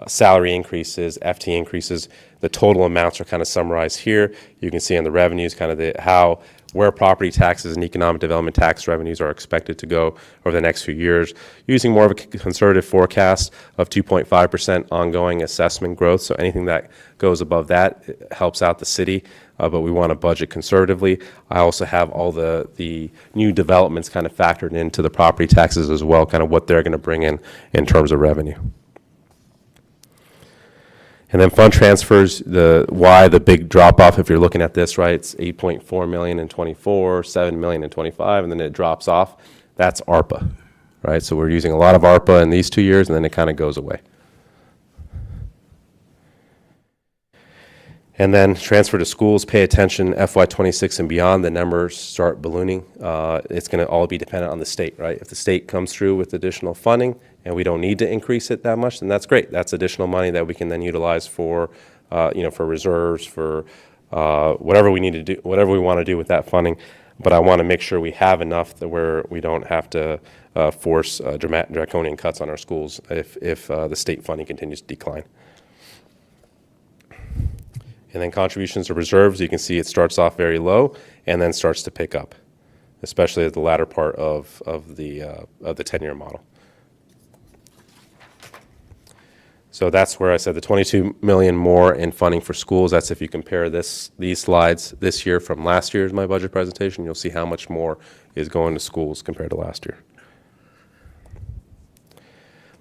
salary increases, FT increases. The total amounts are kind of summarized here. You can see on the revenues kind of where property taxes and economic development tax revenues are expected to go over the next few years, using more of a conservative forecast of 2.5% ongoing assessment growth. So anything that goes above that helps out the city, but we want to budget conservatively. I also have all the new developments kind of factored into the property taxes as well, kind of what they're going to bring in terms of revenue. And then fund transfers, why the big drop off, if you're looking at this, right, it's 8.4 million in 24, 7 million in 25, and then it drops off. That's ARPA, right? So we're using a lot of ARPA in these 2 years, and then it kind of goes away. And then transfer to schools, pay attention, FY26 and beyond, the numbers start ballooning. It's going to all be dependent on the state, right? If the state comes through with additional funding and we don't need to increase it that much, then that's great. That's additional money that we can then utilize for, for reserves, for whatever we need to do, whatever we want to do with that funding. But I want to make sure we have enough that where we don't have to force draconian cuts on our schools if the state funding continues to decline. And then contributions to reserves, you can see it starts off very low and then starts to pick up, especially at the latter part of the 10-year model. So that's where I said the 22 million more in funding for schools. That's if you compare these slides this year from last year's my budget presentation, you'll see how much more is going to schools compared to last year.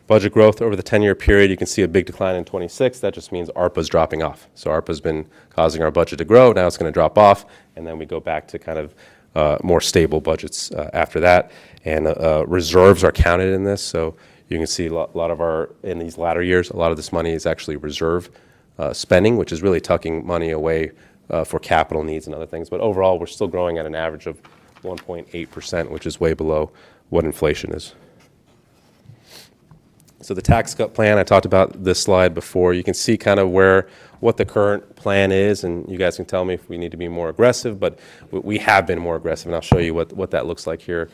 Budget growth over the 10-year period, you can see a big decline in 26. That just means ARPA's dropping off. So ARPA's been causing our budget to grow. Now it's going to drop off, and then we go back to kind of more stable budgets after that. And reserves are counted in this. So you can see a lot of in these latter years, a lot of this money is actually reserve spending, which is really tucking money away for capital needs and other things. But overall, we're still growing at an average of 1.8%, which is way below what inflation is. So the tax cut plan, I talked about this slide before. You can see kind of what the current plan is, and you guys can tell me if we need to be more aggressive, but we have been more aggressive, and I'll show you what that looks like here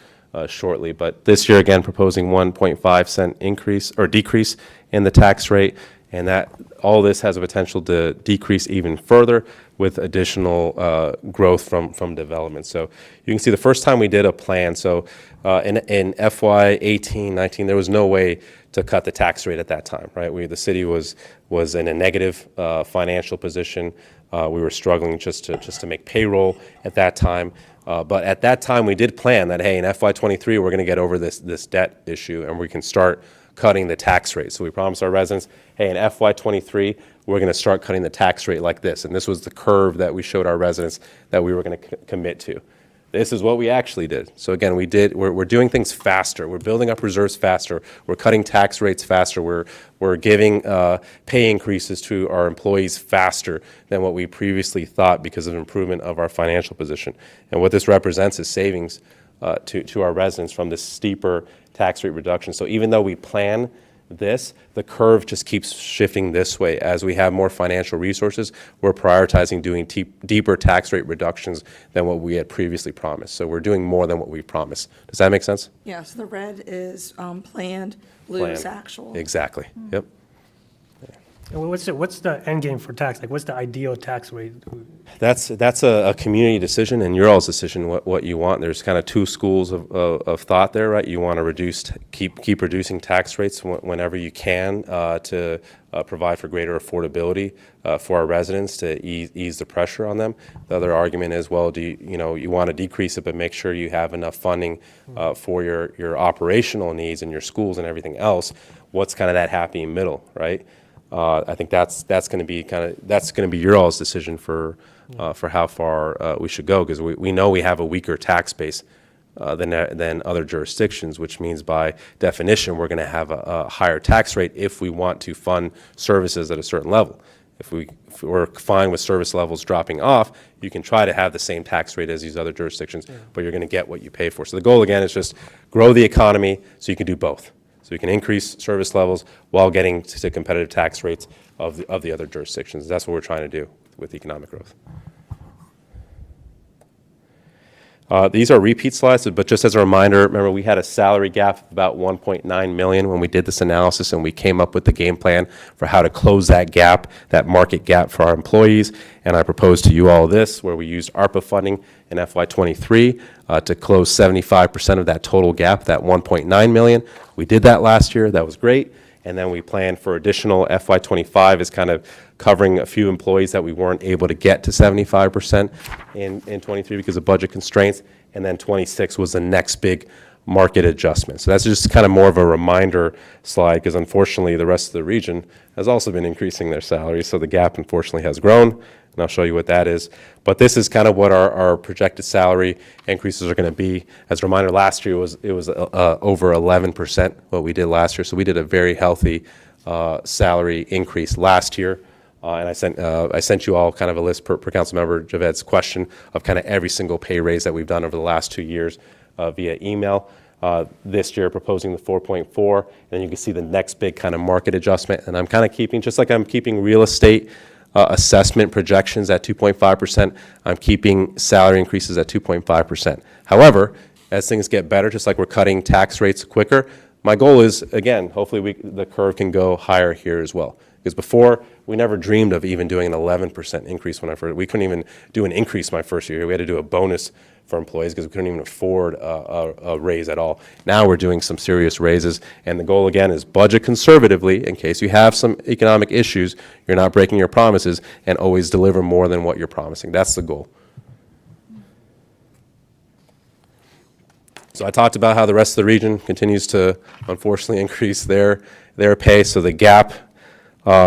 shortly. But this year, again, proposing 1.5 cent increase or decrease in the tax rate, and that all this has a potential to decrease even further with additional growth from development. So you can see the first time we did a plan, so in FY 18, 19, there was no way to cut the tax rate at that time, right? The city was in a negative financial position. We were struggling just to make payroll at that time. But at that time, we did plan that, hey, in FY23, we're going to get over this debt issue, and we can start cutting the tax rate. So we promised our residents, hey, in FY23, we're going to start cutting the tax rate like this. And this was the curve that we showed our residents that we were going to commit to. This is what we actually did. So again, we're doing things faster. We're building up reserves faster. We're cutting tax rates faster. We're giving pay increases to our employees faster than what we previously thought because of improvement of our financial position. And what this represents is savings to our residents from this steeper tax rate reduction. So even though we plan this, the curve just keeps shifting this way. As we have more financial resources, we're prioritizing doing deeper tax rate reductions than what we had previously promised. So we're doing more than what we promised. Does that make sense? Yes, the red is planned, blue is Planned. actual. Exactly. Yep. And what's the end game for tax? Like, what's the ideal tax rate? That's a community decision and your all's decision what you want. There's kind of two schools of thought there, right? You want to keep reducing tax rates whenever you can to provide for greater affordability for our residents to ease the pressure on them. The other argument is, well, you want to decrease it, but make sure you have enough funding for your operational needs and your schools and everything else. What's kind of that happy middle, right? I think that's going to be your all's decision for how far we should go, because we know we have a weaker tax base than other jurisdictions, which means by definition we're going to have a higher tax rate if we want to fund services at a certain level. If we're fine with service levels dropping off, you can try to have the same tax rate as these other jurisdictions, but you're going to get what you pay for. So the goal again is just grow the economy so you can do both. So we can increase service levels while getting to competitive tax rates of the other jurisdictions. That's what we're trying to do with economic growth. These are repeat slides, but just as a reminder, remember we had a salary gap of about 1.9 million when we did this analysis, and we came up with the game plan for how to close that gap, that market gap for our employees. And I proposed to you all this, where we used ARPA funding in FY23 to close 75% of that total gap, that 1.9 million. We did that last year. That was great. And then we planned for additional FY25 is kind of covering a few employees that we weren't able to get to 75% in 23 because of budget constraints. And then 26 was the next big market adjustment. So that's just kind of more of a reminder slide, because unfortunately the rest of the region has also been increasing their salaries. So the gap unfortunately has grown, and I'll show you what that is. But this is kind of what our projected salary increases are going to be. As a reminder, last year it was over 11% what we did last year. So we did a very healthy salary increase last year. And I sent you all kind of a list per Councilmember Javed's question of kind of every single pay raise that we've done over the last 2 years via email. This year proposing the 4.4, and then you can see the next big kind of market adjustment. And I'm kind of keeping, just like I'm keeping real estate assessment projections at 2.5%, I'm keeping salary increases at 2.5%. However, as things get better, just like we're cutting tax rates quicker, my goal is, again, hopefully the curve can go higher here as well. Because before, we never dreamed of even doing an 11% increase we couldn't even do an increase my first year. We had to do a bonus for employees because we couldn't even afford a raise at all. Now we're doing some serious raises, and the goal again is budget conservatively in case you have some economic issues, you're not breaking your promises, and always deliver more than what you're promising. That's the goal. So I talked about how the rest of the region continues to unfortunately increase their pay. So the gap,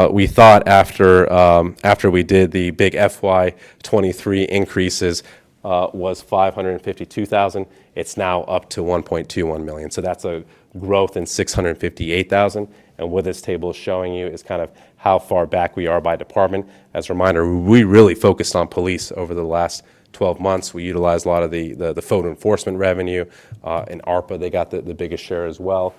we thought after we did the big FY23 increases was 552,000. It's now up to 1.21 million. So that's a growth in 658,000. And what this table is showing you is kind of how far back we are by department. As a reminder, we really focused on police over the last 12 months. We utilized a lot of the photo enforcement revenue. In ARPA, they got the biggest share as well.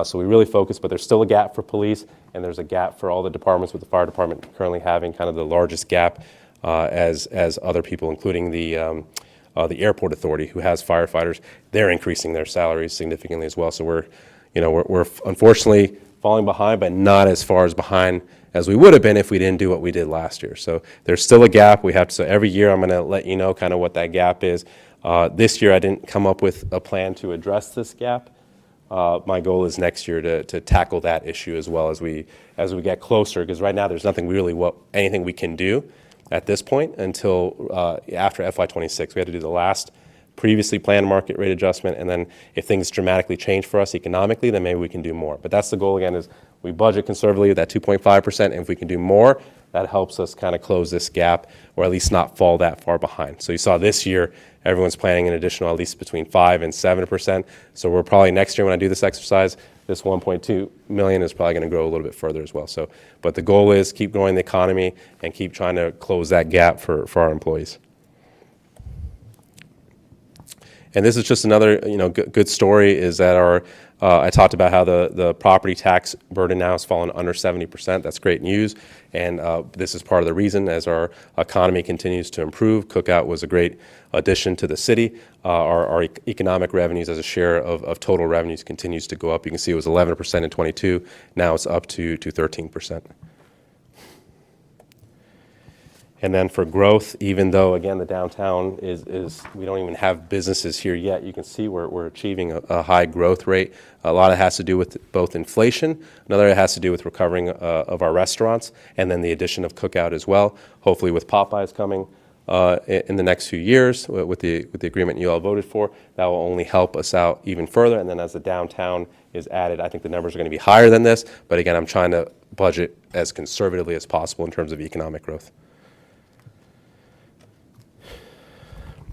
So we really focused, but there's still a gap for police, and there's a gap for all the departments, with the fire department currently having kind of the largest gap as other people, including the airport authority, who has firefighters. They're increasing their salaries significantly as well. So we're unfortunately falling behind, but not as far as behind as we would have been if we didn't do what we did last year. So there's still a gap. So every year I'm going to let you know kind of what that gap is. This year I didn't come up with a plan to address this gap. My goal is next year to tackle that issue as well as we get closer, because right now there's nothing really anything we can do at this point until after FY26. We had to do the last previously planned market rate adjustment, and then if things dramatically change for us economically, then maybe we can do more. But that's the goal again, is we budget conservatively at that 2.5%, and if we can do more, that helps us kind of close this gap, or at least not fall that far behind. So you saw this year, everyone's planning an additional at least between 5 and 7%. So we're probably next year when I do this exercise, this 1.2 million is probably going to grow a little bit further as well. So, but the goal is keep growing the economy and keep trying to close that gap for our employees. And this is just another, good story is that I talked about how the property tax burden now has fallen under 70%. That's great news. And this is part of the reason as our economy continues to improve. Cookout was a great addition to the city. Our economic revenues as a share of total revenues continues to go up. You can see it was 11% in '22. Now it's up to 13%. And then for growth, even though, again, the downtown is we don't even have businesses here yet, you can see we're achieving a high growth rate. A lot of it has to do with both inflation. Another it has to do with recovering of our restaurants, and then the addition of Cookout as well. Hopefully with Popeyes coming in the next few years, with the agreement you all voted for, that will only help us out even further. And then as the downtown is added, I think the numbers are going to be higher than this. But again, I'm trying to budget as conservatively as possible in terms of economic growth.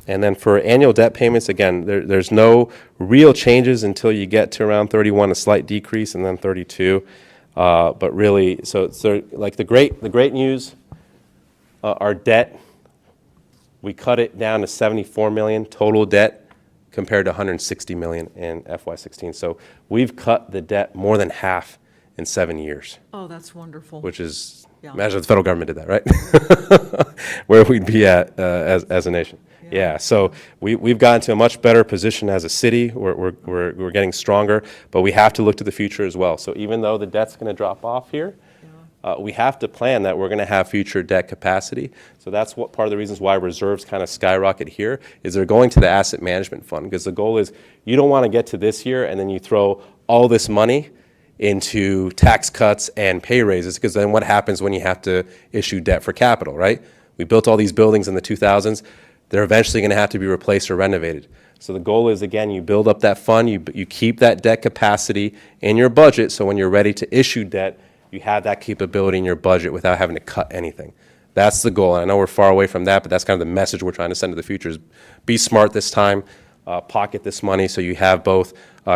And then for annual debt payments, again, there's no real changes until you get to around 31, a slight decrease, and then 32. But really, so like the great news, our debt, we cut it down to 74 million total debt compared to 160 million in FY16. So we've cut the debt more than half in 7 years. Oh, that's wonderful. Which is, Yeah. imagine if the federal government did that, right? Where we'd be at as a nation. Yeah, so we've gotten to a much better position as a city. We're getting stronger, but we have to look to the future as well. So even though the debt's going to drop off here, we have to plan that we're going to have future debt capacity. So that's what part of the reasons why reserves kind of skyrocket here is they're going to the asset management fund, because the goal is you don't want to get to this year and then you throw all this money into tax cuts and pay raises, because then what happens when you have to issue debt for capital, right? We built all these buildings in the 2000s. They're eventually going to have to be replaced or renovated. So the goal is, again, you build up that fund, you keep that debt capacity in your budget, so when you're ready to issue debt, you have that capability in your budget without having to cut anything. That's the goal. And I know we're far away from that, but that's kind of the message we're trying to send to the future is be smart this time, pocket this money so you have both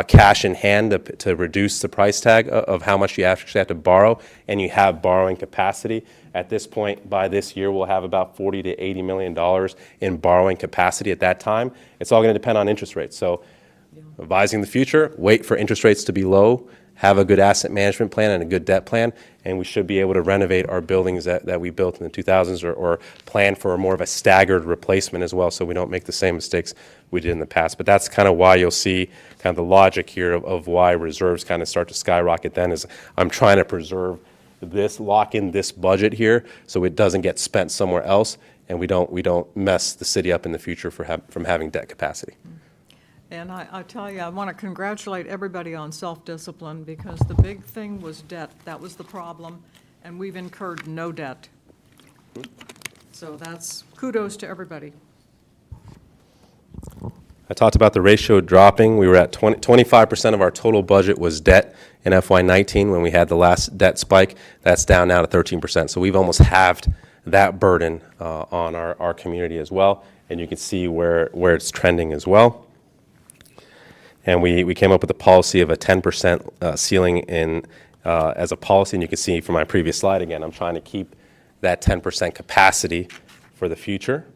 cash in hand to reduce the price tag of how much you actually have to borrow, and you have borrowing capacity. At this point, by this year, we'll have about $40 to $80 million in borrowing capacity at that time. It's all going to depend on interest rates. So advising the future, wait for interest rates to be low, have a good asset management plan and a good debt plan, and we should be able to renovate our buildings that we built in the 2000s or plan for more of a staggered replacement as well, so we don't make the same mistakes we did in the past. But that's kind of why you'll see kind of the logic here of why reserves kind of start to skyrocket then is I'm trying to preserve this, lock in this budget here so it doesn't get spent somewhere else, and we don't mess the city up in the future from having debt capacity. And I tell you, I want to congratulate everybody on self-discipline, because the big thing was debt. That was the problem, and we've incurred no debt. So that's kudos to everybody. I talked about the ratio dropping. We were at 25% of our total budget was debt in FY19 when we had the last debt spike. That's down now to 13%. So we've almost halved that burden on our community as well. And you can see where it's trending as well. And we came up with a policy of a 10% ceiling in as a policy. And you can see from my previous slide, again, I'm trying to keep that 10% capacity for the future.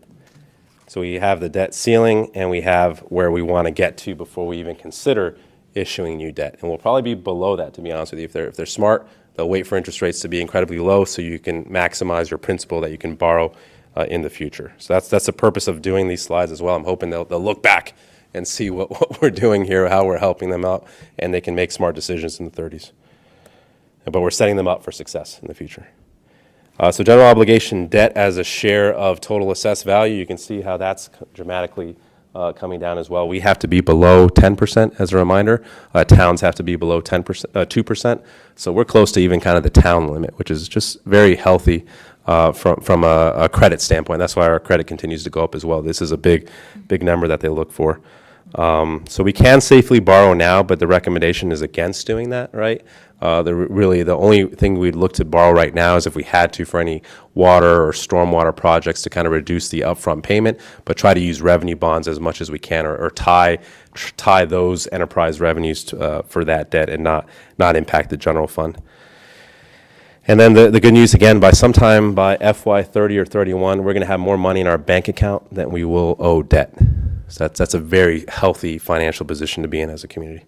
So we have the debt ceiling, and we have where we want to get to before we even consider issuing new debt. And we'll probably be below that, to be honest with you. If they're smart, they'll wait for interest rates to be incredibly low so you can maximize your principal that you can borrow in the future. So that's the purpose of doing these slides as well. I'm hoping they'll look back and see what we're doing here, how we're helping them out, and they can make smart decisions in the 30s. But we're setting them up for success in the future. So general obligation debt as a share of total assessed value, you can see how that's dramatically coming down as well. We have to be below 10% as a reminder. Towns have to be below 2%. So we're close to even kind of the town limit, which is just very healthy from a credit standpoint. That's why our credit continues to go up as well. This is a big number that they look for. So we can safely borrow now, but the recommendation is against doing that, right? Really, the only thing we'd look to borrow right now is if we had to for any water or stormwater projects to kind of reduce the upfront payment, but try to use revenue bonds as much as we can, or tie those enterprise revenues to, for that debt and not impact the general fund. And then the good news, again, by sometime by FY 30 or 31, we're going to have more money in our bank account than we will owe debt. So that's a very healthy financial position to be in as a community.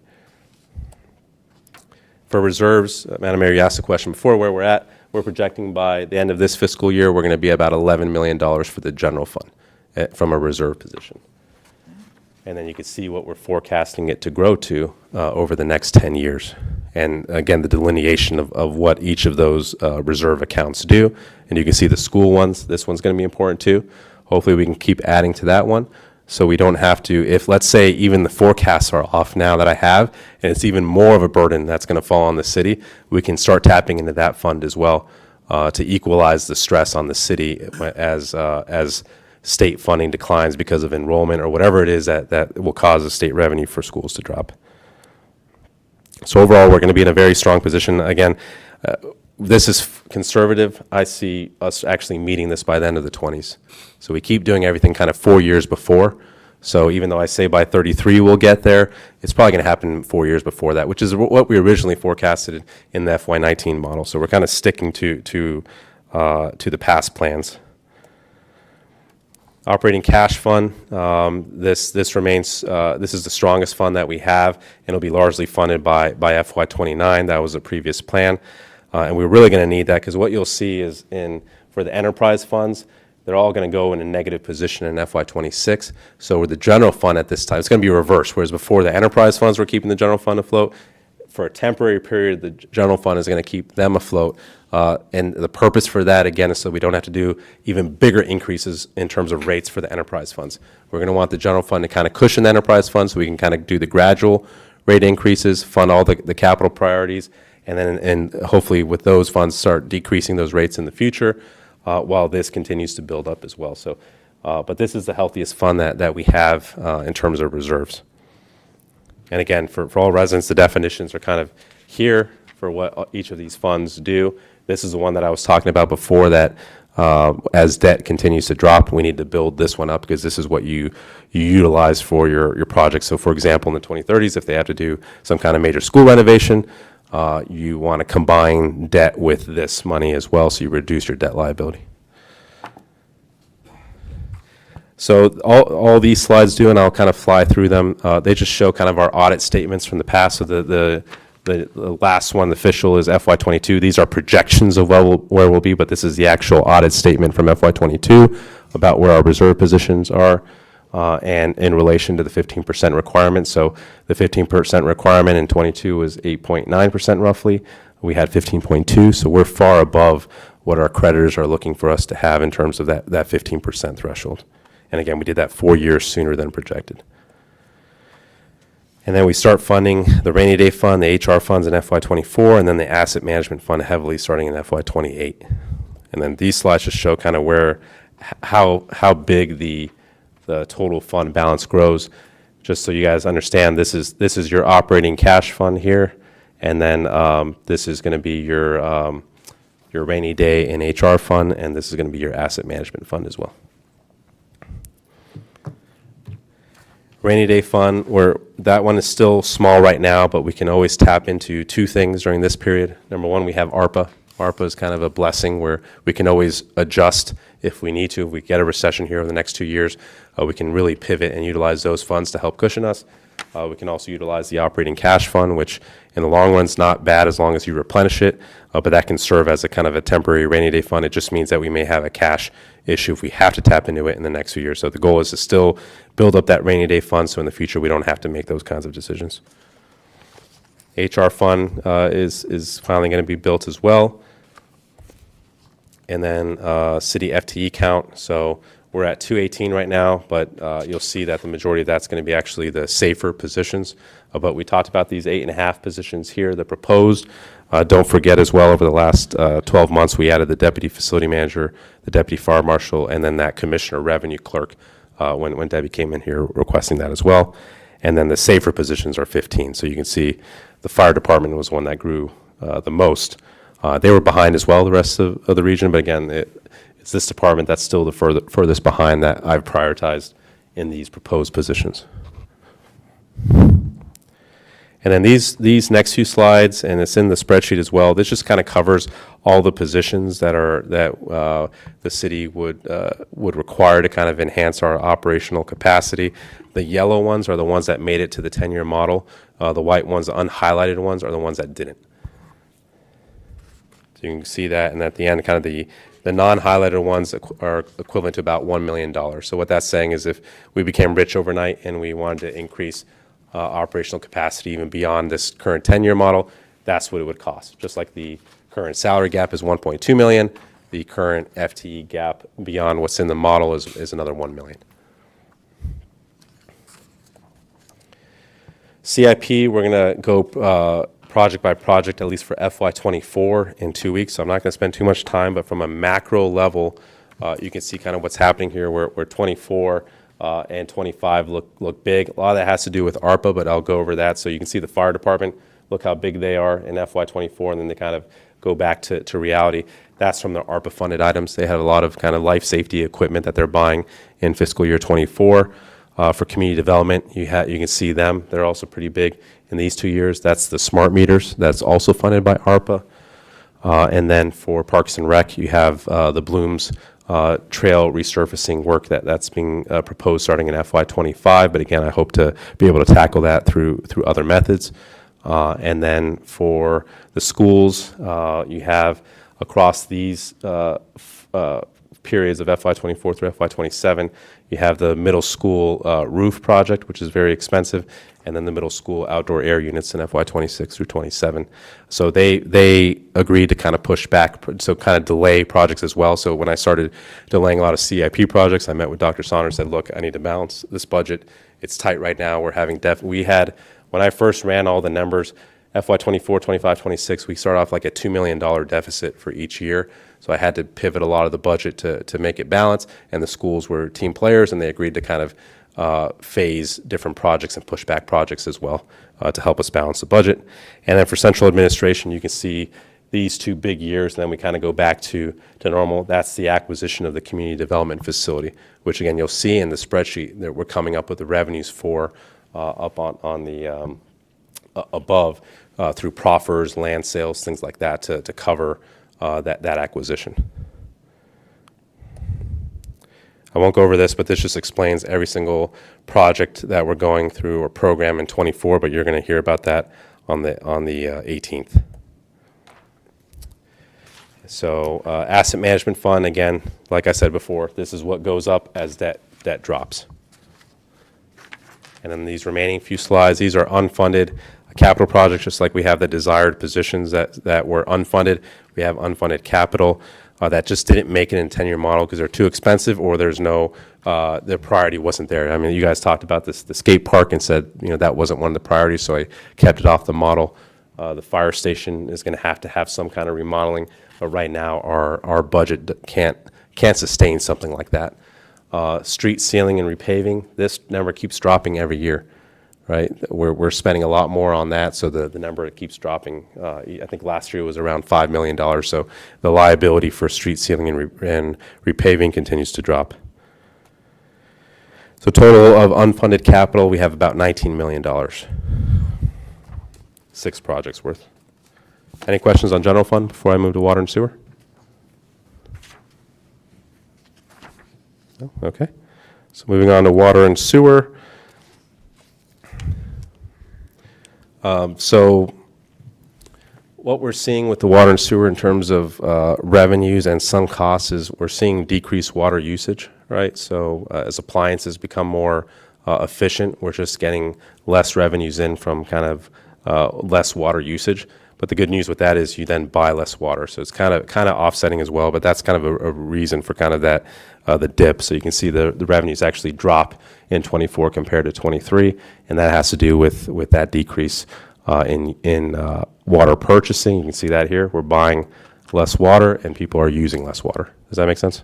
For reserves, Madam Mayor, you asked the question before where we're at. We're projecting by the end of this fiscal year, we're going to be about $11 million for the general fund from a reserve position. And then you can see what we're forecasting it to grow to over the next 10 years. And again, the delineation of what each of those reserve accounts do. And you can see the school ones. This one's going to be important too. Hopefully we can keep adding to that one. So we don't have to, if let's say even the forecasts are off now that I have, and it's even more of a burden that's going to fall on the city, we can start tapping into that fund as well to equalize the stress on the city as state funding declines because of enrollment or whatever it is that will cause the state revenue for schools to drop. So overall, we're going to be in a very strong position. Again, this is conservative. I see us actually meeting this by the end of the 20s. So we keep doing everything kind of 4 years before. So even though I say by 33 we'll get there, it's probably going to happen 4 years before that, which is what we originally forecasted in the FY19 model. So we're kind of sticking to the past plans. Operating cash fund, this remains, this is the strongest fund that we have, and it'll be largely funded by FY29. That was the previous plan. And we're really going to need that because what you'll see is for the enterprise funds, they're all going to go in a negative position in FY26. So with the general fund at this time, it's going to be reversed. Whereas before the enterprise funds were keeping the general fund afloat, for a temporary period, the general fund is going to keep them afloat. And the purpose for that, again, is so we don't have to do even bigger increases in terms of rates for the enterprise funds. We're going to want the general fund to kind of cushion the enterprise funds so we can kind of do the gradual rate increases, fund all the capital priorities, and then hopefully with those funds start decreasing those rates in the future while this continues to build up as well. So, but this is the healthiest fund that we have in terms of reserves. And again, for all residents, the definitions are kind of here for what each of these funds do. This is the one that I was talking about before that as debt continues to drop, we need to build this one up because this is what you utilize for your project. So for example, in the 2030s, if they have to do some kind of major school renovation, you want to combine debt with this money as well, so you reduce your debt liability. So all these slides do, and I'll kind of fly through them, they just show kind of our audit statements from the past. So the last one, the official, is FY22. These are projections of where we'll be, but this is the actual audit statement from FY22 about where our reserve positions are and in relation to the 15% requirement. So the 15% requirement in 22 was 8.9% roughly. We had 15.2, so we're far above what our creditors are looking for us to have in terms of that 15% threshold. And again, we did that 4 years sooner than projected. And then we start funding the rainy day fund, the HR funds in FY24, and then the asset management fund heavily starting in FY28. And then these slides just show kind of how big the total fund balance grows. Just so you guys understand, this is your operating cash fund here, and then this is going to be your rainy day and HR fund, and this is going to be your asset management fund as well. Rainy day fund, that one is still small right now, but we can always tap into two things during this period. Number one, we have ARPA. ARPA is kind of a blessing where we can always adjust if we need to. If we get a recession here over the next 2 years, we can really pivot and utilize those funds to help cushion us. We can also utilize the operating cash fund, which in the long run is not bad as long as you replenish it, but that can serve as a kind of a temporary rainy day fund. It just means that we may have a cash issue if we have to tap into it in the next few years. So the goal is to still build up that rainy day fund so in the future we don't have to make those kinds of decisions. HR fund is finally going to be built as well. And then city FTE count. So we're at 218 right now, but you'll see that the majority of that's going to be actually the safer positions. But we talked about these 8.5 positions here, the proposed. Don't forget as well, over the last 12 months, we added the deputy facility manager, the deputy fire marshal, and then that commissioner revenue clerk when Debbie came in here requesting that as well. and then the safer positions are 15. So you can see the fire department was one that grew the most. They were behind as well, the rest of the region, but again, it's this department that's still the furthest behind that I've prioritized in these proposed positions. And then these next few slides, and it's in the spreadsheet as well, this just kind of covers all the positions that the city would require to kind of enhance our operational capacity. The yellow ones are the ones that made it to the 10-year model. The white ones, the unhighlighted ones, are the ones that didn't. So you can see that, and at the end, kind of the non-highlighted ones are equivalent to about $1 million. So what that's saying is if we became rich overnight and we wanted to increase operational capacity even beyond this current 10-year model, that's what it would cost. Just like the current salary gap is $1.2 million, the current FTE gap beyond what's in the model is another $1 million. CIP, we're going to go project by project, at least for FY24 in 2 weeks. So I'm not going to spend too much time, but from a macro level, you can see kind of what's happening here where 24 and 25 look big. A lot of that has to do with ARPA, but I'll go over that. So you can see the fire department, look how big they are in FY24, and then they kind of go back to reality. That's from the ARPA funded items. They have a lot of kind of life safety equipment that they're buying in fiscal year 24. For community development, you can see them. They're also pretty big in these 2 years. That's the smart meters. That's also funded by ARPA. And then for Parks and Rec, you have the Blooms trail resurfacing work that's being proposed starting in FY25. But again, I hope to be able to tackle that through other methods. And then for the schools, you have across these periods of FY24 through FY27, you have the middle school roof project, which is very expensive, and then the middle school outdoor air units in FY26 through 27. So they agreed to kind of push back, so kind of delay projects as well. So when I started delaying a lot of CIP projects, I met with Dr. Saunders and said, look, I need to balance this budget. It's tight right now. We're having when I first ran all the numbers, FY24, 25, 26, we start off like a $2 million deficit for each year. So I had to pivot a lot of the budget to make it balance, and the schools were team players, and they agreed to kind of phase different projects and push back projects as well to help us balance the budget. And then for central administration, you can see these 2 big years, and then we kind of go back to normal. That's the acquisition of the community development facility, which again, you'll see in the spreadsheet that we're coming up with the revenues for up on the above through proffers, land sales, things like that to cover that acquisition. I won't go over this, but this just explains every single project that we're going through or program in 24, but you're going to hear about that on the 18th. So asset management fund, again, like I said before, this is what goes up as debt drops. And then these remaining few slides, these are unfunded capital projects, just like we have the desired positions that were unfunded. We have unfunded capital that just didn't make it in 10-year model because they're too expensive, or there's no, their priority wasn't there. I mean, you guys talked about this, the skate park, and said, that wasn't one of the priorities, so I kept it off the model. The fire station is going to have some kind of remodeling, but right now our budget can't sustain something like that. Street sealing and repaving, this number keeps dropping every year, right? We're spending a lot more on that, so the number keeps dropping. I think last year was around $5 million, so the liability for street sealing and repaving continues to drop. So total of unfunded capital, we have about $19 million. 6 projects worth. Any questions on general fund before I move to water and sewer? No? Okay. So moving on to water and sewer. So what we're seeing with the water and sewer in terms of revenues and some costs is we're seeing decreased water usage, right? So as appliances become more efficient, we're just getting less revenues in from kind of less water usage. But the good news with that is you then buy less water. So it's kind of offsetting as well, but that's kind of a reason for kind of that, the dip. So you can see the revenues actually drop in 24 compared to 23, and that has to do with that decrease in water purchasing. You can see that here. We're buying less water and people are using less water. Does that make sense?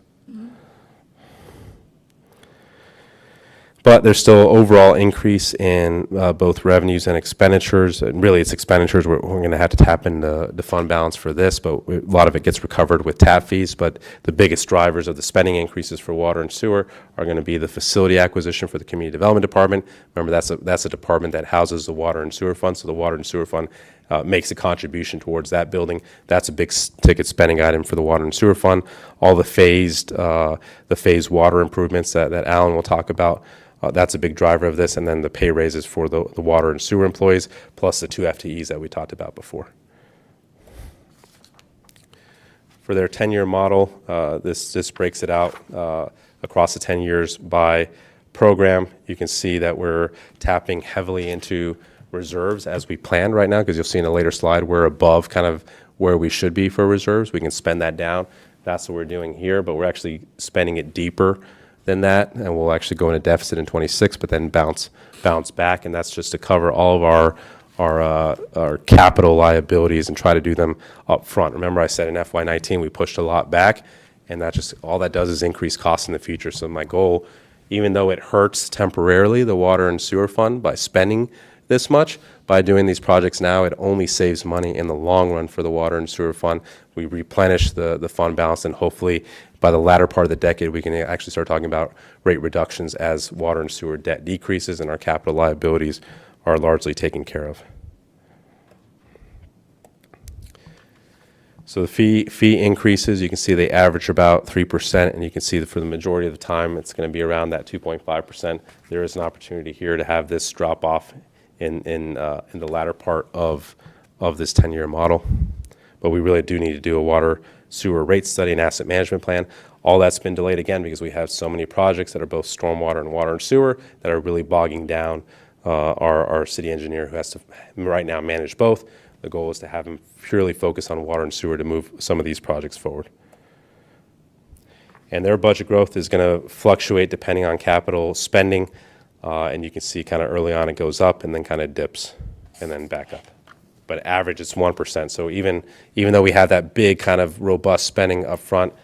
But there's still overall increase in both revenues and expenditures. And really, it's expenditures. We're going to have to tap into the fund balance for this, but a lot of it gets recovered with tap fees. But the biggest drivers of the spending increases for water and sewer are going to be the facility acquisition for the Community Development Department. Remember, that's a department that houses the water and sewer fund, so the water and sewer fund makes a contribution towards that building. That's a big ticket spending item for the water and sewer fund. All the phased water improvements that Alan will talk about, that's a big driver of this, and then the pay raises for the water and sewer employees, plus the 2 FTEs that we talked about before. For their 10-year model, this breaks it out across the 10 years by program. You can see that we're tapping heavily into reserves as we planned right now, because you'll see in a later slide we're above kind of where we should be for reserves. We can spend that down. That's what we're doing here, but we're actually spending it deeper than that, and we'll actually go into deficit in 26, but then bounce back, and that's just to cover all of our capital liabilities and try to do them up front. Remember, I said in FY19 we pushed a lot back, and that just all that does is increase costs in the future. So my goal, even though it hurts temporarily the water and sewer fund by spending this much, by doing these projects now, it only saves money in the long run for the water and sewer fund. We replenish the fund balance, and hopefully by the latter part of the decade, we can actually start talking about rate reductions as water and sewer debt decreases and our capital liabilities are largely taken care of. So the fee increases, you can see they average about 3%, and you can see that for the majority of the time, it's going to be around that 2.5%. There is an opportunity here to have this drop off in the latter part of this 10-year model. But we really do need to do a water sewer rate study and asset management plan. All that's been delayed again because we have so many projects that are both stormwater and water and sewer that are really bogging down our city engineer, who has to right now manage both. The goal is to have him purely focus on water and sewer to move some of these projects forward. And their budget growth is going to fluctuate depending on capital spending. And you can see kind of early on it goes up and then kind of dips and then back up. But average it's 1%. So even though we have that big kind of robust spending up front,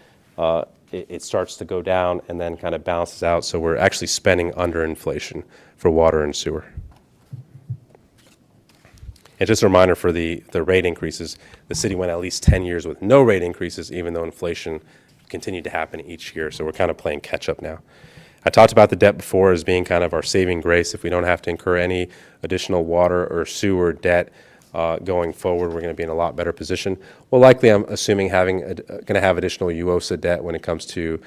it starts to go down and then kind of balances out. So we're actually spending under inflation for water and sewer. And just a reminder for the rate increases, the city went at least 10 years with no rate increases, even though inflation continued to happen each year. So we're kind of playing catch up now. I talked about the debt before as being kind of our saving grace. If we don't have to incur any additional water or sewer debt going forward, we're going to be in a lot better position. Well, likely, I'm assuming going to have additional UOSA debt when it comes to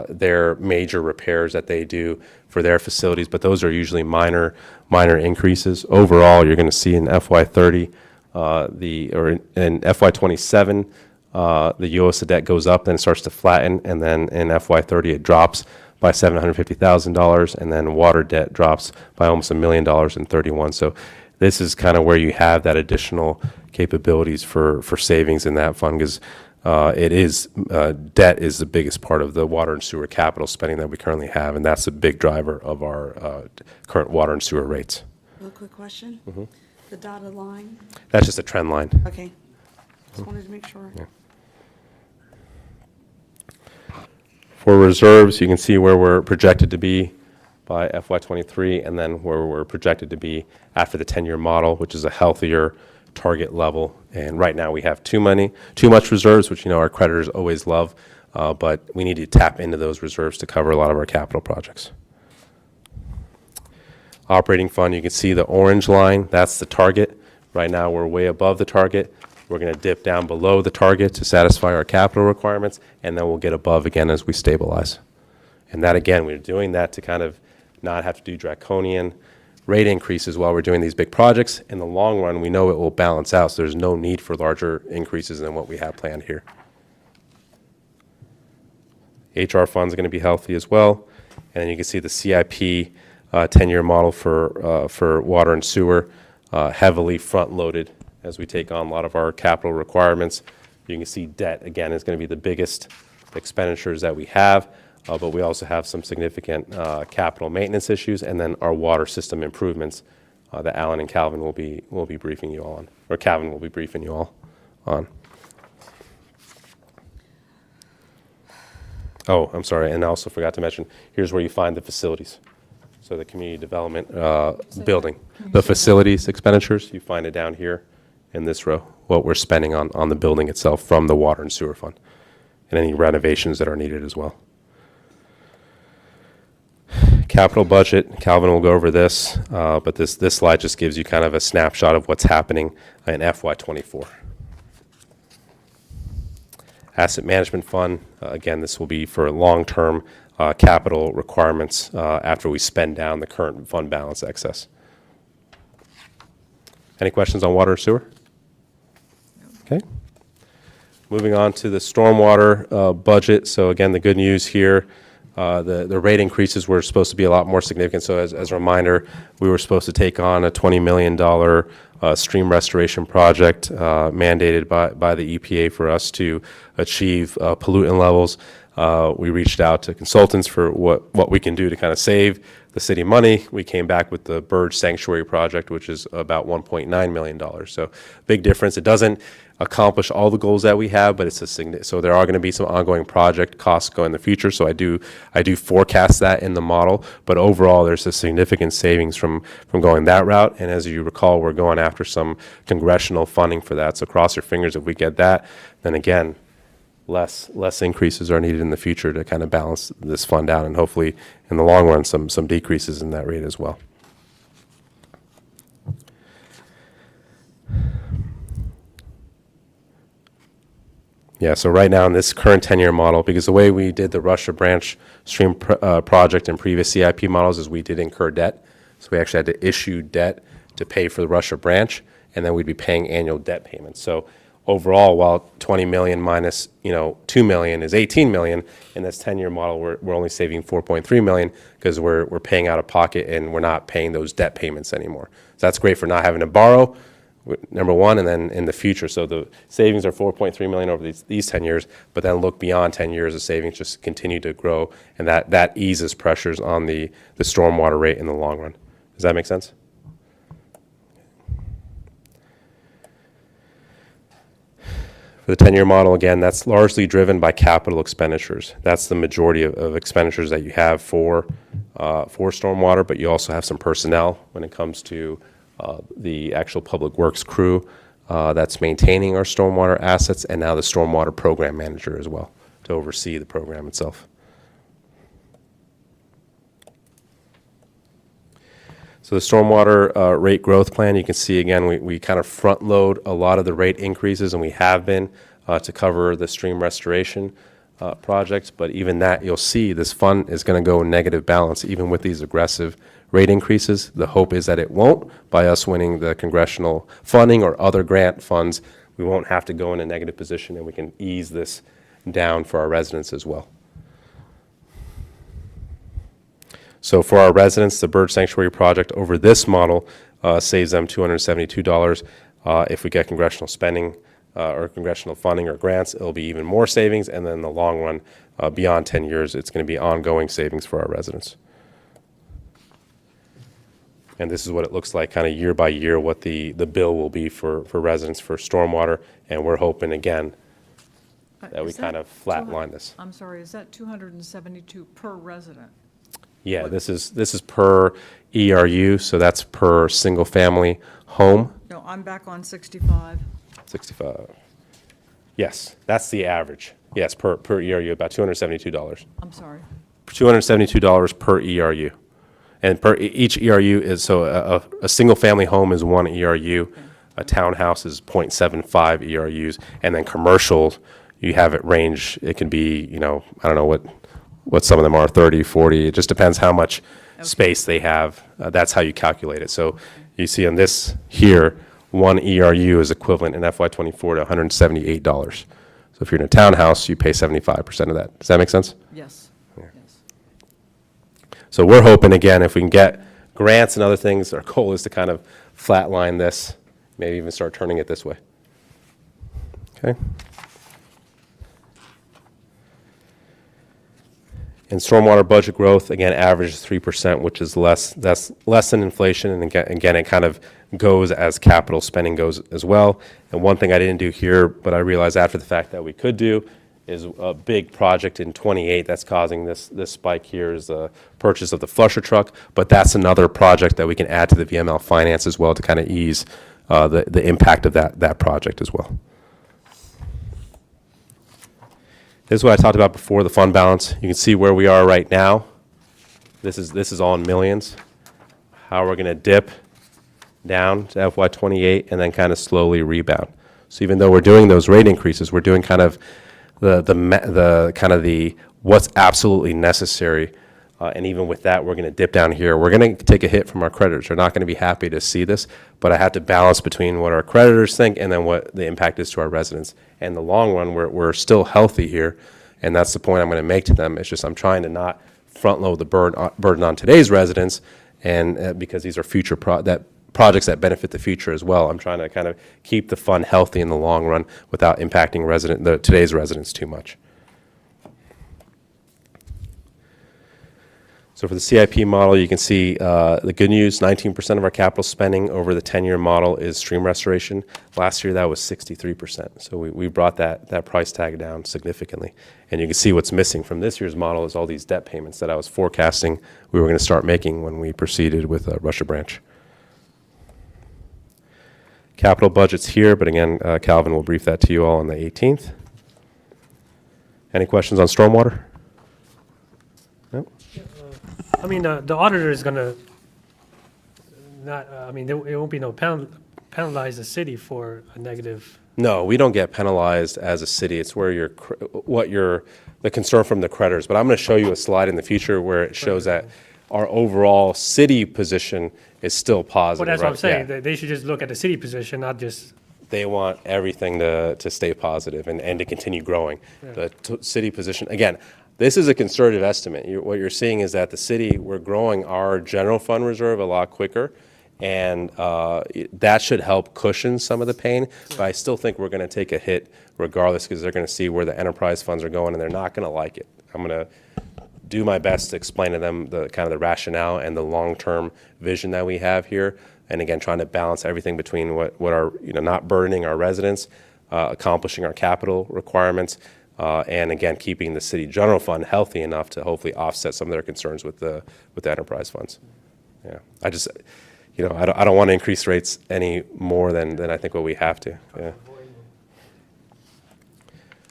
their major repairs that they do for their facilities, but those are usually minor increases. Overall, you're going to see in FY30 in FY27 the UOSA debt goes up, then it starts to flatten, and then in FY30 it drops by $750,000, and then water debt drops by almost $1 million in 31. So this is kind of where you have that additional capabilities for savings in that fund, because debt is the biggest part of the water and sewer capital spending that we currently have, and that's a big driver of our current water and sewer rates. Real quick question. Mm-hmm. The dotted line. That's just a trend line. Okay. Just wanted to make sure. Yeah. For reserves, you can see where we're projected to be by FY23, and then where we're projected to be after the 10-year model, which is a healthier target level. And right now we have too much reserves, which our creditors always love, but we need to tap into those reserves to cover a lot of our capital projects. Operating fund, you can see the orange line, that's the target. Right now we're way above the target. We're going to dip down below the target to satisfy our capital requirements, and then we'll get above again as we stabilize. And that, again, we're doing that to kind of not have to do draconian rate increases while we're doing these big projects. In the long run, we know it will balance out, so there's no need for larger increases than what we have planned here. HR funds are going to be healthy as well. And then you can see the CIP 10-year model for water and sewer, heavily front-loaded as we take on a lot of our capital requirements. You can see debt, again, is going to be the biggest expenditures that we have, but we also have some significant capital maintenance issues, and then our water system improvements that Alan and Calvin will be briefing you all on, or Calvin will be briefing you all on. Oh, I'm sorry, and I also forgot to mention, here's where you find the facilities. So the community development building. The facilities expenditures, you find it down here in this row, what we're spending on the building itself from the water and sewer fund, and any renovations that are needed as well. Capital budget, Calvin will go over this, but this slide just gives you kind of a snapshot of what's happening in FY24. Asset management fund, again, this will be for long-term capital requirements after we spend down the current fund balance excess. Any questions on water or sewer? Okay. Moving on to the stormwater budget. So again, the good news here, the rate increases were supposed to be a lot more significant. So as a reminder, we were supposed to take on a $20 million stream restoration project mandated by the EPA for us to achieve pollutant levels. We reached out to consultants for what we can do to kind of save the city money. We came back with the Bird Sanctuary project, which is about $1.9 million. So big difference. It doesn't accomplish all the goals that we have, but it's so there are going to be some ongoing project costs going in the future. So I do forecast that in the model, but overall there's a significant savings from going that route. And as you recall, we're going after some congressional funding for that. So cross your fingers if we get that, then again, less increases are needed in the future to kind of balance this fund out, and hopefully in the long run some decreases in that rate as well. Yeah, so right now in this current 10-year model, because the way we did the Russia Branch Stream project in previous CIP models is we did incur debt. So we actually had to issue debt to pay for the Russia Branch, and then we'd be paying annual debt payments. So overall, while 20 million minus 2 million is 18 million, in this 10-year model, we're only saving 4.3 million because we're paying out of pocket and we're not paying those debt payments anymore. So that's great for not having to borrow, number one, and then in the future. So the savings are 4.3 million over these 10 years, but then look beyond 10 years, the savings just continue to grow, and that eases pressures on the stormwater rate in the long run. Does that make sense? For the 10-year model, again, that's largely driven by capital expenditures. That's the majority of expenditures that you have for stormwater, but you also have some personnel when it comes to the actual public works crew that's maintaining our stormwater assets, and now the stormwater program manager as well to oversee the program itself. So the stormwater rate growth plan, you can see again, we kind of front load a lot of the rate increases, and we have been to cover the stream restoration project. But even that, you'll see this fund is going to go in negative balance even with these aggressive rate increases. The hope is that it won't. By us winning the congressional funding or other grant funds, we won't have to go in a negative position, and we can ease this down for our residents as well. So for our residents, the Bird Sanctuary project over this model saves them $272. If we get congressional spending or congressional funding or grants, it'll be even more savings. And then in the long run, beyond 10 years, it's going to be ongoing savings for our residents. And this is what it looks like kind of year by year, what the bill will be for residents for stormwater. And we're hoping, again, that we kind of flatline this. I'm sorry, is that 272 per resident? Yeah, this is per ERU, so that's per single-family home. No, I'm back on 65. 65. Yes, that's the average. Yes, per ERU, about $272. I'm sorry. $272 per ERU. And each ERU is, so a single-family home is 1 ERU, okay. A townhouse is 0.75 ERUs, and then commercial, you have it range, it can be, I don't know what some of them are, 30, 40. It just depends how much space they have. That's how you calculate it. So you see on this here, 1 ERU is equivalent in FY24 to $178. So if you're in a townhouse, you pay 75% of that. Does that make sense? Yes. Yeah. Yes. So we're hoping, again, if we can get grants and other things, our goal is to kind of flatline this, maybe even start turning it this way. Okay. And stormwater budget growth, again, averages 3%, which is less. That's less than inflation. And again, it kind of goes as capital spending goes as well. And one thing I didn't do here, but I realized after the fact that we could do, is a big project in 28 that's causing this spike here is the purchase of the flusher truck, but that's another project that we can add to the VML finance as well to kind of ease the impact of that project as well. This is what I talked about before, the fund balance. You can see where we are right now. This is all in millions. How we're going to dip down to FY28 and then kind of slowly rebound. So even though we're doing those rate increases, we're doing kind of the what's absolutely necessary. And even with that, we're going to dip down here. We're going to take a hit from our creditors. They're not going to be happy to see this, but I have to balance between what our creditors think and then what the impact is to our residents. And in the long run, we're still healthy here, and that's the point I'm going to make to them. It's just I'm trying to not front load the burden on today's residents, and because these are future projects that benefit the future as well. I'm trying to kind of keep the fund healthy in the long run without impacting today's residents too much. So for the CIP model, you can see the good news, 19% of our capital spending over the 10-year model is stream restoration. Last year, that was 63%. So we brought that price tag down significantly. And you can see what's missing from this year's model is all these debt payments that I was forecasting we were going to start making when we proceeded with Russia Branch. Capital budget's here, but again, Calvin will brief that to you all on the 18th. Any questions on stormwater? No? I mean, the auditor is going to not, I mean, it won't be no penalize the city for a negative. No, we don't get penalized as a city. It's where the concern from the creditors. But I'm going to show you a slide in the future where it shows that our overall city position is still positive. Well, that's what I'm saying. Yeah. They should just look at the city position, not just. They want everything to stay positive and to continue growing. Yeah. The city position, again, this is a conservative estimate. What you're seeing is that the city, we're growing our general fund reserve a lot quicker, and that should help cushion some of the pain. But I still think we're going to take a hit regardless, because they're going to see where the enterprise funds are going, and they're not going to like it. I'm going to do my best to explain to them the kind of the rationale and the long-term vision that we have here. And again, trying to balance everything between what are, not burdening our residents, accomplishing our capital requirements, and again, keeping the city general fund healthy enough to hopefully offset some of their concerns with the enterprise funds. Yeah, I just, I don't want to increase rates any more than I think what we have to. Yeah.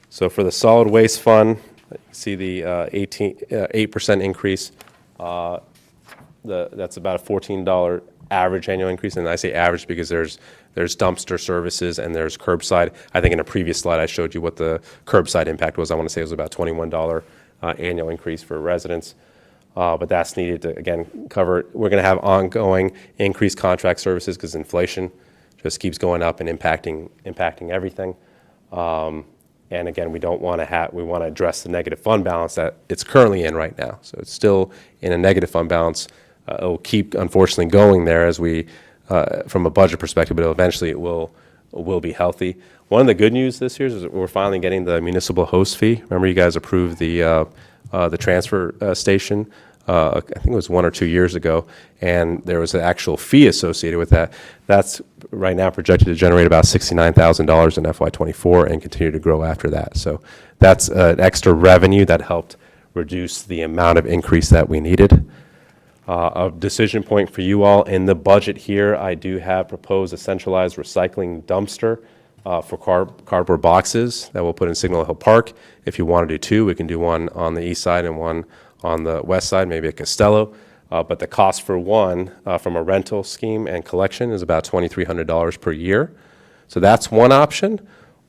So for the solid waste fund, you see the 8% increase. That's about a $14 average annual increase, and I say average because there's dumpster services and there's curbside. I think in a previous slide I showed you what the curbside impact was. I want to say it was about $21 annual increase for residents, but that's needed to again cover. We're going to have ongoing increased contract services because inflation just keeps going up and impacting everything. And again, we want to address the negative fund balance that it's currently in right now. So it's still in a negative fund balance. It will keep, unfortunately, going there as we, from a budget perspective, but eventually it will be healthy. One of the good news this year is that we're finally getting the municipal host fee. Remember, you guys approved the transfer station. I think it was 1 or 2 years ago, and there was an actual fee associated with that. That's right now projected to generate about $69,000 in FY24 and continue to grow after that. So that's an extra revenue that helped reduce the amount of increase that we needed. A decision point for you all in the budget here, I do have proposed a centralized recycling dumpster for cardboard boxes that we'll put in Signal Hill Park. If you want to do two, we can do one on the east side and one on the west side, maybe at Costello. But the cost for one from a rental scheme and collection is about $2,300 per year. So that's one option.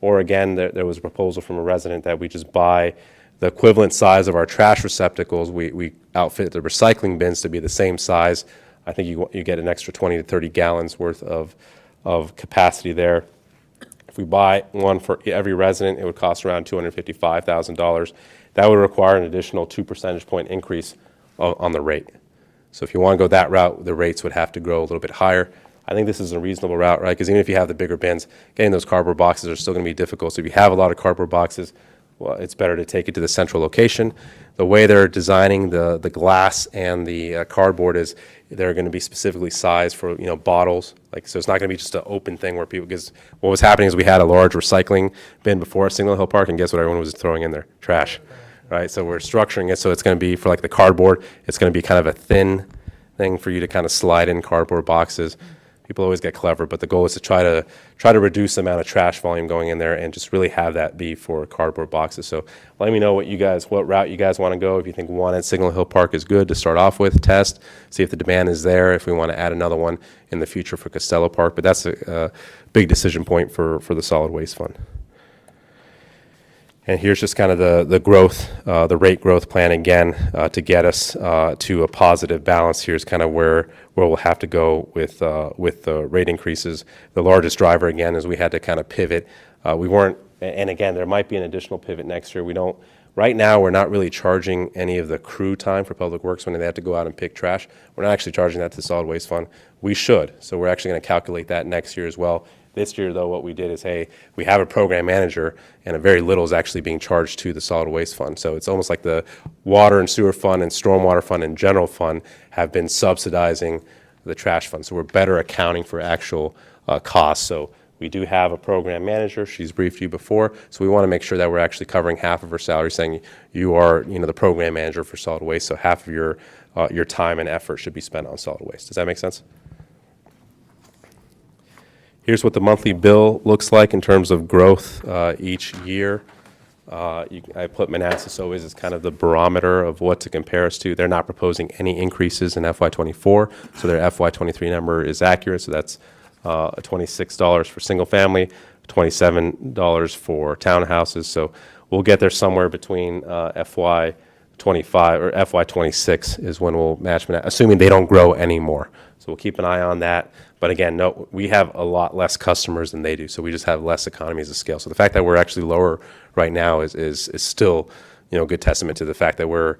Or again, there was a proposal from a resident that we just buy the equivalent size of our trash receptacles. We outfit the recycling bins to be the same size. I think you get an extra 20 to 30 gallons worth of capacity there. If we buy one for every resident, it would cost around $255,000. That would require an additional 2 percentage point increase on the rate. So if you want to go that route, the rates would have to grow a little bit higher. I think this is a reasonable route, right? Because even if you have the bigger bins, getting those cardboard boxes are still going to be difficult. So if you have a lot of cardboard boxes, well, it's better to take it to the central location. The way they're designing the glass and the cardboard is they're going to be specifically sized for, bottles. Like, so it's not going to be just an open thing where people, because what was happening is we had a large recycling bin before at Signal Hill Park, and guess what everyone was throwing in there? Trash, right? So we're structuring it so it's going to be, for like the cardboard, it's going to be kind of a thin thing for you to kind of slide in cardboard boxes. People always get clever, but the goal is to try to reduce the amount of trash volume going in there and just really have that be for cardboard boxes. So let me know what route you guys want to go. If you think one at Signal Hill Park is good to start off with, test, see if the demand is there, if we want to add another one in the future for Costello Park. But that's a big decision point for the solid waste fund. And here's just kind of the growth, the rate growth plan again, to get us to a positive balance. Here's kind of where we'll have to go with the rate increases. The largest driver, again, is we had to kind of pivot. We weren't, and again, there might be an additional pivot next year. Right now, we're not really charging any of the crew time for Public Works when they have to go out and pick trash. We're not actually charging that to the Solid Waste Fund. We should, so we're actually going to calculate that next year as well. This year, though, what we did is, hey, we have a program manager, and a very little is actually being charged to the solid waste fund. So it's almost like the water and sewer fund and stormwater fund and general fund have been subsidizing the trash fund. So we're better accounting for actual costs. So we do have a program manager. She's briefed you before. So we want to make sure that we're actually covering half of her salary, saying you are, the program manager for solid waste. So half of your time and effort should be spent on solid waste. Does that make sense? Here's what the monthly bill looks like in terms of growth each year. I put Manassas always as kind of the barometer of what to compare us to. They're not proposing any increases in FY24, so their FY23 number is accurate. So that's $26 for single family, $27 for townhouses. So we'll get there somewhere between FY25 or FY26 is when we'll match Manassas, assuming they don't grow anymore. So we'll keep an eye on that. But again, no, we have a lot less customers than they do, so we just have less economies of scale. So the fact that we're actually lower right now is still, a good testament to the fact that we're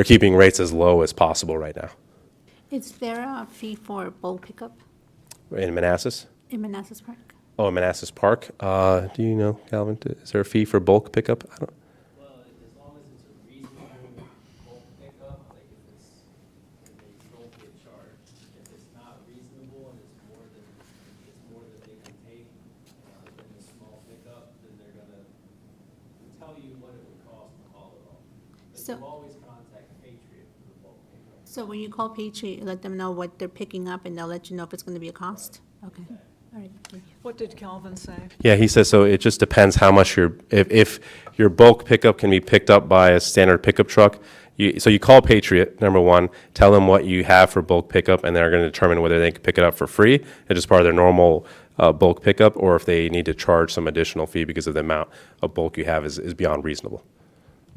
keeping rates as low as possible right now. Is there a fee for bulk pickup In Manassas? in Manassas Park? Oh, in Manassas Park. Do you know, Calvin? Is there a fee for bulk pickup? I don't. Well, as long as it's a reasonable bulk pickup, like if they don't get charged. If it's not reasonable and it's more than they can take in a small pickup, then they're gonna tell you what it would cost to haul it all. But So- you always contact Patriot for the bulk pickup. So when you call Patriot, you let them know what they're picking up, and they'll let you know if it's going to be a cost? Okay, all right, thank you. What did Calvin say? Yeah, he says, so it just depends how much if your bulk pickup can be picked up by a standard pickup truck. So you call Patriot, number one, tell them what you have for bulk pickup, and they're going to determine whether they can pick it up for free, it's just part of their normal bulk pickup, or if they need to charge some additional fee because of the amount of bulk you have is beyond reasonable.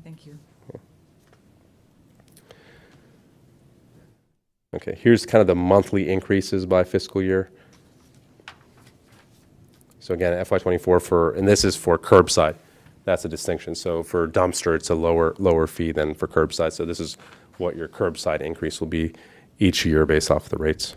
Thank you. Okay, here's kind of the monthly increases by fiscal year. So again, FY24 and this is for curbside. That's a distinction. So for dumpster, it's a lower fee than for curbside. So this is what your curbside increase will be each year based off the rates.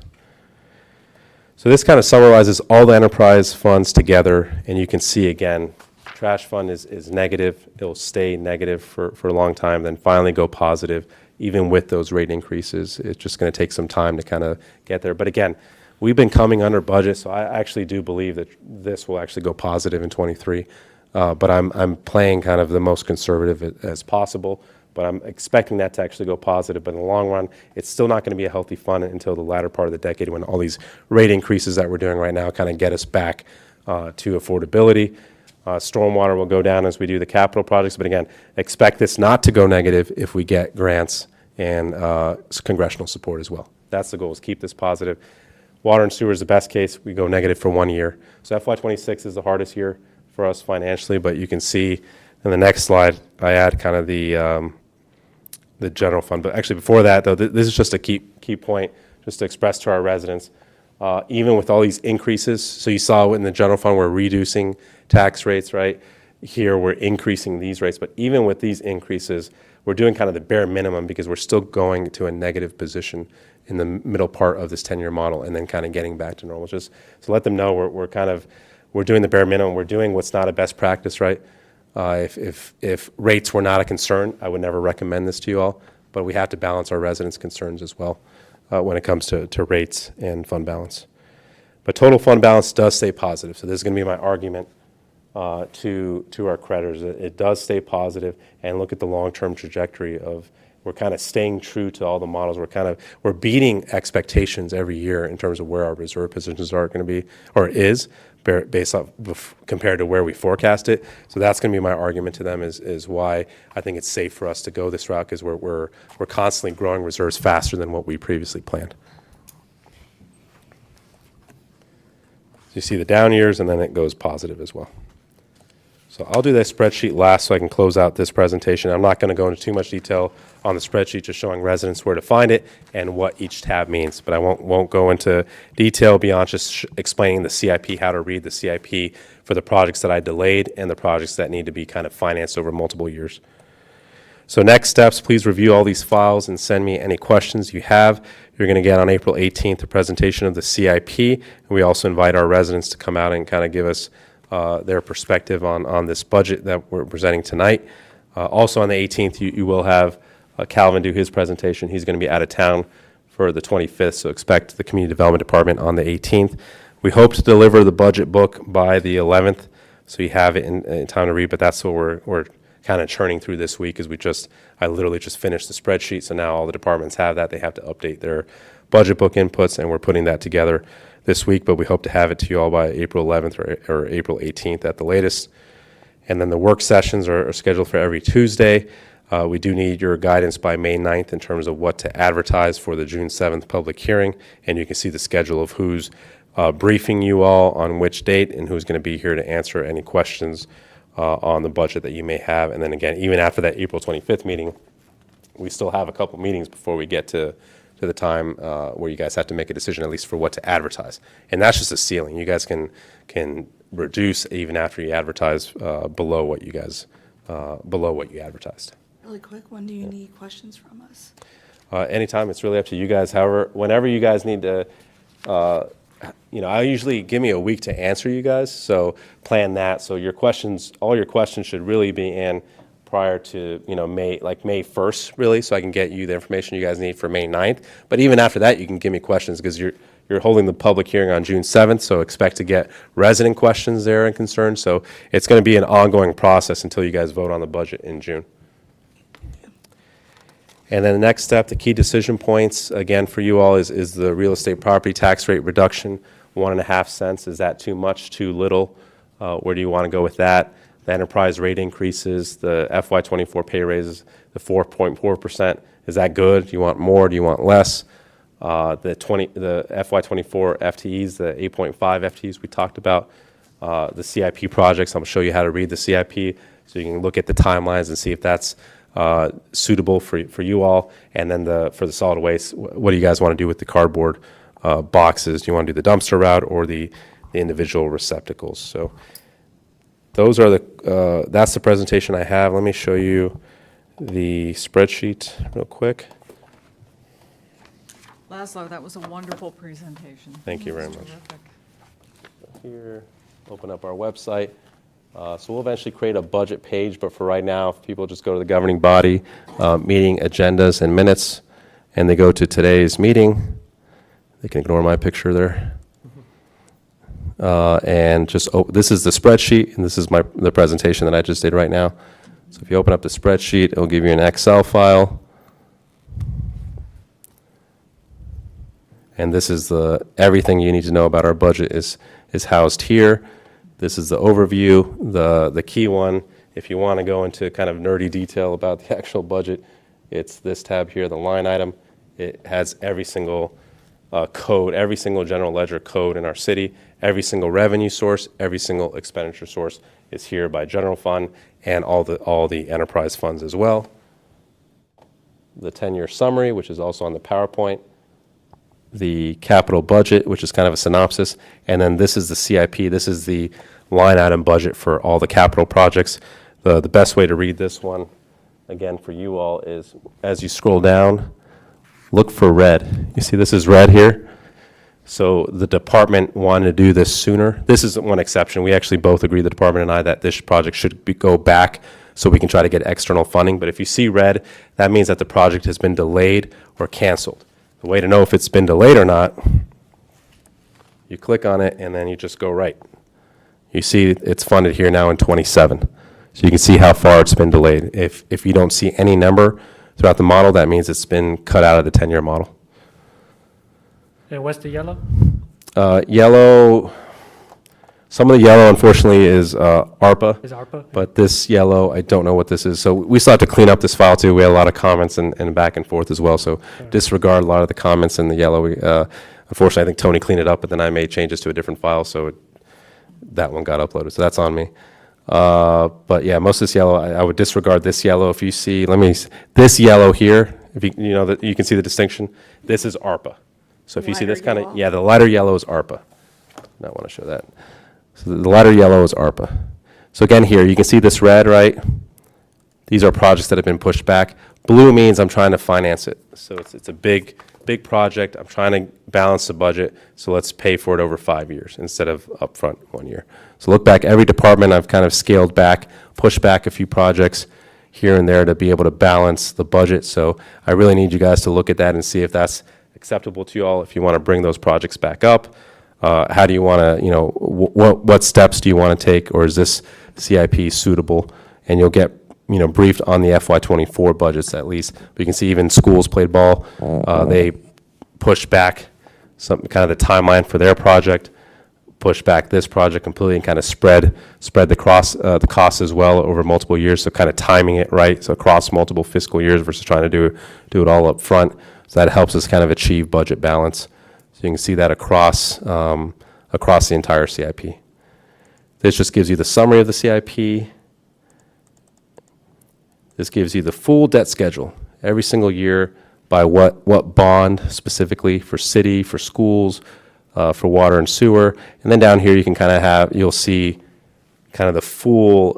So this kind of summarizes all the enterprise funds together, and you can see again, trash fund is negative. It'll stay negative for a long time, then finally go positive. Even with those rate increases, it's just going to take some time to kind of get there. But again, we've been coming under budget, so I actually do believe that this will actually go positive in 23. But I'm playing kind of the most conservative as possible. But I'm expecting that to actually go positive. But in the long run, it's still not going to be a healthy fund until the latter part of the decade, when all these rate increases that we're doing right now kind of get us back to affordability. Stormwater will go down as we do the capital projects. But again, expect this not to go negative if we get grants and congressional support as well. That's the goal, is keep this positive. Water and sewer is the best case. We go negative for 1 year. So FY26 is the hardest year for us financially, but you can see in the next slide, I add kind of the general fund. But actually before that, though, this is just a key point, just to express to our residents, even with all these increases, so you saw in the general fund, we're reducing tax rates, right? Here, we're increasing these rates, but even with these increases, we're doing kind of the bare minimum because we're still going to a negative position in the middle part of this 10-year model and then kind of getting back to normal. Just to let them know we're doing the bare minimum. We're doing what's not a best practice, right? If rates were not a concern, I would never recommend this to you all, but we have to balance our residents' concerns as well when it comes to rates and fund balance. But total fund balance does stay positive, so this is going to be my argument to our creditors. It does stay positive, and look at the long-term trajectory of, we're kind of staying true to all the models. We're beating expectations every year in terms of where our reserve positions are going to be, or is, based off compared to where we forecast it. So that's going to be my argument to them is why I think it's safe for us to go this route, because we're constantly growing reserves faster than what we previously planned. You see the down years, and then it goes positive as well. So I'll do that spreadsheet last so I can close out this presentation. I'm not going to go into too much detail on the spreadsheet, just showing residents where to find it and what each tab means. But I won't go into detail beyond just explaining the CIP, how to read the CIP for the projects that I delayed and the projects that need to be kind of financed over multiple years. So next steps, please review all these files and send me any questions you have. You're going to get on April 18th a presentation of the CIP. And we also invite our residents to come out and kind of give us their perspective on this budget that we're presenting tonight. Also on the 18th, you will have Calvin do his presentation. He's going to be out of town for the 25th, so expect the Community Development Department on the 18th. We hope to deliver the budget book by the 11th, so you have it in time to read, but that's what we're kind of churning through this week, is I literally just finished the spreadsheet, so now all the departments have that. They have to update their budget book inputs, and we're putting that together this week, but we hope to have it to you all by April 11th or April 18th at the latest. And then the work sessions are scheduled for every Tuesday. We do need your guidance by May 9th in terms of what to advertise for the June 7th public hearing, and you can see the schedule of who's briefing you all on which date and who's going to be here to answer any questions on the budget that you may have. And then again, even after that April 25th meeting, we still have a couple meetings before we get to the time where you guys have to make a decision, at least for what to advertise. And that's just a ceiling. You guys can reduce even after you advertise below what you advertised. Really quick, when do you need questions from us? Anytime. It's really up to you guys. However, whenever you guys need to, I usually give me a week to answer you guys, so plan that. So all your questions should really be in prior to, May 1st, really, so I can get you the information you guys need for May 9th. But even after that, you can give me questions, because you're holding the public hearing on June 7th, so expect to get resident questions there and concerns. So it's going to be an ongoing process until you guys vote on the budget in June. And then the next step, the key decision points, again, for you all is the real estate property tax rate reduction, 1.5 cents. Is that too much, too little? Where do you want to go with that? The enterprise rate increases, the FY24 pay raises, the 4.4%. Is that good? Do you want more? Do you want less? The FY24 FTEs, the 8.5 FTEs we talked about, the CIP projects. I'm going to show you how to read the CIP so you can look at the timelines and see if that's suitable for you all. And then for the solid waste, what do you guys want to do with the cardboard boxes? Do you want to do the dumpster route or the individual receptacles? So those are that's the presentation I have. Let me show you the spreadsheet real quick. Laszlo, that was a wonderful presentation. Thank you very That's much. terrific. Here, open up our website. So we'll eventually create a budget page, but for right now, if people just go to the governing body, meeting agendas and minutes, and they go to today's meeting, they can ignore my picture there. And just, this is the spreadsheet, and this is the presentation that I just did right now. So if you open up the spreadsheet, it'll give you an Excel file. And this is everything you need to know about our budget is housed here. This is the overview, the key one. If you want to go into kind of nerdy detail about the actual budget, it's this tab here, the line item. It has every single code, every single general ledger code in our city, every single revenue source, every single expenditure source is here by general fund, and all the enterprise funds as well. The 10-year summary, which is also on the PowerPoint. The capital budget, which is kind of a synopsis, and then this is the CIP. This is the line item budget for all the capital projects. The best way to read this one, again, for you all is as you scroll down, look for red. You see this is red here? So the department wanted to do this sooner. This is one exception. We actually both agree, the department and I, that this project should go back so we can try to get external funding. But if you see red, that means that the project has been delayed or canceled. The way to know if it's been delayed or not, you click on it and then you just go right. You see it's funded here now in 27. So you can see how far it's been delayed. If you don't see any number throughout the model, that means it's been cut out of the 10-year model. And what's the yellow? Yellow, some of the yellow, unfortunately, is ARPA. Is ARPA? But this yellow, I don't know what this is. So we still have to clean up this file, too. We had a lot of comments and back and forth as well. So disregard a lot of the comments in the yellow. Unfortunately, I think Tony cleaned it up, but then I made changes to a different file, so that one got uploaded. So that's on me. But yeah, most of this yellow, I would disregard this yellow. If you see, this yellow here, if you know that you can see the distinction, this is ARPA. So if you see this kind of, yeah, the lighter yellow is ARPA. I want to show that. So the lighter yellow is ARPA. So again here, you can see this red, right? These are projects that have been pushed back. Blue means I'm trying to finance it. So it's a big project. I'm trying to balance the budget, so let's pay for it over 5 years instead of upfront 1 year. So look back, every department I've kind of scaled back, pushed back a few projects here and there to be able to balance the budget. So I really need you guys to look at that and see if that's acceptable to you all, if you want to bring those projects back up. How do you want to, what steps do you want to take, or is this CIP suitable? And you'll get, briefed on the FY24 budgets at least. But you can see even schools played ball. They pushed back some kind of the timeline for their project, pushed back this project completely, and kind of spread the costs as well over multiple years. So kind of timing it right, so across multiple fiscal years versus trying to do it all up front. So that helps us kind of achieve budget balance. So you can see that across the entire CIP. This just gives you the summary of the CIP. This gives you the full debt schedule every single year by what bond specifically for city, for schools, for water and sewer. And then down here you can kind of you'll see kind of the full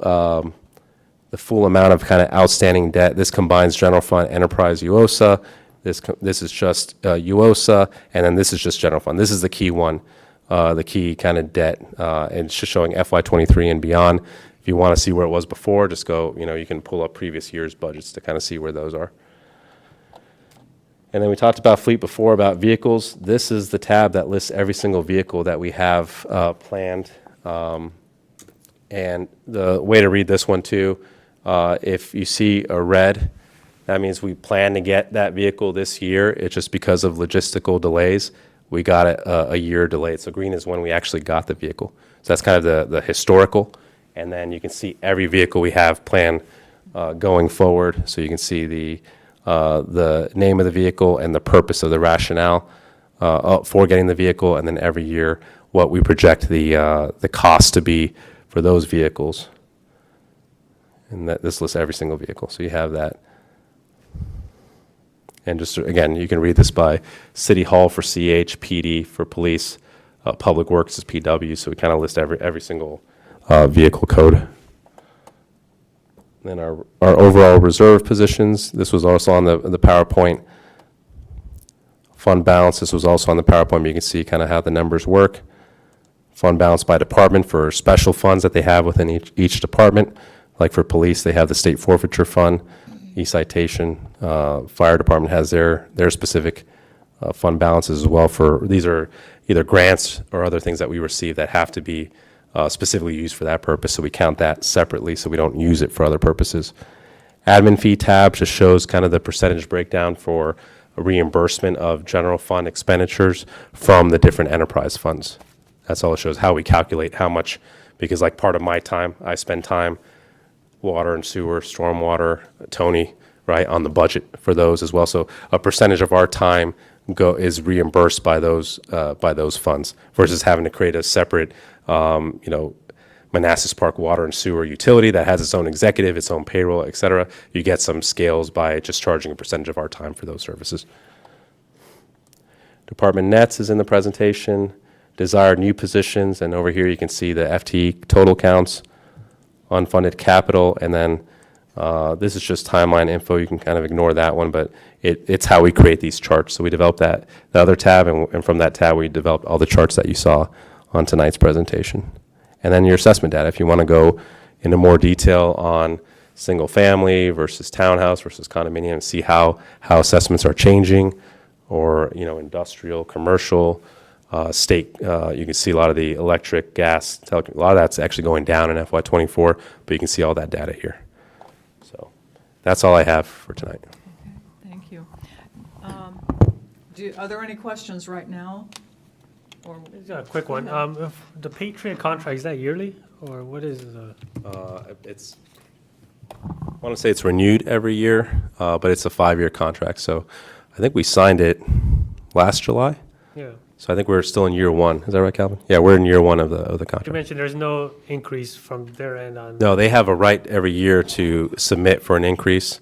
amount of kind of outstanding debt. This combines general fund, enterprise, UOSA. This is just UOSA, and then this is just general fund. This is the key one, the key kind of debt, and it's just showing FY23 and beyond. If you want to see where it was before, just go, you can pull up previous year's budgets to kind of see where those are. And then we talked about fleet before, about vehicles. This is the tab that lists every single vehicle that we have planned. And the way to read this one too, if you see a red, that means we plan to get that vehicle this year. It's just because of logistical delays, we got it a year delayed. So green is when we actually got the vehicle. So that's kind of the historical. And then you can see every vehicle we have planned going forward. So you can see the name of the vehicle and the purpose of the rationale for getting the vehicle, and then every year what we project the cost to be for those vehicles. And this lists every single vehicle. So you have that. And just, again, you can read this by City Hall for CH, PD for police, Public Works is PW, so we kind of list every single vehicle code. Then our overall reserve positions, this was also on the PowerPoint. Fund balance, this was also on the PowerPoint, but you can see kind of how the numbers work. Fund balance by department for special funds that they have within each department. Like for police, they have the state forfeiture fund. E-citation, fire department has their specific fund balances as well. These are either grants or other things that we receive that have to be specifically used for that purpose, so we count that separately so we don't use it for other purposes. Admin fee tab just shows kind of the percentage breakdown for a reimbursement of general fund expenditures from the different enterprise funds. That's all it shows, how we calculate how much, because like part of my time, I spend time water and sewer, stormwater, Tony, right, on the budget for those as well. So a percentage of our time is reimbursed by those funds versus having to create a separate, Manassas Park water and sewer utility that has its own executive, its own payroll, et cetera. You get some scales by just charging a percentage of our time for those services. Department nets is in the presentation. Desired new positions, and over here you can see the FTE total counts, unfunded capital, and then This is just timeline info. You can kind of ignore that one, but it's how we create these charts. So we developed the other tab, and from that tab, we developed all the charts that you saw on tonight's presentation. And then your assessment data, if you want to go into more detail on single family versus townhouse versus condominium, and see how assessments are changing, or, industrial, commercial, state, you can see a lot of the electric, gas, a lot of that's actually going down in FY24, but you can see all that data here. So that's all I have for tonight. Okay, thank you. Are there any questions right now? Or Just a quick one. If the Patriot contract, is that yearly, or what is the? I want to say it's renewed every year, but it's a 5-year contract. So I think we signed it last July. Yeah. So I think we're still in year 1. Is that right, Calvin? Yeah, we're in year 1 of the You contract. mentioned there's no increase from their end on. No, they have a right every year to submit for an increase.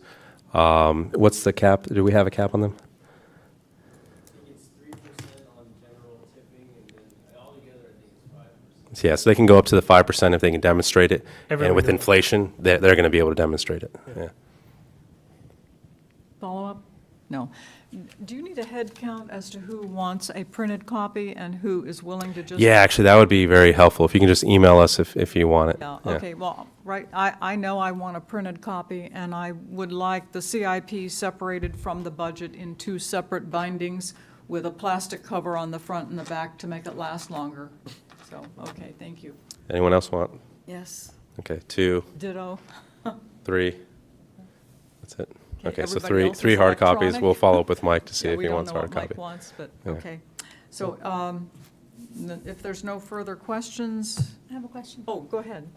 What's the cap? Do we have a cap on them? It's 3% on general tipping, and then altogether, I think it's 5%. Yeah, so they can go up to the 5% if they can demonstrate it. Every And with renewal. inflation, they're going to be able to demonstrate it. Yeah. follow-up? No. Do you need a head count as to who wants a printed copy and who is willing to just? Yeah, actually, that would be very helpful. If you can just email us if you want it. Yeah, okay, well, right, I know I want a printed copy, and I would like the CIP separated from the budget in 2 separate bindings with a plastic cover on the front and the back to make it last longer. So, okay, thank you. Anyone else want? Yes. Okay, 2, Ditto. 3. That's it. Okay, so everybody else three is hard copies. electronic? We'll follow up with Mike to see Yeah, if we he don't wants a know hard what Mike copy. wants, but, Yeah. okay. So, if there's no further questions, I have a question. oh, go ahead.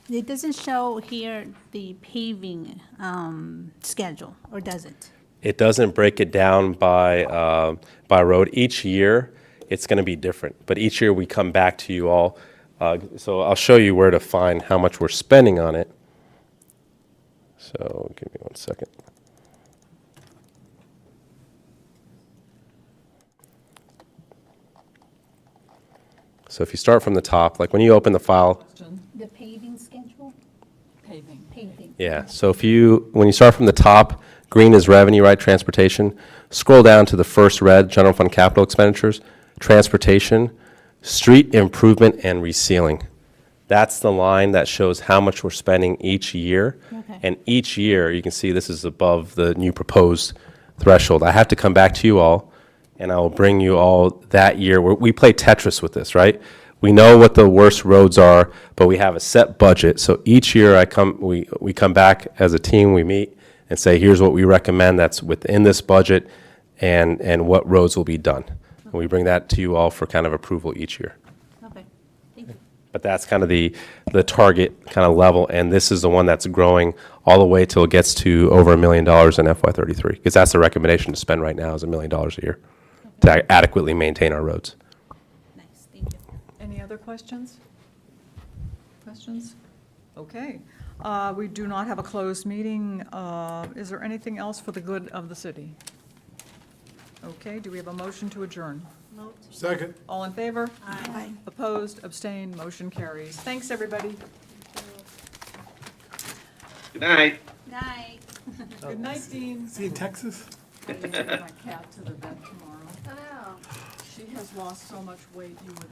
It doesn't show here the paving schedule, or does it? It doesn't break it down by road. Each year, it's going to be different, but each year we come back to you all. So I'll show you where to find how much we're spending on it. So give me 1 second. So if you start from the top, like when you open the file, The paving schedule? Paving. Paving. yeah, so when you start from the top, green is revenue, right, transportation. Scroll down to the first red, general fund capital expenditures, transportation, street improvement and resealing. That's the line that shows how much we're spending each year. Okay. And each year, you can see this is above the new proposed threshold. I have to come back to you all, and I will bring you all that year. We play Tetris with this, right? We know what the worst roads are, but we have a set budget. So each year we come back as a team, we meet and say, here's what we recommend that's within this budget and what roads will be done. And we bring that to you all for kind of approval each year. Okay, thank you. But that's kind of the target kind of level, and this is the one that's growing all the way till it gets to over $1 million in FY33, because that's the recommendation to spend right now is $1 million a year to adequately maintain our roads. Nice, thank you. Any other questions? Questions? Okay. We do not have a closed meeting. Is there anything else for the good of the city? Okay, do we have a motion to adjourn? Second. All in favor? Aye. Opposed, abstained, motion carries. Thanks, everybody. Good night. Night. Good night, Dean. See you in Texas? I need to take my cat to the vet tomorrow. Oh. She has lost so much weight, you would